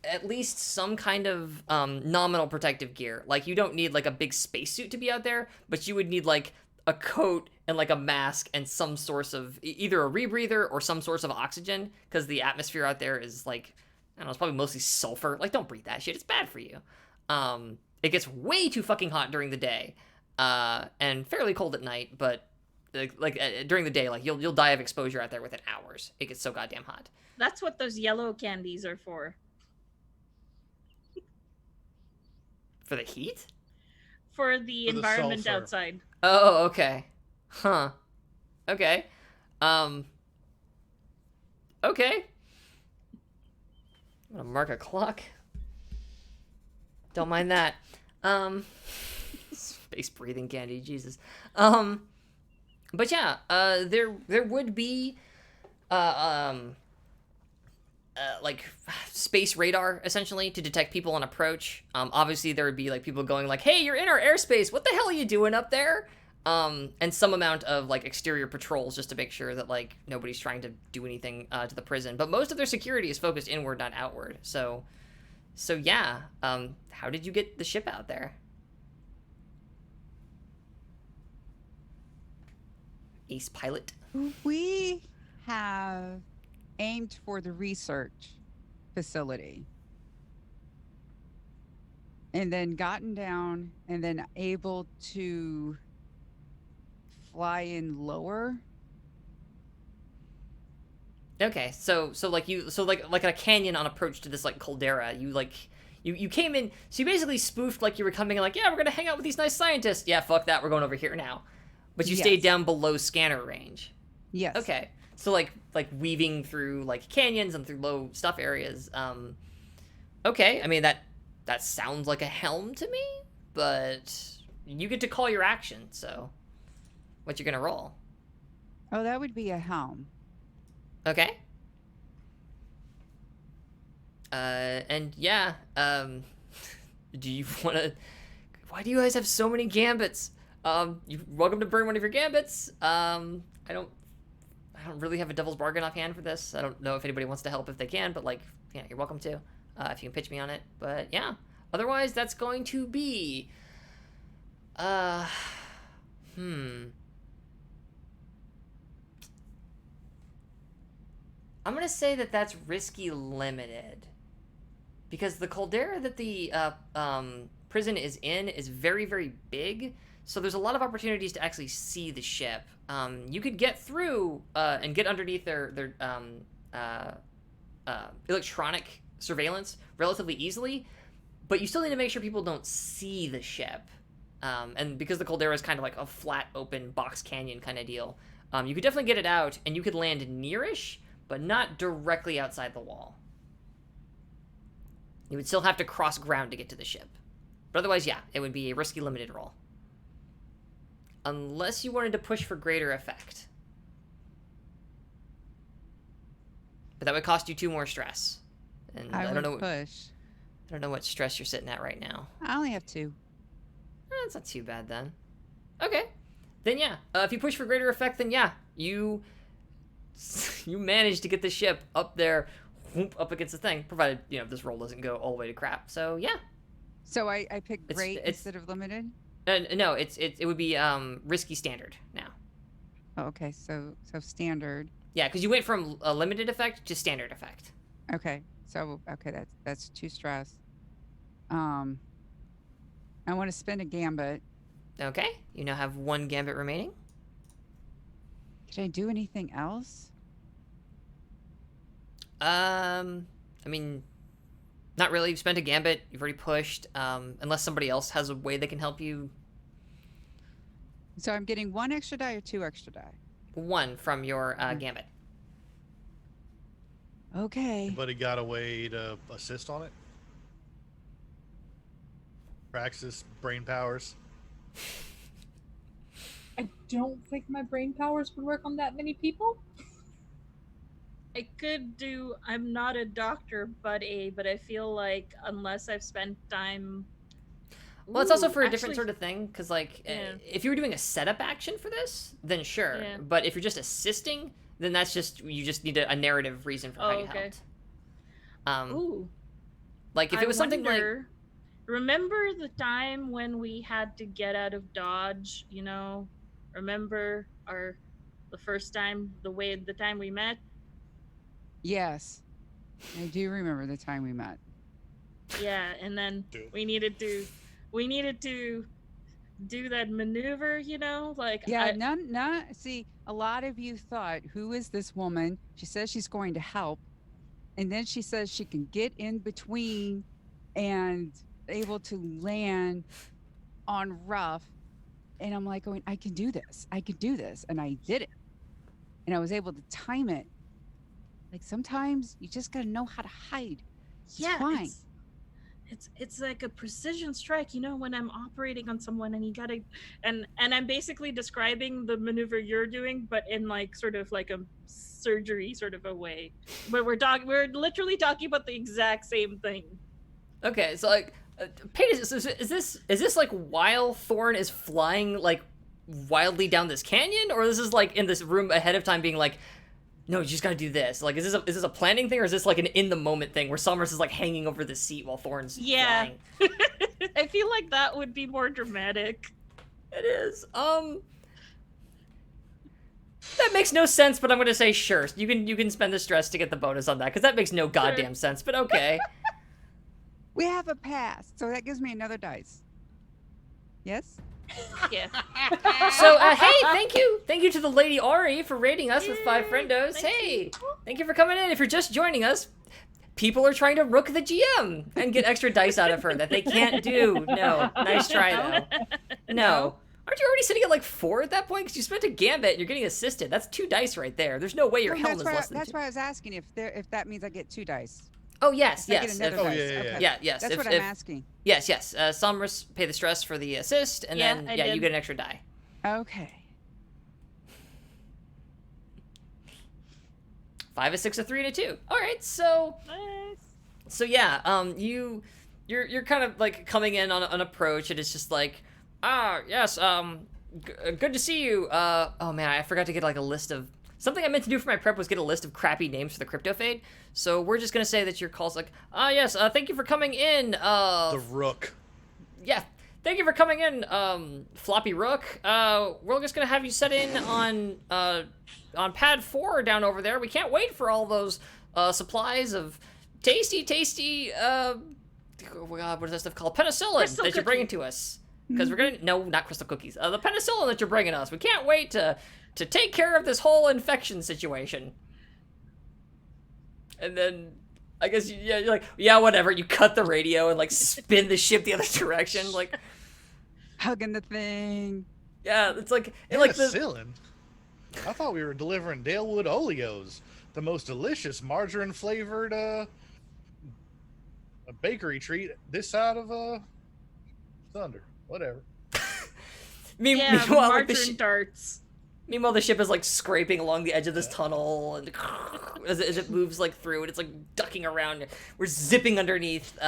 at least some kind of nominal protective gear. Like, you don't need like a big spacesuit to be out there, but you would need like a coat and like a mask and some source of either a rebreather or some source of oxygen, because the atmosphere out there is like, I don't know, it's probably mostly sulfur. Like, don't breathe that shit. It's bad for you. It gets way too fucking hot during the day. and fairly cold at night, but during the day, like you'll die of exposure out there within hours. It gets so goddamn hot. That's what those yellow candies are for. For the heat? For the For the environment sulfur. outside. Oh, okay. Huh. Okay. Okay. I'm gonna mark a clock. Don't mind that. Space breathing candy, Jesus. But yeah, there would be, like space radar essentially to detect people on approach. Obviously there would be like people going like, "Hey, you're in our airspace. What the hell are you doing up there?" And some amount of like exterior patrols just to make sure that like nobody's trying to do anything to the prison. But most of their security is focused inward, not outward. So yeah. How did you get the ship out there? Ace pilot. We have aimed for the research facility and then gotten down and then able to fly in lower. Okay, so like a canyon on approach to this like caldera, you came in, so you basically spoofed like you were coming in like, yeah, we're gonna hang out with these nice scientists. Yeah, fuck that, we're going over here now. But you stayed down below scanner range. Yes. Okay, so like weaving through like canyons and through low stuff areas. Okay, I mean that sounds like a helm to me, but you get to call your action. So, what you gonna roll? Oh, that would be a helm. Okay. And yeah, do you want to? Why do you guys have so many gambits? You're welcome to burn one of your gambits. I don't really have a devil's bargain offhand for this. I don't know if anybody wants to help if they can, but like, yeah, you're welcome to. If you can pitch me on it. But yeah, otherwise that's going to be, I'm gonna say that that's risky limited, because the caldera that the prison is in is very, very big, so there's a lot of opportunities to actually see the ship. You could get through and get underneath their electronic surveillance relatively easily, but you still need to make sure people don't see the ship. And because the caldera is kind of like a flat, open box canyon kind of deal, you could definitely get it out, and you could land nearish, but not directly outside the wall. You would still have to cross ground to get to the ship. But otherwise, yeah, it would be a risky limited roll. Unless you wanted to push for greater effect. But that would cost you 2 more stress. And I don't know. would push. I don't know what stress you're sitting at right now. I only have 2. That's not too bad then. Okay. Then yeah, if you push for greater effect, then yeah, you manage to get the ship up there, whoop, up against the thing, provided, you know, this roll doesn't go all the way to crap. So yeah. So I picked It's- great it's- instead of limited? No, it would be risky standard now. Oh, okay, so standard. Yeah, because you went from a limited effect to standard effect. Okay, so that's 2 stress. I want to spend a gambit. Okay, you now have 1 gambit remaining. Can I do anything else? I mean, not really. You've spent a gambit. You've already pushed. Unless somebody else has a way they can help you. So I'm getting 1 extra die or 2 extra die? 1 from your gambit. Okay. Anybody got a way to assist on it? Praxis, brain powers. I don't think my brain powers would work on that many people. I could do. I'm not a doctor, but I feel like unless I've spent time. Well, it's also Ooh, for a different actually- sort of thing, because like, Yeah. if you were doing a setup action for this, then sure. Yeah. But if you're just assisting, then that's just, you just need a narrative reason for how you okay. helped. Ooh. Like if it was something like, wonder, remember the time when we had to get out of Dodge, you know? Remember the first time, the time we met? Yes. I do remember the time we met. Yeah, and then Do. we needed to do that maneuver, like Yeah, none. See, a lot of you thought, who is this woman? She says she's going to help. And then she says she can get in between and able to land on rough. And I'm like going, I can do this. I can do this. And I did it. And I was able to time it. Like sometimes you just got to know how to hide. It's fine. It's like a precision strike, when I'm operating on someone and you gotta, and I'm basically describing the maneuver you're doing, but in like sort of like a surgery sort of a way. But we're literally talking about the exact same thing. Okay, so like, Peyton, is this like while Thorn is flying like wildly down this canyon, or this is like in this room ahead of time being like, no, you just gotta do this. Like, is this a planning thing, or is this like an in the moment thing where Summers is like hanging over the seat while Thorn's flying? I feel like that would be more dramatic. It is. That makes no sense, but I'm gonna say sure. You can spend the stress to get the bonus on that, because that makes no goddamn sense. But okay. We have a pass, so that gives me another dice. Yes? Yeah. So, hey, thank you to the Lady Ari for rating us with 5 friendos. Thank you for coming in. If you're just joining us, people are trying to rook the GM and get extra dice out of her that they can't do. No, nice try though. No. Aren't you already sitting at like 4 at that point? Because you spent a gambit and you're getting assisted. That's 2 dice right there. There's no way your helm is less than 2. That's why I was asking if that means I get 2 dice. Oh, yes. I get another dice. Okay. Yes. That's what I'm asking. Yes. Somers pay the stress for the assist, and then you get an extra die. Okay. 5, a 6, a 3, and a 2. All right, so Nice. So yeah, you're kind of like coming in on an approach, and it's just like, yes, good to see you. Oh man, I forgot to get like a list of something I meant to do for my prep was get a list of crappy names for the crypto fade. So we're just gonna say that your call's like, yes, thank you for coming in. The Rook. Yeah, thank you for coming in, Floppy Rook. We're just gonna have you set in on pad 4 down over there. We can't wait for all those supplies of tasty, oh my God, what is that stuff called? Penicillin that you're bringing to us. Because we're gonna, no, not crystal cookies. The penicillin that you're bringing us. We can't wait to take care of this whole infection situation. And then, I guess, you're like, yeah, whatever. You cut the radio and like spin the ship the other direction, like hugging the thing. Yeah, it's like penicillin. I thought we were delivering Dalewood Oleos, the most delicious margarine flavored a bakery treat this side of Thunder. Whatever. Meanwhile, margarine darts. Meanwhile, the ship is like scraping along the edge of this tunnel, and as it moves like through it, it's like ducking around. We're zipping underneath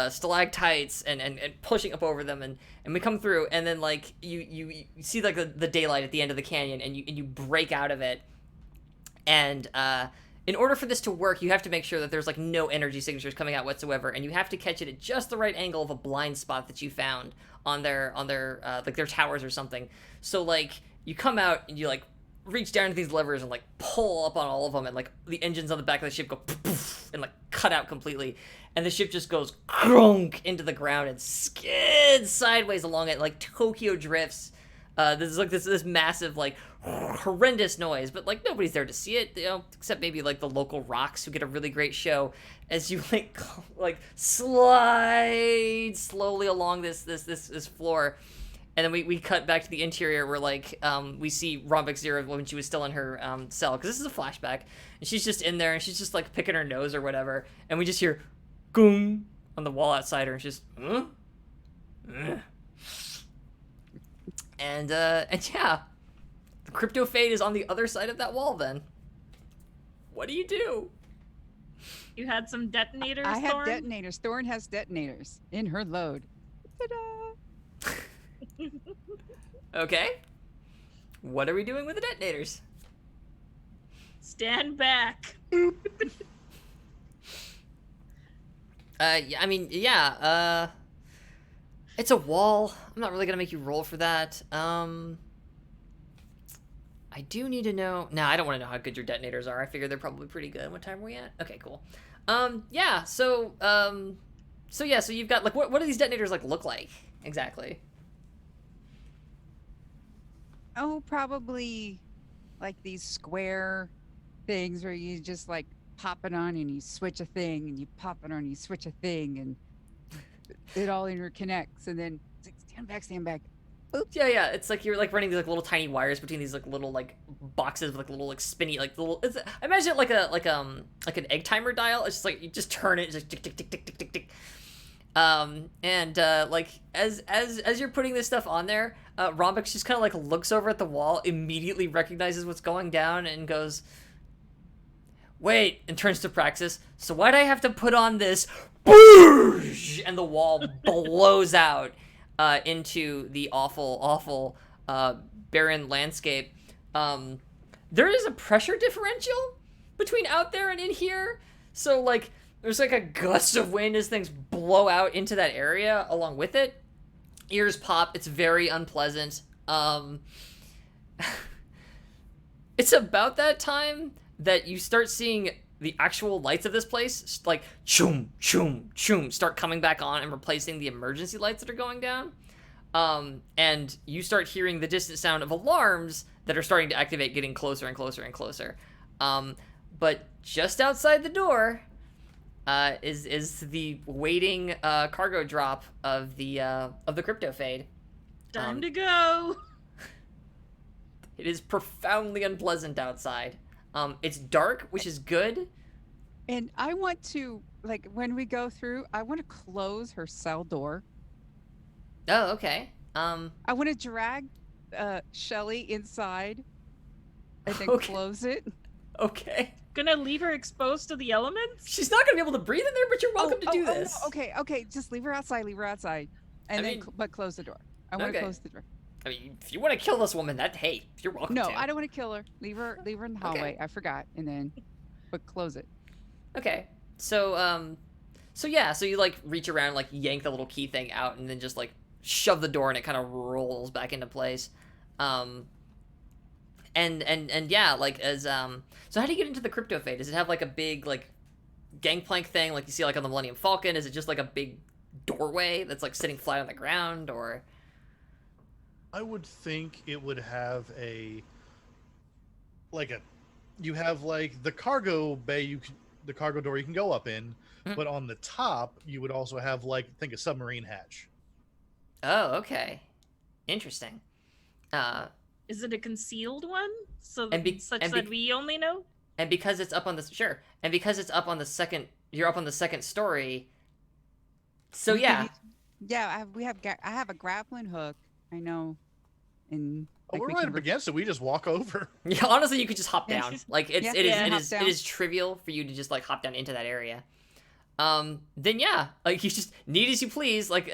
stalactites and pushing up over them, and we come through, and then like you see like the daylight at the end of the canyon, and you break out of it, and in order for this to work, you have to make sure that there's like no energy signatures coming out whatsoever, and you have to catch it at just the right angle of a blind spot that you found on their like their towers or something. So like you come out and you like reach down to these levers and like pull up on all of them, and like the engines on the back of the ship go poof, and like cut out completely, and the ship just goes crunk into the ground and skids sideways along it like Tokyo drifts. This is like this massive like horrendous noise, but like nobody's there to see it, except maybe like the local rocks who get a really great show as you like slide slowly along this floor. And then we cut back to the interior where like we see Rhombix Zero when she was still in her cell, because this is a flashback, and she's just in there and she's just like picking her nose or whatever, and we just hear goong on the wall outside her, and she's and yeah, the crypto fade is on the other side of that wall. Then what do you do? You had some detonators. I have Thorn? detonators. Thorn has detonators in her load. Ta-da! Okay. What are we doing with the detonators? Stand back. It's a wall. I'm not really gonna make you roll for that. I do need to know. No, I don't want to know how good your detonators are. I figure they're probably pretty good. What time are we at? Okay, cool. So you've got like what do these detonators like look like exactly? Oh, probably like these square things where you just like pop it on and you switch a thing and you pop it on and you switch a thing and it all interconnects and then it's like stand back. Yeah. It's like you're like running these like little tiny wires between these like little like boxes with like little like spinny like little. I imagine it like an egg timer dial. It's just like you just turn it, it's like tick tick tick tick tick tick tick. Like as you're putting this stuff on there, Rombix just kind of like looks over at the wall, immediately recognizes what's going down, and goes, "Wait!" and turns to Praxis. "So why'd I have to put on this?" Boosh! And the wall blows out into the awful barren landscape. There is a pressure differential between out there and in here, so like there's like a gust of wind as things blow out into that area along with it. Ears pop. It's very unpleasant. It's about that time that you start seeing the actual lights of this place like choom choom choom start coming back on and replacing the emergency lights that are going down. And you start hearing the distant sound of alarms that are starting to activate, getting closer and closer and closer. But just outside the door is the waiting cargo drop of the crypto fade. Time to go. It is profoundly unpleasant outside. It's dark, which is good. And I want to, like, when we go through, I want to close her cell door. Oh, okay. I want to drag Shelly inside and then Okay. close it. Okay. Gonna leave her exposed to the elements? She's not gonna be able to breathe in there, but you're welcome to do this. No, okay. Just leave her outside. And but close the door. I want to Okay. close the door. I mean, if you want to kill this woman, hey, you're welcome No, to. I don't want to kill her. Leave her in the hallway. I forgot. But close it. Okay. So you like reach around, like yank the little key thing out, and then just like shove the door, and it kind of rolls back into place. And yeah, like as so how do you get into the crypto fade? Does it have like a big like gangplank thing like you see like on the Millennium Falcon? Is it just like a big doorway that's like sitting flat on the ground, or? I would think it would have you have like the cargo bay, the cargo door you can go up in, but on the top you would also have like think a submarine hatch. Oh, okay, interesting. Is it a concealed one? And That we only know? And because it's up on the and because it's up on the second, you're up on the second story. So yeah. Yeah, I have a grappling hook. I know. And We're right up against it. We just walk over. Yeah, honestly, you could just hop down. Like it is trivial for you to just like hop down into that area. Then yeah, like you just neat as you please. Like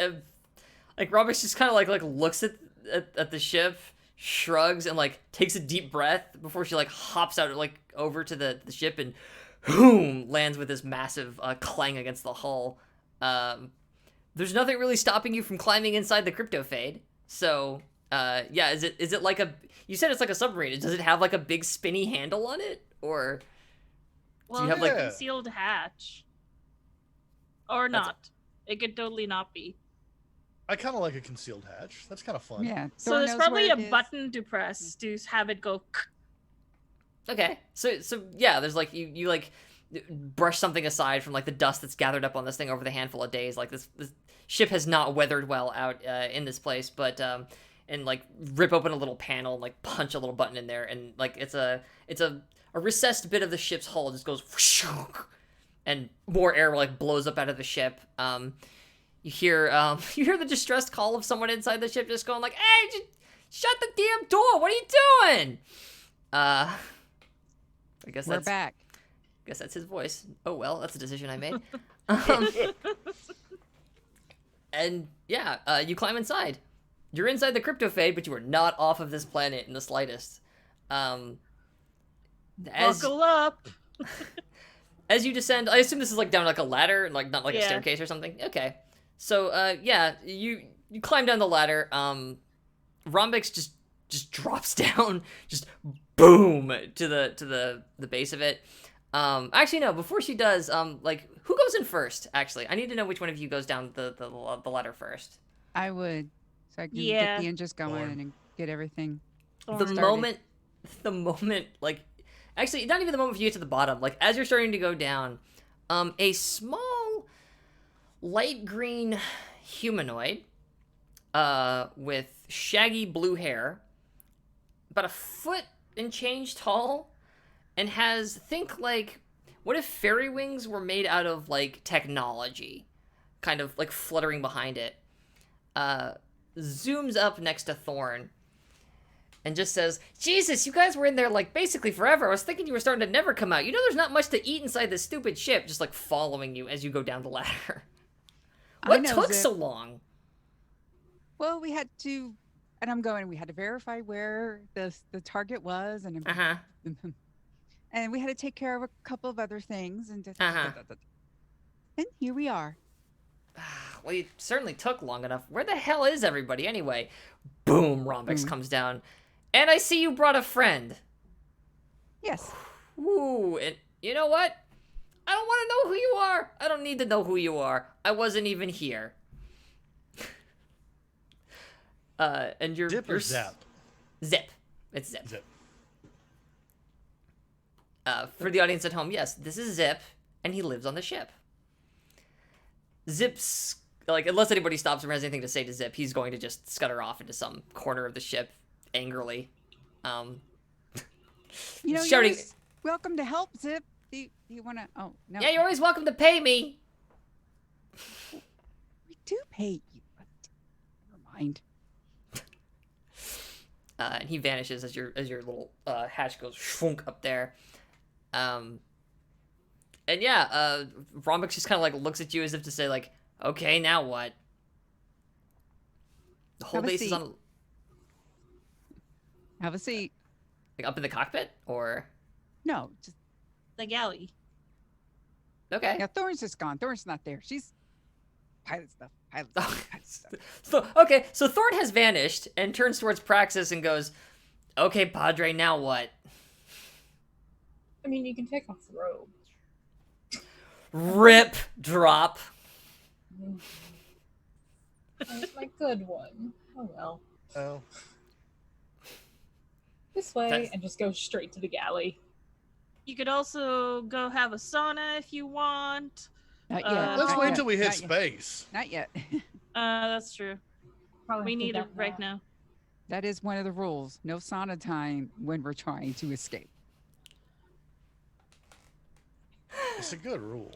Robert just kind of like looks at the ship, shrugs, and like takes a deep breath before she like hops out like over to the ship and boom lands with this massive clang against the hull. There's nothing really stopping you from climbing inside the crypto fade. So yeah, is it like you said it's like a submarine. Does it have like a big spinny handle on it, or Well, do you have like a concealed hatch. Or not. It could totally not be. I kind of like a concealed hatch. That's kind of fun. Yeah. So there's probably a button to press to have it go. Okay, so yeah, there's like you like brush something aside from like the dust that's gathered up on this thing over the handful of days. Like this ship has not weathered well out in this place, but and like rip open a little panel and like punch a little button in there, and like it's a recessed bit of the ship's hull just goes whoosh, and more air like blows up out of the ship. You hear the distressed call of someone inside the ship just going like, "Hey, just shut the damn door! What are you doing?" I guess we're back. I guess that's his voice. Oh well, that's a decision I made. And yeah, you climb inside. You're inside the crypto fade, but you are not off of this planet in the slightest. Buckle up. As you descend, I assume this is like down like a ladder, like not like a staircase or something. Okay, so yeah, you climb down the ladder. Rombix just drops down, just boom to the base of it. Actually no, before she does, like who goes in first? Actually, I need to know which one of you goes down the ladder first. I would, so I can get the engines going and get everything. Thorn. The moment, like, actually, not even the moment you get to the bottom. Like, as you're starting to go down, a small, light green humanoid, with shaggy blue hair, about a foot and change tall, and think like, what if fairy wings were made out of, like, technology, kind of like fluttering behind it, zooms up next to Thorn and just says, Jesus, you guys were in there, like, basically forever. I was thinking you were starting to never come out. You know there's not much to eat inside this stupid ship, just, like, following you as you go down the ladder. What took so long? Well, we had to, and we had to verify where the target was, and and we had to take care of a couple of other things, and and here we are. Well, you certainly took long enough. Where the hell is everybody anyway? Boom, Rhombix comes down. And I see you brought a friend. Yes. Ooh, and you know what? I don't want to know who you are. I don't need to know who you are. I wasn't even here. And you're... Zip or Zap? Zip. It's Zip. Zip. For the audience at home, yes, this is Zip, and he lives on the ship. Zip's, like, unless anybody stops him or has anything to say to Zip, he's going to just scutter off into some corner of the ship, angrily. You know, shouting, you're welcome to help, Zip. Do you want to, oh, no. Yeah, you're always welcome to pay me. We do pay you, but never mind. And he vanishes as your little hatch goes shwunk up there. And yeah, Rhombix just kind of, like, looks at you as if to say, like, okay, now what? The whole base is on... Have a seat. Like, up in the cockpit, or? No, just... The galley. Okay. Yeah, Thorn's just gone. Thorn's not there. She's... Pilot stuff. Pilot stuff. So Thorn has vanished and turns towards Praxis and goes, okay, Padre, now what? I mean, you can take off the robe. Rip, drop. That's my good one. Oh well. Oh. This way, and just go straight to the galley. You could also go have a sauna if you want. Not yet. Let's not wait yet, until we hit not yet, space. Not yet. That's true. Probably We have to need do it that right now. That is one of the rules. No sauna time when we're trying to escape. It's a good rule.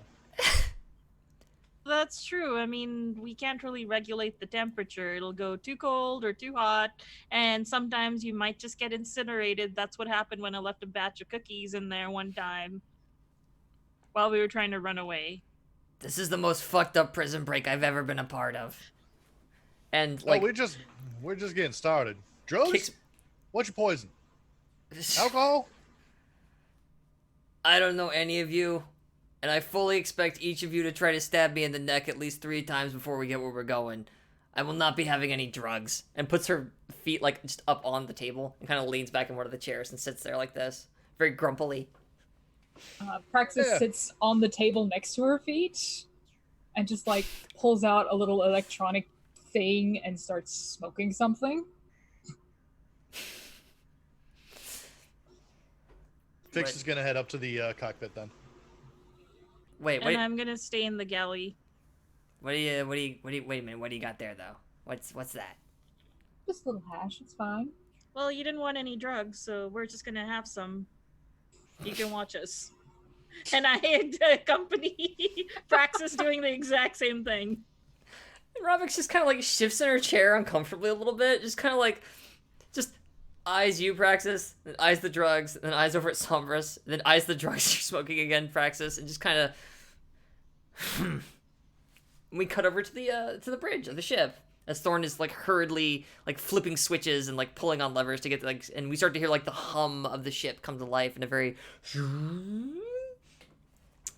That's true. I mean, we can't really regulate the temperature. It'll go too cold or too hot, and sometimes you might just get incinerated. That's what happened when I left a batch of cookies in there one time while we were trying to run away. This is the most fucked up prison break I've ever been a part of. And, like... we're just getting started. Drugs? What's your poison? Alcohol? I don't know any of you, and I fully expect each of you to try to stab me in the neck at least 3 times before we get where we're going. I will not be having any drugs. And puts her feet, like, just up on the table and kind of leans back in one of the chairs and sits there like this, very grumpily. Praxis sits on the table next to her feet and just, like, pulls out a little electronic thing and starts smoking something. Fix is gonna head up to the cockpit then. Wait. And I'm gonna stay in the galley. Wait a minute, what do you got there, though? What's that? Just a little hash, it's fine. Well, you didn't want any drugs, so we're just gonna have some. You can watch us. And I accompany Praxis doing the exact same thing. And Robix just kind of, like, shifts in her chair uncomfortably a little bit, just kind of, like, just eyes you, Praxis, then eyes the drugs, then eyes over at Sombras, then eyes the drugs you're smoking again, Praxis, and just kind of... We cut over to the bridge of the ship as Thorn is, like, hurriedly, like, flipping switches and, like, pulling on levers to get, like, and we start to hear, like, the hum of the ship come to life in a very...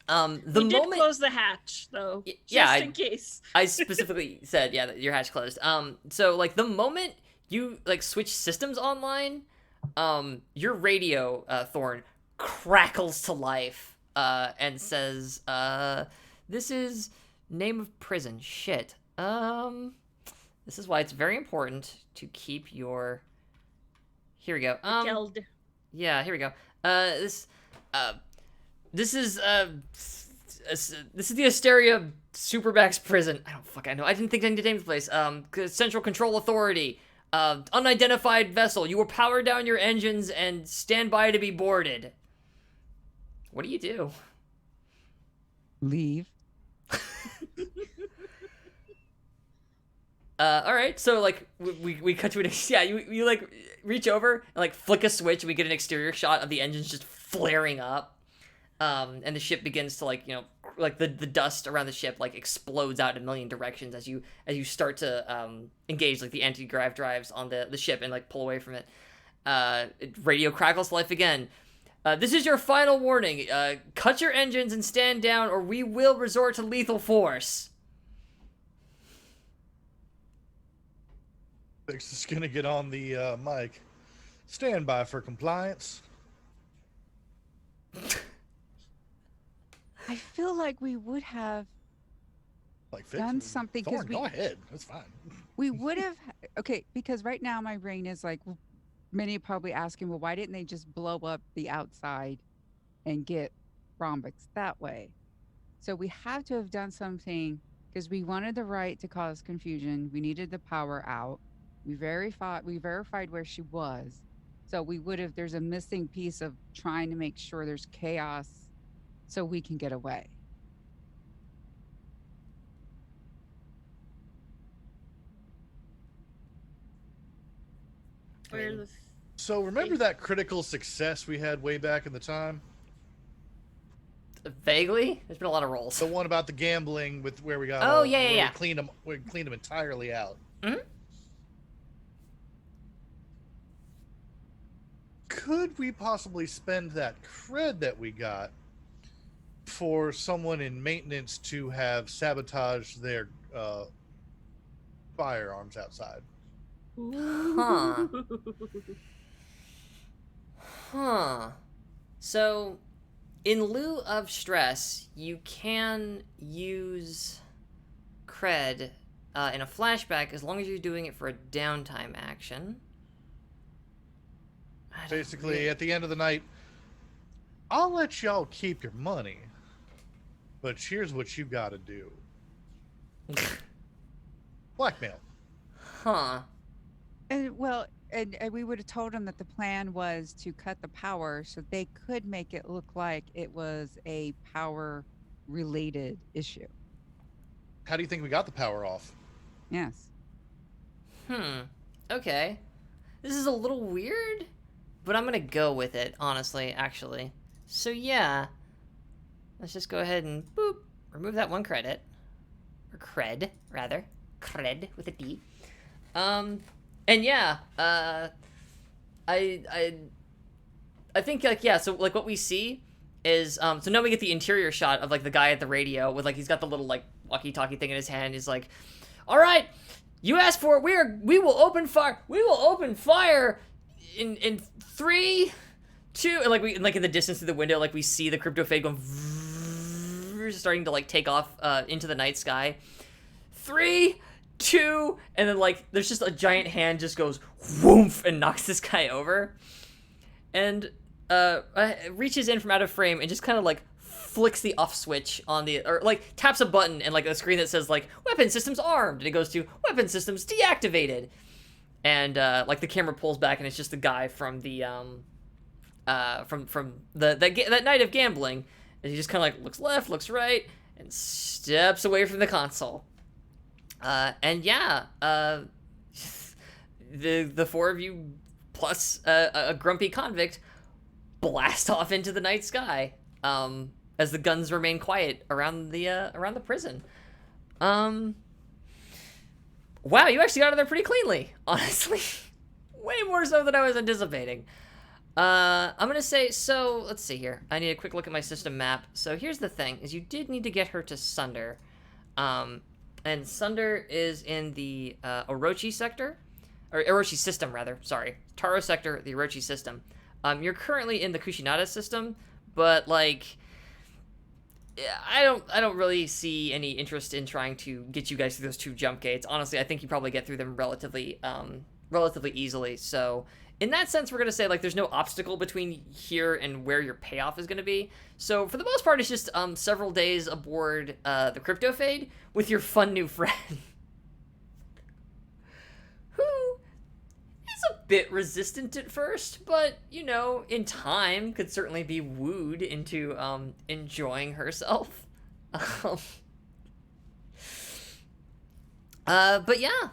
We did close the hatch, though, just in case. I specifically said, that your hatch closed. So, like, the moment you, like, switch systems online, your radio, Thorn, crackles to life, and says, this is name of prison. Shit. This is why it's very important to keep your Here we go. Killed. Yeah, here we go. This is the Asteria Supermax prison. I know. I didn't think I need to name the place. Central Control Authority. Unidentified vessel. You will power down your engines and stand by to be boarded. What do you do? Leave. All right. So like we cut to an you like reach over and like flick a switch and we get an exterior shot of the engines just flaring up. And the ship begins to like the dust around the ship like explodes out in a million directions as you start to engage like the anti-grav drives on the ship and like pull away from it. Radio crackles to life again. This is your final warning. Cut your engines and stand down, or we will resort to lethal force. Fix is gonna get on the mic. Stand by for compliance. I feel like we would have Like done something because go ahead. That's fine. we would have. Okay, because right now my brain is like, well, many are probably asking, well, why didn't they just blow up the outside and get rhombics that way? So we have to have done something because we wanted the right to cause confusion. We needed the power out. We verified where she was. So we would have. There's a missing piece of trying to make sure there's chaos so we can get away. Where the So remember that critical success we had way back in the time? Vaguely, there's been a lot of rolls. The one about the gambling with where we got. Oh, where yeah. We cleaned them entirely out. Hmm. Could we possibly spend that cred that we got for someone in maintenance to have sabotaged their firearms outside? Huh. So, in lieu of stress, you can use cred in a flashback as long as you're doing it for a downtime action. Basically, at the end of the night, I'll let y'all keep your money, but here's what you gotta do. Blackmail. Huh. And well, and we would have told them that the plan was to cut the power so they could make it look like it was a power related issue. How do you think we got the power off? Yes. Okay. This is a little weird, but I'm gonna go with it, honestly, actually. So yeah. Let's just go ahead and boop, remove that one credit. Or cred, rather. Cred with a D. And yeah, I think like yeah, so like what we see is so now we get the interior shot of like the guy at the radio with like he's got the little like walkie-talkie thing in his hand. He's like, "All right, you asked for it. We will open fire. We will open fire in 3, 2." And like in the distance through the window, like we see the cryptophage going starting to like take off into the night sky. 3, 2, and then like there's just a giant hand just goes whoomph and knocks this guy over, and reaches in from out of frame and just kind of like flicks the off switch on the or like taps a button and like a screen that says like weapon systems armed and it goes to weapon systems deactivated, and like the camera pulls back and it's just the guy from the from that night of gambling, and he just kind of like looks left, looks right, and steps away from the console. And yeah, the four of you plus a grumpy convict blast off into the night sky as the guns remain quiet around the prison. Wow, you actually got out of there pretty cleanly, honestly. Way more so than I was anticipating. I'm gonna say, so let's see here. I need a quick look at my system map. So here's the thing, is you did need to get her to Sunder. And Sunder is in the Orochi sector, or Orochi system rather. Sorry, Taro sector, the Orochi system. You're currently in the Kushinada system, but like, I don't really see any interest in trying to get you guys through those 2 jump gates. Honestly, I think you probably get through them relatively easily. So in that sense, we're going to say, like, there's no obstacle between here and where your payoff is going to be. So, for the most part, it's just several days aboard the Crypto Fade with your fun new friend. Who is a bit resistant at first, but, you know, in time could certainly be wooed into enjoying herself. But yeah.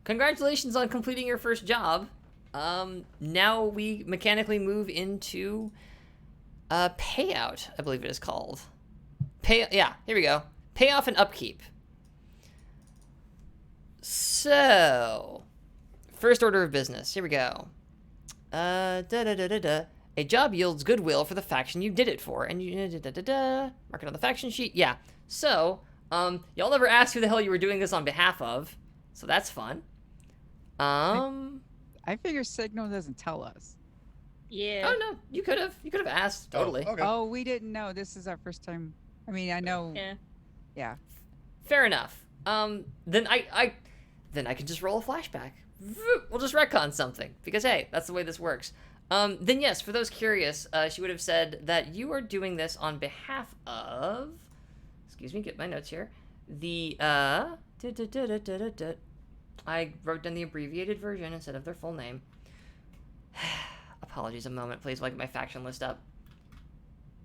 Congratulations on completing your first job. Now we mechanically move into payout, I believe it is called. Yeah, here we go. Payoff and upkeep. So, first order of business. Here we go. A job yields goodwill for the faction you did it for, and you mark it on the faction sheet. Yeah. So, y'all never asked who the hell you were doing this on behalf of, so that's fun. I figure Signal doesn't tell us. Yeah. Oh no, you could have asked, totally. Oh, okay. Oh, we didn't know. This is our first time. I mean, I know. Yeah. Yeah. Fair enough. Then I can just roll a flashback. We'll just retcon something, because hey, that's the way this works. Then yes, for those curious, she would have said that you are doing this on behalf of, excuse me, get my notes here. The I wrote down the abbreviated version instead of their full name. Apologies, a moment, please, while I get my faction list up.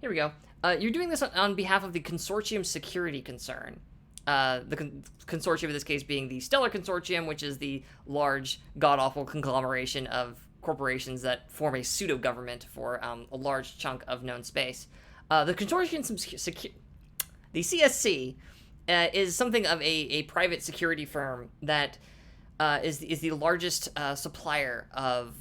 Here we go. You're doing this on behalf of the Consortium Security Concern. The consortium in this case being the Stellar Consortium, which is the large, god-awful conglomeration of corporations that form a pseudo-government for a large chunk of known space. The Consortium, the CSC, is something of a private security firm that is the largest supplier of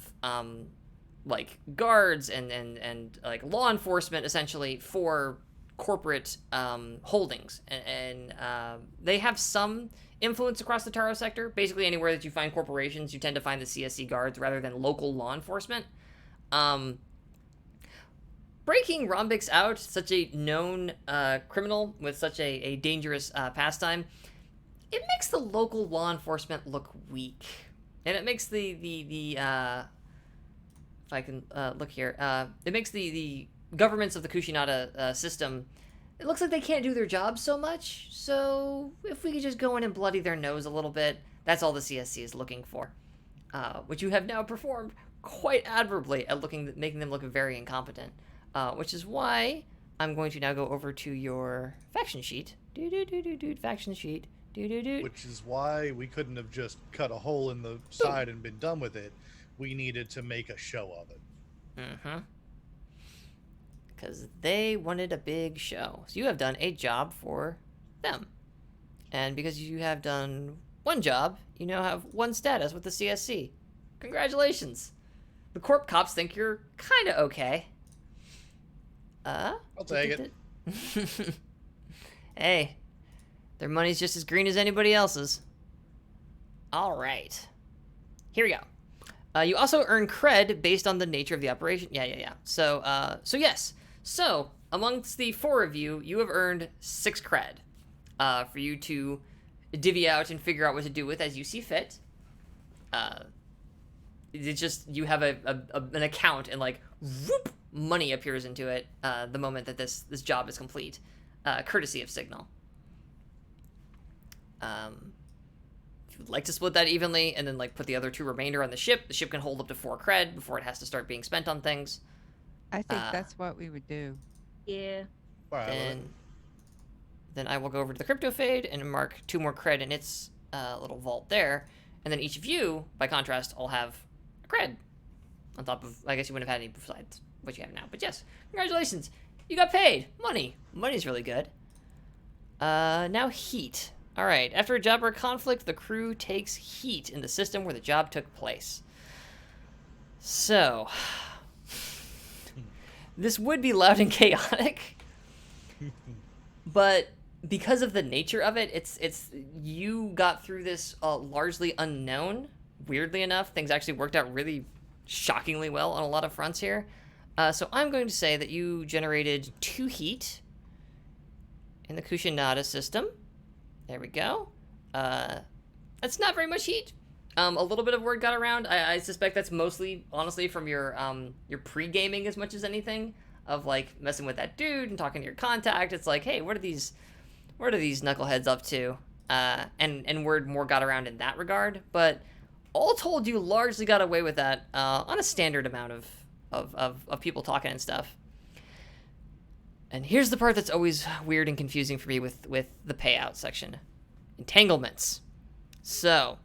like guards and like law enforcement, essentially, for corporate holdings, and they have some influence across the Taro sector. Basically, anywhere that you find corporations, you tend to find the CSC guards rather than local law enforcement. Breaking Rhombix out, such a known criminal with such a dangerous pastime, it makes the local law enforcement look weak, and it makes the if I can look here, it makes the governments of the Kushinada system, it looks like they can't do their job so much. So if we could just go in and bloody their nose a little bit, that's all the CSC is looking for, which you have now performed quite admirably at making them look very incompetent. Which is why I'm going to now go over to your faction sheet. Faction sheet. Which is why we couldn't have just cut a hole in the side and been done with it. We needed to make a show of it. Mm-hmm. Because they wanted a big show. So you have done a job for them. And because you have done one job, you now have one status with the CSC. Congratulations. The Corp Cops think you're kind of okay. I'll take it. Hey, their money's just as green as anybody else's. All right. Here we go. You also earn cred based on the nature of the operation. Yeah. So yes. So, amongst the four of you, you have earned 6 cred for you to divvy out and figure out what to do with as you see fit. It's just, you have an account and, like, whoop, money appears into it the moment that this job is complete, courtesy of Signal. If you'd like to split that evenly and then, like, put the other 2 remainder on the ship can hold up to 4 cred before it has to start being spent on things. I think that's what we would do. Yeah. All right, Then I will go over to the Crypto Fade and mark 2 more cred in its little vault there. And then each of you, by contrast, all have a cred on top of, I guess you wouldn't have had any besides what you have now. But yes, congratulations. You got paid. Money's really good. Now heat. All right, after a job or a conflict, the crew takes heat in the system where the job took place. So, this would be loud and chaotic, but because of the nature of it, it's you got through this largely unknown. Weirdly enough, things actually worked out really shockingly well on a lot of fronts here. So I'm going to say that you generated 2 heat in the Kushinada system. There we go. That's not very much heat. A little bit of word got around. I suspect that's mostly, honestly, from your pre-gaming as much as anything, of like messing with that dude and talking to your contact. It's like, hey, what are these knuckleheads up to? And word more got around in that regard. But all told, you largely got away with that on a standard amount of people talking and stuff. And here's the part that's always weird and confusing for me with the payout section. Entanglements. So,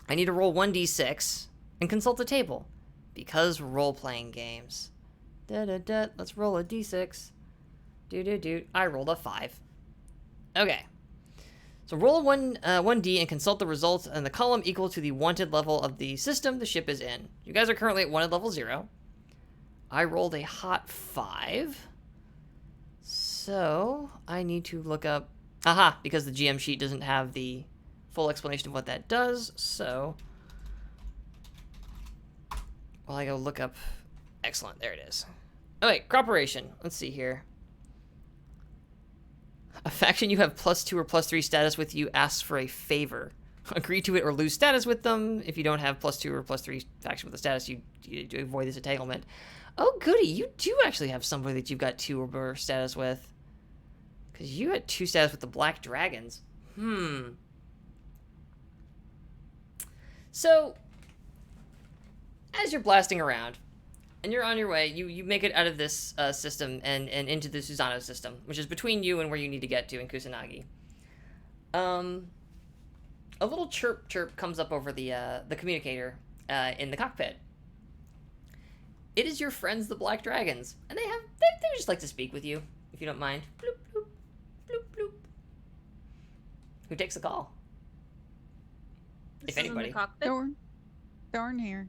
I need to roll 1d6 and consult the table. Because role-playing games. Da-da-da, let's roll a d6. Do-do-do. I rolled a 5. Okay. So roll 1d and consult the results in the column equal to the wanted level of the system the ship is in. You guys are currently at wanted level 0. I rolled a hot 5. So, I need to look up... Aha, because the GM sheet doesn't have the full explanation of what that does, so... Well, I go look up... Excellent, there it is. Okay, cooperation. Let's see here. A faction you have +2 or +3 status with you asks for a favor. Agree to it or lose status with them. If you don't have +2 or +3 faction with the status, you avoid this entanglement. Oh, goody, you do actually have somebody that you've got 2 or more status with. Because you had 2 status with the Black Dragons. So, as you're blasting around, and you're on your way, you make it out of this system and into the Susano system, which is between you and where you need to get to in Kusanagi. A little chirp comes up over the communicator in the cockpit. It is your friends, the Black Dragons, and they would just like to speak with you, if you don't mind. Bloop, bloop, bloop, bloop. Who takes the call? This If is in anybody. the cockpit? Thorn here.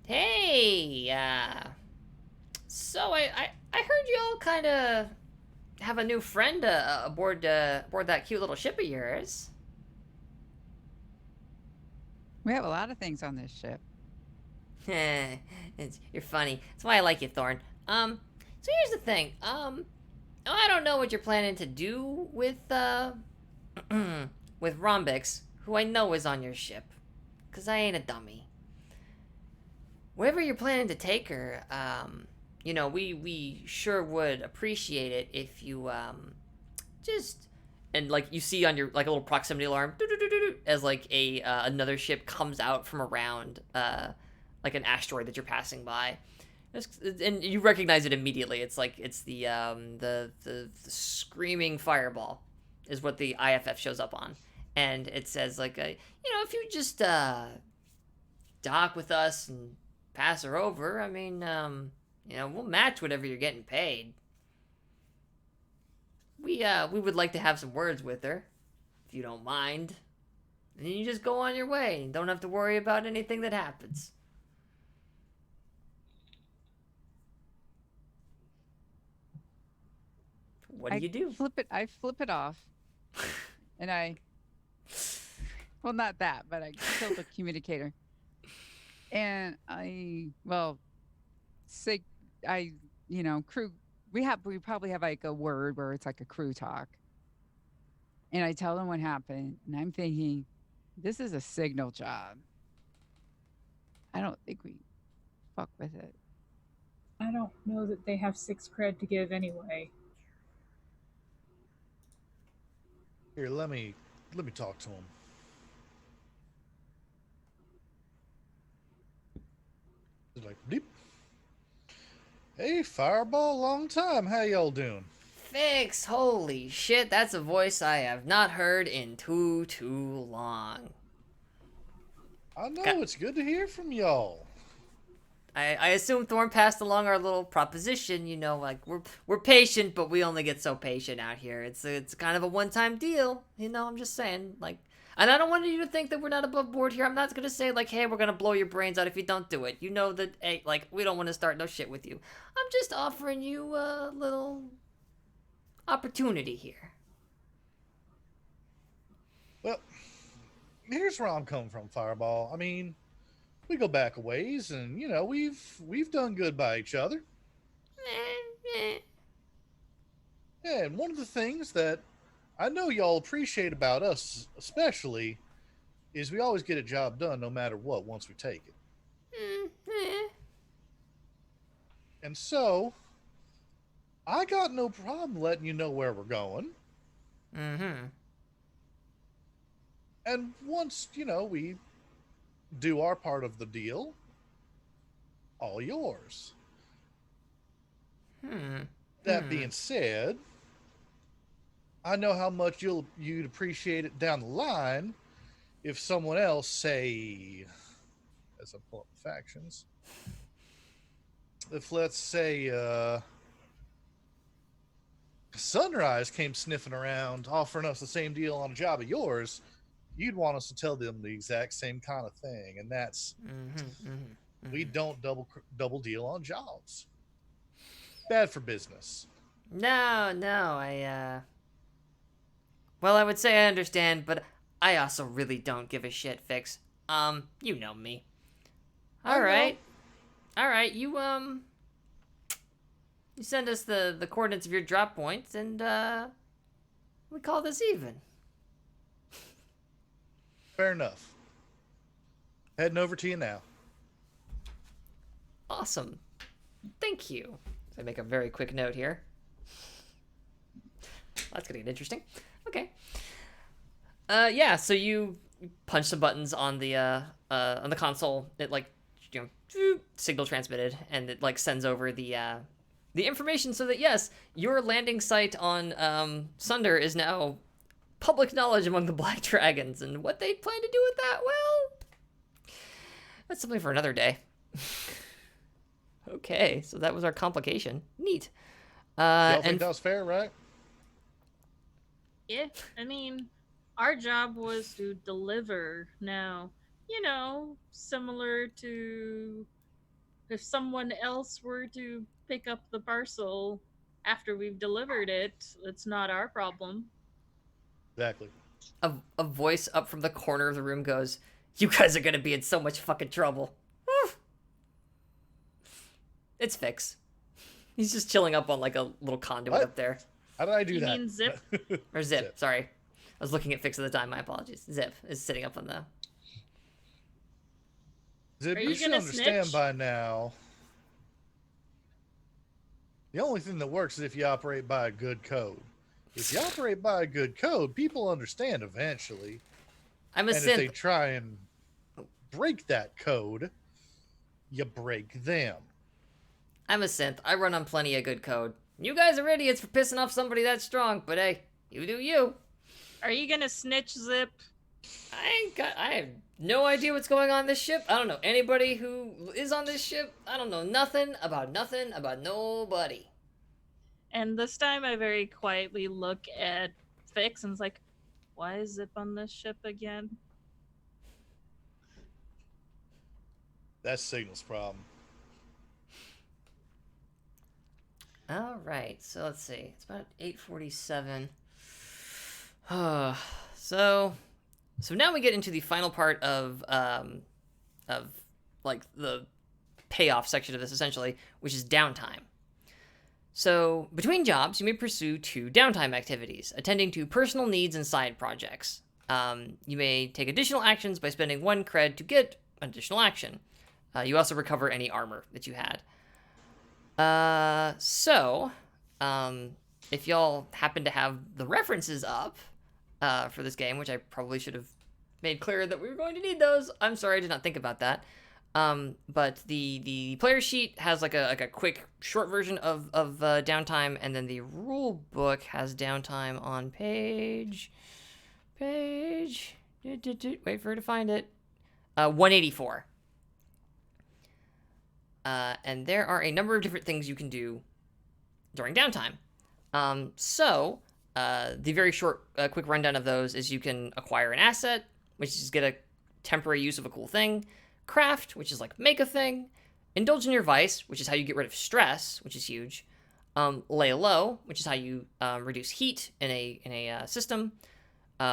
Hey, so I heard y'all kind of have a new friend aboard that cute little ship of yours. We have a lot of things on this ship. You're funny. That's why I like you, Thorn. So here's the thing. I don't know what you're planning to do with with Rhombix, who I know is on your ship, 'cause I ain't a dummy. Wherever you're planning to take her, we sure would appreciate it if you and like you see on your like a little proximity alarm as like another ship comes out from around like an asteroid that you're passing by, and you recognize it immediately. It's like it's the screaming fireball is what the IFF shows up on, and it says like if you just dock with us and pass her over, I mean, we'll match whatever you're getting paid. We would like to have some words with her, if you don't mind. And then you just go on your way and don't have to worry about anything that happens. What do you do? I flip it off. And well, not that, but I kill the communicator. And crew, we probably have like a word where it's like a crew talk. And I tell them what happened, and I'm thinking, this is a signal job. I don't think we fuck with it. I don't know that they have 6 cred to give anyway. Here, let me talk to him. He's like, deep. Hey, Fireball, long time. How y'all doing? Fix, holy shit, that's a voice I have not heard in too long. I know, it's good to hear from y'all. I assume Thorn passed along our little proposition, like we're patient, but we only get so patient out here. It's kind of a one-time deal, I'm just saying, like, and I don't want you to think that we're not above board here. I'm not gonna say like, hey, we're gonna blow your brains out if you don't do it. You know that, hey, like, we don't want to start no shit with you. I'm just offering you a little opportunity here. Well, here's where I'm coming from, Fireball. I mean, we go back a ways, and we've done good by each other. Yeah, and one of the things that I know y'all appreciate about us, especially, is we always get a job done no matter what once we take it. And so, I got no problem letting you know where we're going. Mm-hmm. And once, we do our part of the deal, all yours. That being said, I know how much you'd appreciate it down the line if someone else, say, as I pull up the factions, if let's say Sunrise came sniffing around offering us the same deal on a job of yours, you'd want us to tell them the exact same kind of thing, and that's we don't double deal on jobs. Bad for business. No, well, I would say I understand, but I also really don't give a shit, Fix. You know me. All right, you send us the coordinates of your drop points, and we call this even. Fair enough. Heading over to you now. Awesome. Thank you. So I make a very quick note here. That's gonna get interesting. Okay. Yeah. So you punch some buttons on the console. It signal transmitted, and it sends over the information so that yes, your landing site on Sunder is now public knowledge among the Black Dragons, and what they plan to do with that, well, that's something for another day. Okay, so that was our complication. Neat. Y'all think that was fair, right? Yeah, I mean, our job was to deliver. Now, similar to if someone else were to pick up the parcel after we've delivered it, it's not our problem. Exactly. A voice up from the corner of the room goes, "You guys are gonna be in so much fucking trouble." It's Fix. He's just chilling up on a little conduit up there. How did I do that? You mean Zip? Or Zip, sorry. I was looking at Fix at the time, my apologies. Zip is sitting up on the... Zip, you should understand by now, the only thing that works is if you operate by a good code. If you operate by a good code, people understand eventually. I'm a synth. And if they try and break that code, you break them. I'm a synth. I run on plenty of good code. You guys are idiots for pissing off somebody that strong, but hey, you do you. Are you gonna snitch, Zip? I have no idea what's going on this ship. I don't know anybody who is on this ship. I don't know nothing about nobody. And this time I very quietly look at Fix and it's like, why is Zip on this ship again? That's Signal's problem. All right, so let's see. It's about 8:47. So now we get into the final part of the payoff section of this, essentially, which is downtime. So between jobs, you may pursue 2 downtime activities: attending to personal needs and side projects. You may take additional actions by spending 1 cred to get an additional action. You also recover any armor that you had. If y'all happen to have the references up for this game, which I probably should have made clear that we were going to need those. I'm sorry, I did not think about that. But the player sheet has a quick short version of downtime, and then the rule book has downtime on page. Wait for her to find it. 184. And there are a number of different things you can do during downtime. The very short, quick rundown of those is you can acquire an asset, which is get a temporary use of a cool thing; craft, which is make a thing; indulge in your vice, which is how you get rid of stress, which is huge; lay low, which is how you reduce heat in a system;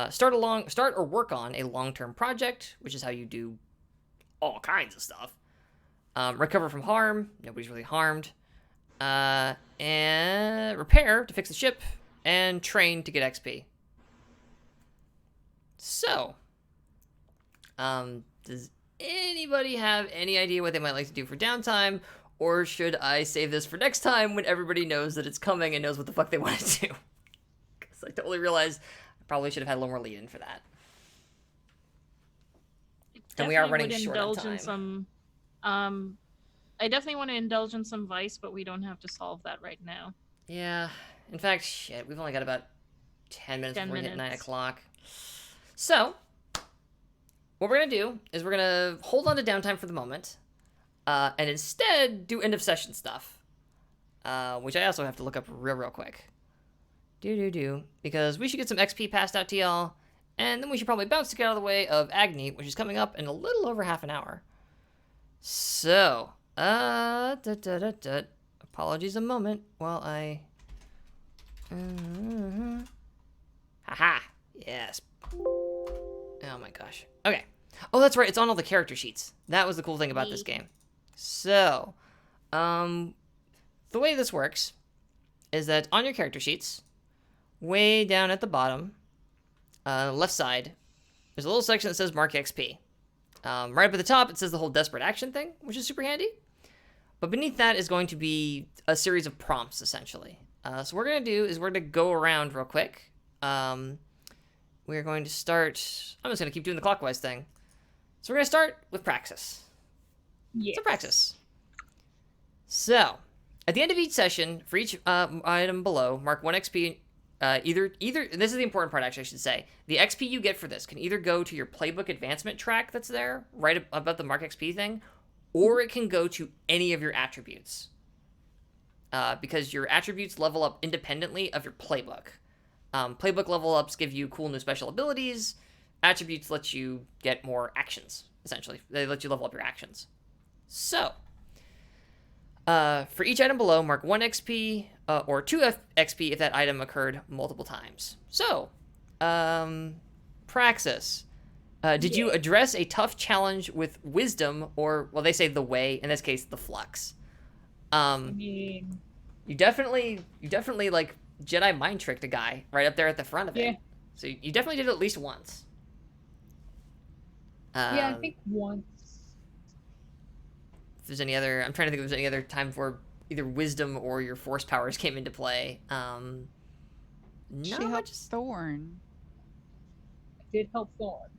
start or work on a long-term project, which is how you do all kinds of stuff; recover from harm, nobody's really harmed; and repair to fix the ship; and train to get XP. So, Does anybody have any idea what they might like to do for downtime? Or should I save this for next time when everybody knows that it's coming and knows what the fuck they want to do? Because I totally realized I probably should have had a little more lead in for that. And we are running short on time. I definitely want to indulge in some Vice, but we don't have to solve that right now. Yeah. In fact, shit, we've only got about 10 minutes 10 before we hit 9 minutes. o'clock. So, what we're going to do is we're going to hold on to downtime for the moment, and instead do end of session stuff, which I also have to look up real quick. Because we should get some XP passed out to y'all, and then we should probably bounce to get out of the way of Agni, which is coming up in a little over half an hour. So, apologies a moment while I... Haha, yes. Oh my gosh. Okay. Oh, that's right, it's on all the character sheets. That was the cool thing about this game. So, the way this works is that on your character sheets, way down at the bottom, left side, there's a little section that says Mark XP. Right up at the top, it says the whole desperate action thing, which is super handy. But beneath that is going to be a series of prompts, essentially. So what we're going to do is we're going to go around real quick. We're going to start... I'm just going to keep doing the clockwise thing. So we're going to start with Praxis. Yes. So Praxis. So, at the end of each session, for each item below, mark 1 XP... either this is the important part, actually, I should say. The XP you get for this can either go to your playbook advancement track that's there, right above the Mark XP thing, or it can go to any of your attributes. Because your attributes level up independently of your playbook. Playbook level ups give you cool new special abilities. Attributes let you get more actions, essentially. They let you level up your actions. So, for each item below, mark 1 XP or 2 XP if that item occurred multiple times. So, Praxis, did you address a tough challenge with wisdom, or, well, they say the way, in this case, the flux? I mean... You definitely, like, Jedi mind tricked a guy right up there at the front of it. Yeah. So you definitely did it at least once. Yeah, I think once. If there's any other... I'm trying to think if there's any other time where either wisdom or your force powers came into play. She Not helped much. Thorn. I did help Thorn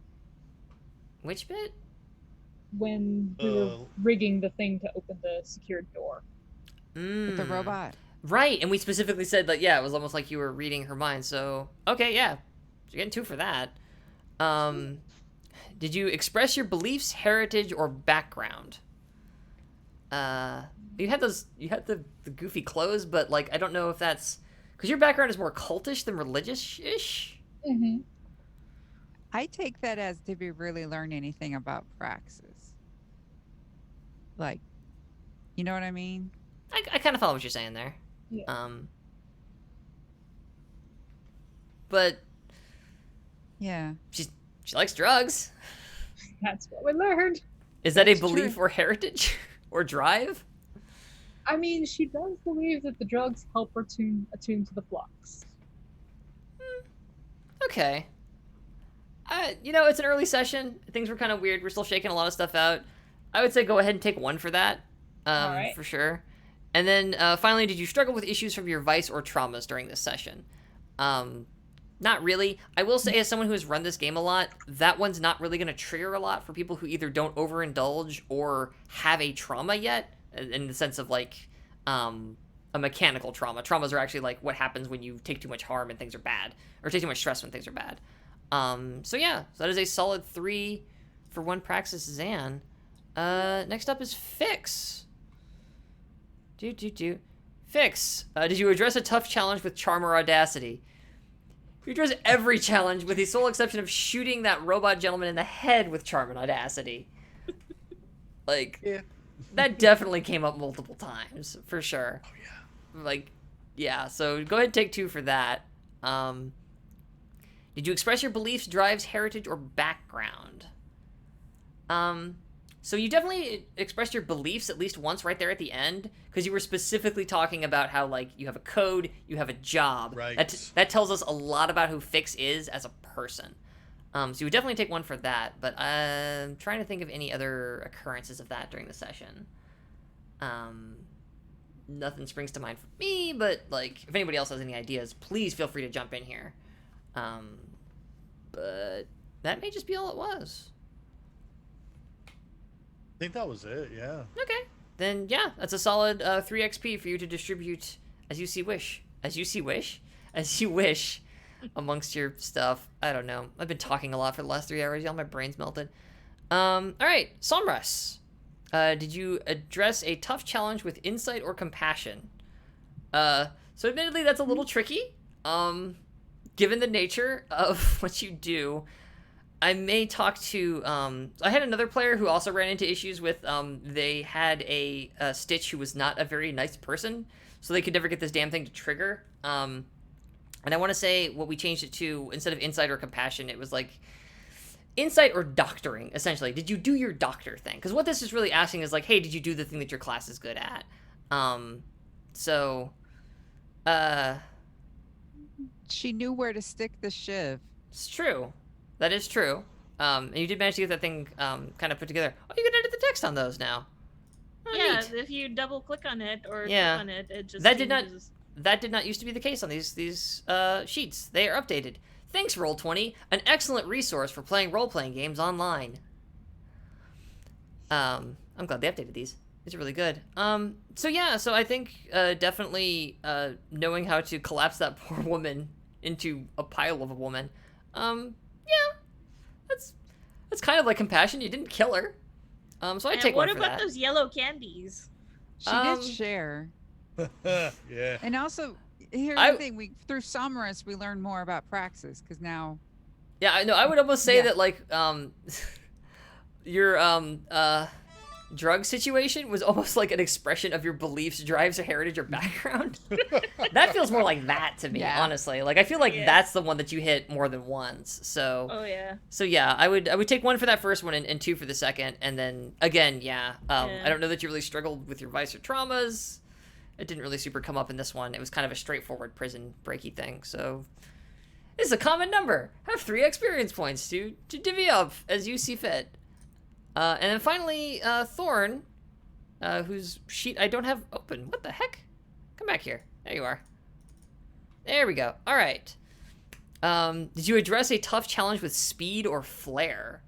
Which bit? when we were rigging the thing to open the secured door. With the robot. Right, and we specifically said that, yeah, it was almost like you were reading her mind, so... Okay, yeah. You're getting 2 for that. Did you express your beliefs, heritage, or background? You had the goofy clothes, but, like, I don't know if that's... Because your background is more cultish than religious-ish? Mm-hmm. I take that as, did we really learn anything about Praxis? Like, you know what I mean? I kind of follow what you're saying there. Yeah. But... Yeah. She likes drugs. That's what we learned. Is that That's a belief true. or heritage? Or drive? I mean, she does believe that the drugs help her attune to the flux. Okay. It's an early session. Things were kind of weird. We're still shaking a lot of stuff out. I would say go ahead and take 1 for that. All right. For sure. And then finally, did you struggle with issues from your vice or traumas during this session? Not really. I will say, as someone who has run this game a lot, that one's not really going to trigger a lot for people who either don't overindulge or have a trauma yet, in the sense of, like, a mechanical trauma. Traumas are actually, like, what happens when you take too much harm and things are bad, or take too much stress when things are bad. So that is a solid 3 for 1 Praxis Zan. Next up is Fix. Fix, did you address a tough challenge with charm or audacity? You address every challenge with the sole exception of shooting that robot gentleman in the head with charm and audacity. Like, Yeah. that definitely came up multiple times, for sure. Oh, yeah. Like, yeah, so go ahead and take 2 for that. Did you express your beliefs, drives, heritage, or background? So you definitely expressed your beliefs at least once right there at the end, because you were specifically talking about how, like, you have a code, you have a job. Right. That tells us a lot about who Fix is as a person. So you would definitely take 1 for that, but I'm trying to think of any other occurrences of that during the session. Nothing springs to mind for me, but like if anybody else has any ideas, please feel free to jump in here. But that may just be all it was. I think that was it, yeah. Okay. Then yeah, that's a solid 3 XP for you to distribute as you see wish. As you see wish? As you wish amongst your stuff. I don't know. I've been talking a lot for the last 3 hours, y'all. My brain's melted. Alright, Somras. Did you address a tough challenge with insight or compassion? So admittedly that's a little tricky. Given the nature of what you do, I may talk to, I had another player who also ran into issues with, they had a Stitch who was not a very nice person, so they could never get this damn thing to trigger. And I want to say what we changed it to, instead of insight or compassion, it was like insight or doctoring, essentially. Did you do your doctor thing? Because what this is really asking is like, hey, did you do the thing that your class is good at? She knew where to stick the shiv. It's true. That is true. And you did manage to get that thing kind of put together. Oh, you can edit the text on those now. Oh, Yeah, neat. if you double click on it or Yeah. click on it, it just That did not- changes. That did not used to be the case on these sheets. They are updated. Thanks, Roll20, an excellent resource for playing role-playing games online. I'm glad they updated these. These are really good. So I think definitely knowing how to collapse that poor woman into a pile of a woman. That's kind of like compassion. You didn't kill her. So I And take what one for about that. those yellow candies? She did share. Yeah. And also, here's I- the thing: through Somras, we learn more about Praxis because now. Yeah, I know. I would almost say Yeah. that like your drug situation was almost like an expression of your beliefs, drives, or heritage, or background. That feels more like that to me, Yeah. honestly. Like I feel like Yeah. that's the one that you hit more than once. So Oh yeah. so yeah, I would take 1 for that first one and 2 for the second, and then again, yeah. I don't know that you really struggled with your vice or traumas. It didn't really super come up in this one. It was kind of a straightforward prison breaky thing. So this is a common number. Have 3 experience points to divvy up as you see fit. And then finally, Thorn, whose sheet I don't have open. What the heck? Come back here. There you are. There we go. All right. Did you address a tough challenge with speed or flair?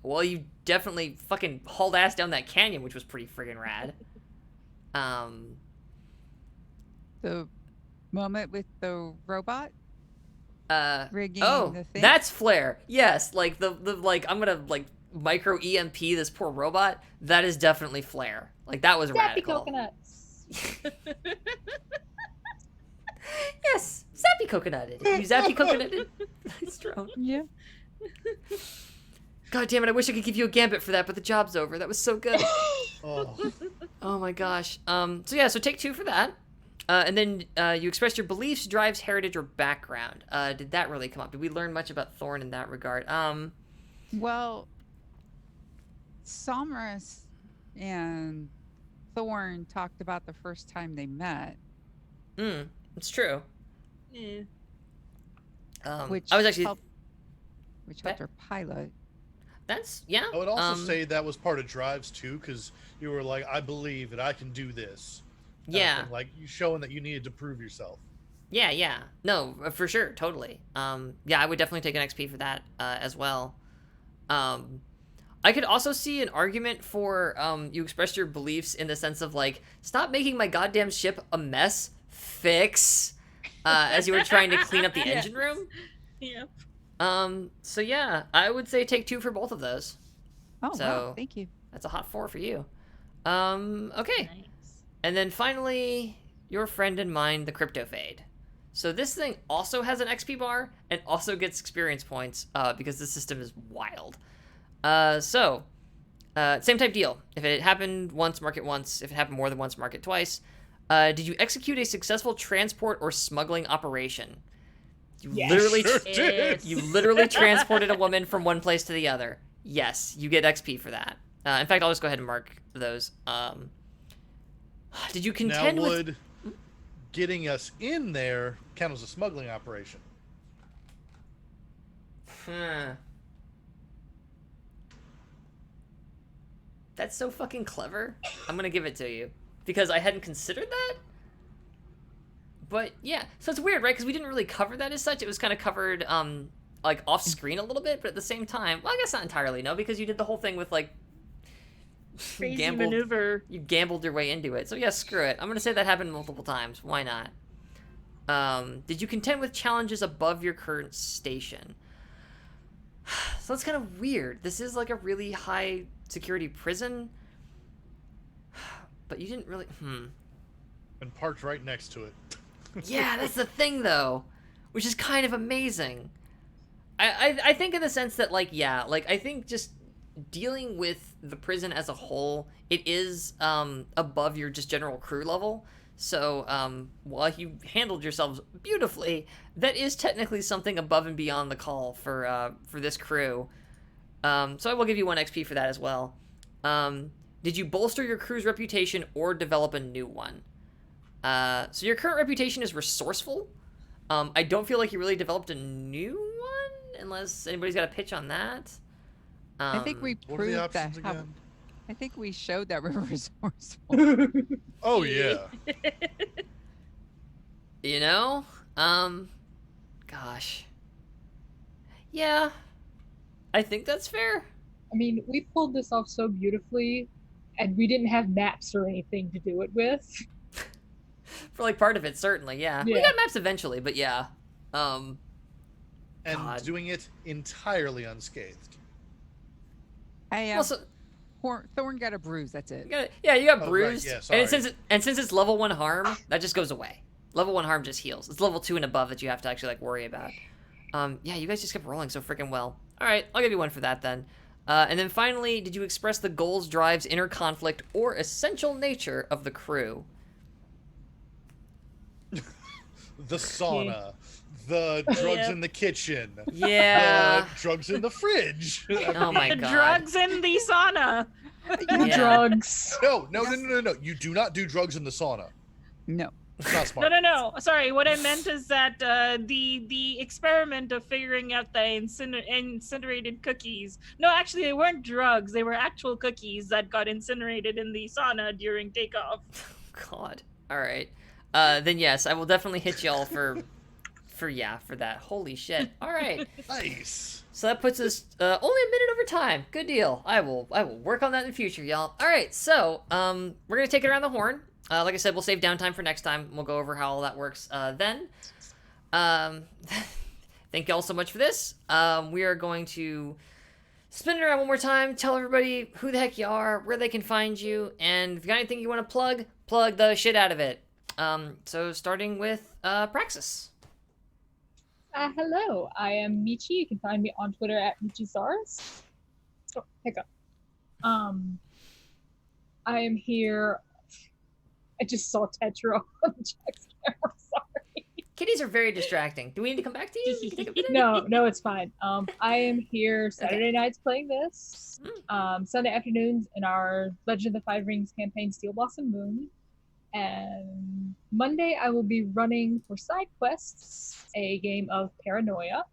Well, you definitely fucking hauled ass down that canyon, which was pretty friggin' rad. The moment with the robot rigging Oh, the thing. that's flair. Yes, like the like I'm gonna like micro EMP this poor robot. That is definitely flair. Like that was Sappy radical. coconuts. Yes, zappy coconutted. You zappy coconutted. Nice drone. Yeah. God damn it! I wish I could give you a gambit for that, but the job's over. That was so good. Oh, Oh my gosh. So take 2 for that. And then you expressed your beliefs, drives, heritage, or background. Did that really come up? Did we learn much about Thorn in that regard? Well, Somras and Thorn talked about the first time they met, It's true. Yeah. which I was actually. helped her pilot. That's yeah. I would also say that was part of drives too, because you were like, I believe that I can do this. kind of Yeah. thing, like you showing that you needed to prove yourself. Yeah. No, for sure, totally. Yeah, I would definitely take an XP for that as well. I could also see an argument for you expressed your beliefs in the sense of like, stop making my goddamn ship a mess, fix, as you were trying to clean up the engine room. Yeah. So yeah, I would say take 2 for both of those. Oh, So- wow. Thank you. That's a hot 4 for you. Okay. Nice. And then finally, your friend and mine, the Crypto Fade. So this thing also has an XP bar and also gets experience points because the system is wild. Same type deal. If it happened once, mark it once. If it happened more than once, mark it twice. Did you execute a successful transport or smuggling operation? You Yes. literally, Sure Yes. did. you literally transported a woman from one place to the other. Yes, you get XP for that. In fact, I'll just go ahead and mark those. Did you Now, contend with? would getting us in there count as a smuggling operation? That's so fucking clever. I'm gonna give it to you because I hadn't considered that. But yeah, so it's weird, right? Because we didn't really cover that as such. It was kind of covered, like off screen a little bit, but at the same time, well, I guess not entirely, no, because you did the whole thing with like Crazy maneuver. You gambled your way into it. So yeah, screw it. I'm gonna say that happened multiple times. Why not? Did you contend with challenges above your current station? So that's kind of weird. This is like a really high security prison, but you didn't really. And parked right next to it. Yeah, that's the thing though, which is kind of amazing. I think in the sense that like yeah, like I think just dealing with the prison as a whole, it is above your just general crew level. So while you handled yourselves beautifully, that is technically something above and beyond the call for this crew. So I will give you 1 XP for that as well. Did you bolster your crew's reputation or develop a new one? So your current reputation is resourceful. I don't feel like you really developed a new one, unless anybody's got a pitch on that. I think we What are the proved that. options again? I think we showed that we're resourceful. Oh yeah. You know? Gosh. Yeah. I think that's fair. I mean, we pulled this off so beautifully, and we didn't have maps or anything to do it with. For like part of it, certainly, yeah. We Yeah. got maps eventually, but yeah. And God. doing it entirely unscathed. I Also, Thorn got a bruise. That's it. you got Oh, bruised. right, yeah, and sorry. since it's level 1 harm, that just goes away. Level 1 harm just heals. It's level 2 and above that you have to actually like worry about. Yeah, you guys just kept rolling so freaking well. All right, I'll give you 1 for that then. And then finally, did you express the goals, drives, inner conflict, or essential nature of the crew? The sauna, the drugs Yep. in the kitchen, Yeah. the drugs in the fridge. Oh my The god. drugs in the sauna. Yeah. Drugs. No. You do not do drugs in the sauna. No. It's not smart. No. Sorry, what I meant is that the experiment of figuring out the incinerated cookies. No, actually, they weren't drugs. They were actual cookies that got incinerated in the sauna during takeoff. God. All right. Then yes, I will definitely hit y'all for that. Holy shit. All right. Nice. So that puts us only a minute over time. Good deal. I will work on that in the future, y'all. All right. So we're gonna take it around the horn. Like I said, we'll save downtime for next time. We'll go over how all that works then. Thank y'all so much for this. We are going to spin it around one more time. Tell everybody who the heck you are, where they can find you, and if you got anything you want to plug the shit out of it. So starting with Praxis. Hello, I am Michi. You can find me on Twitter at MichiSars. Oh, hiccup. I am here. I just saw Tetra on Jack's camera. Sorry. Kitties are very distracting. Do we need to come back to you? You can take a minute? No, it's fine. I am here Saturday nights playing this. Sunday afternoons in our Legend of the Five Rings campaign, Steel Blossom Moon. And Monday I will be running for side quests a game of Paranoia.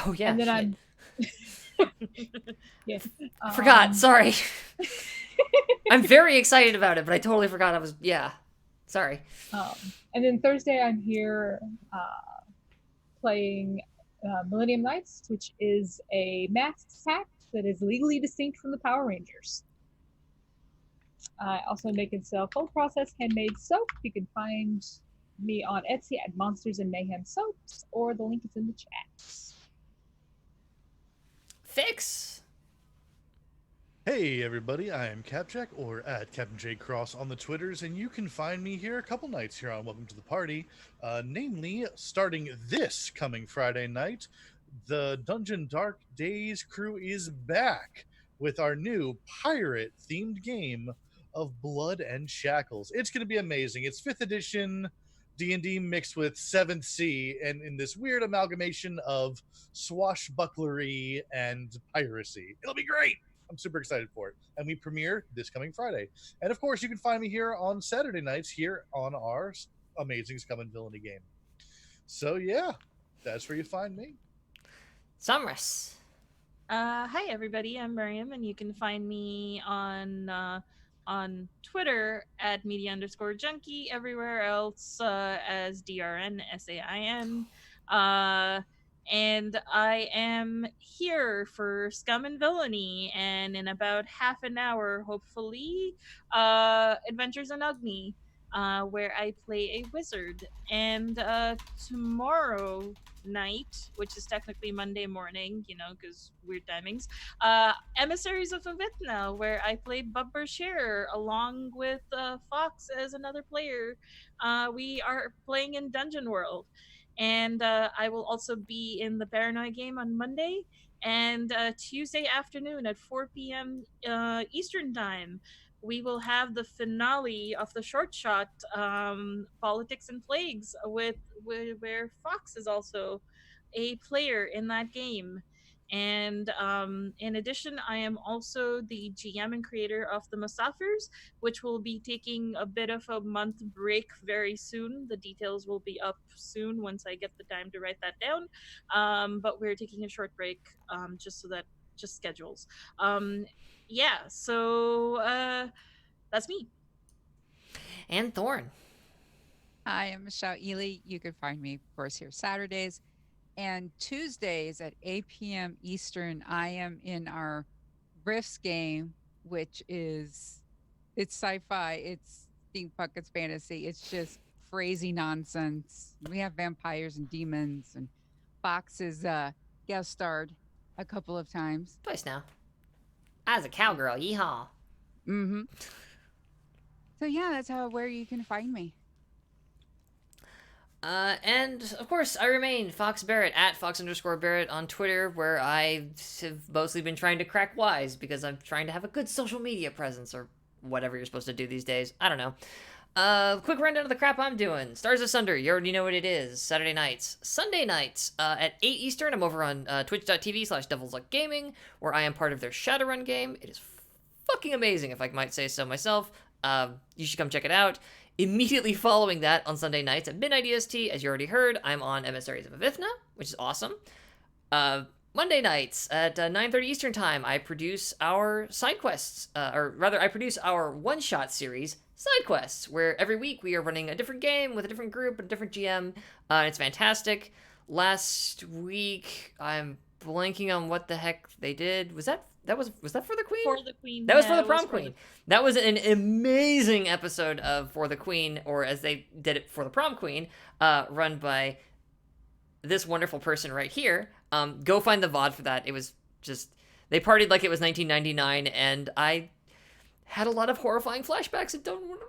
Oh yeah. And then shit. I'm yeah. Forgot. Sorry. I'm very excited about it, but I totally forgot I was. Yeah. Sorry. And then Thursday I'm here playing Millennium Knights, which is a masked pack that is legally distinct from the Power Rangers. I also make and sell cold processed handmade soap. You can find me on Etsy at Monsters and Mayhem Soaps, or the link is in the chat. Fix. Hey everybody, I am Capjack, or at Captain J Cross on the Twitters, and you can find me here a couple nights here on Welcome to the Party. Namely, starting this coming Friday night, the Dungeon Dark Days crew is back with our new pirate-themed game of Blood and Shackles. It's going to be amazing. It's 5th edition D&D mixed with 7th Sea, and in this weird amalgamation of swashbucklery and piracy. It'll be great! I'm super excited for it. And we premiere this coming Friday. And of course, you can find me here on Saturday nights here on our amazing Scum and Villainy game. So yeah, that's where you find me. Sumrus. Hi everybody, I'm Miriam, and you can find me on Twitter at media_junkie, everywhere else as DRNSAIN. Uh, and I am here for Scum and Villainy, and in about half an hour, hopefully, Adventures in Agni, where I play a wizard. And tomorrow night, which is technically Monday morning, because weird timings, Emissaries of Avithna, where I play Bubber Share along with Fox as another player. We are playing in Dungeon World. And I will also be in the Paranoia game on Monday. And Tuesday afternoon at 4 p.m. Eastern Time, we will have the finale of the short shot, Politics and Plagues, with where Fox is also a player in that game. And in addition, I am also the GM and creator of the Musafirs, which will be taking a bit of a month break very soon. The details will be up soon once I get the time to write that down. But we're taking a short break, just so that just schedules. Yeah, so that's me. And Thorn. I am Michelle Ely. You can find me, of course, here Saturdays and Tuesdays at 8 p.m. Eastern. I am in our Rifts game, which is it's sci-fi, it's steampunk, it's fantasy, it's just crazy nonsense. We have vampires and demons, and Fox is guest starred a couple of times. Twice now. As a cowgirl, yeehaw. Mm-hmm. So yeah, that's where you can find me. And of course, I remain Fox Barrett at Fox_Barrett on Twitter, where I have mostly been trying to crack wise because I'm trying to have a good social media presence or whatever you're supposed to do these days. I don't know. Quick rundown of the crap I'm doing. Stars Asunder, you already know what it is. Saturday nights. Sunday nights, at 8 Eastern, I'm over on twitch.tv/DevilsLuckGaming, where I am part of their Shadowrun game. It is fucking amazing, if I might say so myself. You should come check it out. Immediately following that, on Sunday nights at midnight EST, as you already heard, I'm on Emissaries of Avithna, which is awesome. Monday nights at 9:30 Eastern Time, I produce our side quests, or rather, I produce our one-shot series, Side Quests, where every week we are running a different game with a different group and a different GM. It's fantastic. Last week, I'm blanking on what the heck they did. Was that for the Queen? For the Queen. That was for the Prom Queen. That was an amazing episode of For the Queen, or as they did it, For the Prom Queen, run by this wonderful person right here. Go find the VOD for that. It was just, they partied like it was 1999, and I had a lot of horrifying flashbacks and didn't want to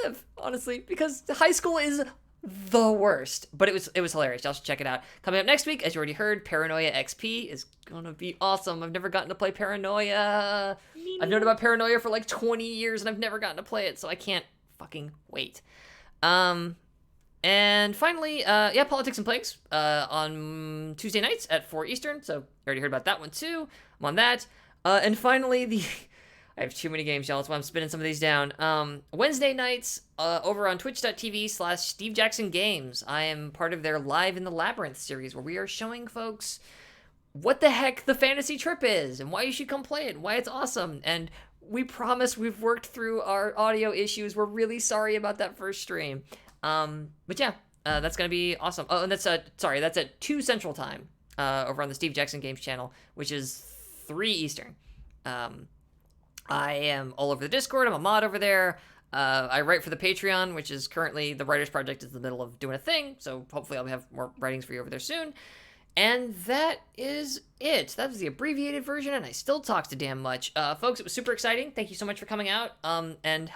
relive, honestly, because high school is the worst. But it was hilarious. Y'all should check it out. Coming up next week, as you already heard, Paranoia XP is gonna be awesome. I've never gotten to play Paranoia. I've known about Paranoia for like 20 years, and I've never gotten to play it, so I can't fucking wait. And finally, Politics and Plagues on Tuesday nights at 4 Eastern, so you already heard about that one too. I'm on that. And finally, I have too many games, y'all, that's why I'm spinning some of these down. Wednesday nights, over on twitch.tv/Steve Jackson Games. I am part of their Live in the Labyrinth series, where we are showing folks what the heck the fantasy trip is, and why you should come play it, and why it's awesome. And we promise we've worked through our audio issues. We're really sorry about that first stream. But yeah, that's gonna be awesome. Oh, and that's at 2 Central Time, over on the Steve Jackson Games channel, which is 3 Eastern. I am all over the Discord. I'm a mod over there. I write for the Patreon, which is currently, the Writers Project is in the middle of doing a thing, so hopefully I'll have more writings for you over there soon. And that is it. That was the abbreviated version, and I still talk to damn much. Folks, it was super exciting. Thank you so much for coming out, and and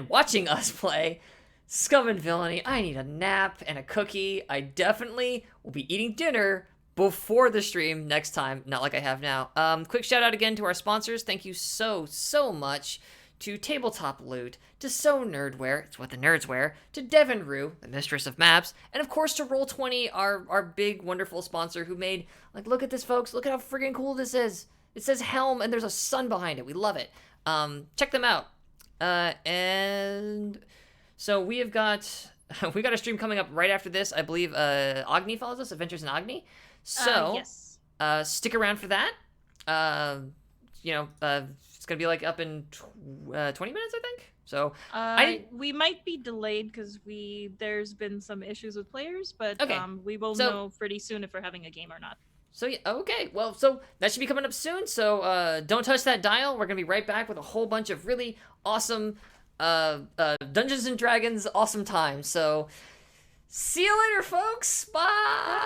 watching us play Scum and Villainy. I need a nap and a cookie. I definitely will be eating dinner before the stream next time, not like I have now. Quick shout out again to our sponsors. Thank you so much to Tabletop Loot, to So Nerdwear, it's what the nerds wear, to Devin Rue, the mistress of maps, and of course to Roll20, our big, wonderful sponsor who made, like, look at this, folks, look at how friggin' cool this is. It says Helm, and there's a sun behind it. We love it. Check them out. And so we got a stream coming up right after this. I believe Agni follows us, Adventures in Agni. So, yes. stick around for that. It's gonna be like up in 20 minutes, I think. So we might be delayed because there's been some issues with players, but Okay. we will So- know pretty soon if we're having a game or not. So yeah, okay, well, so that should be coming up soon. So don't touch that dial. We're gonna be right back with a whole bunch of really awesome Dungeons and Dragons awesome times. So see you later, folks. Bye.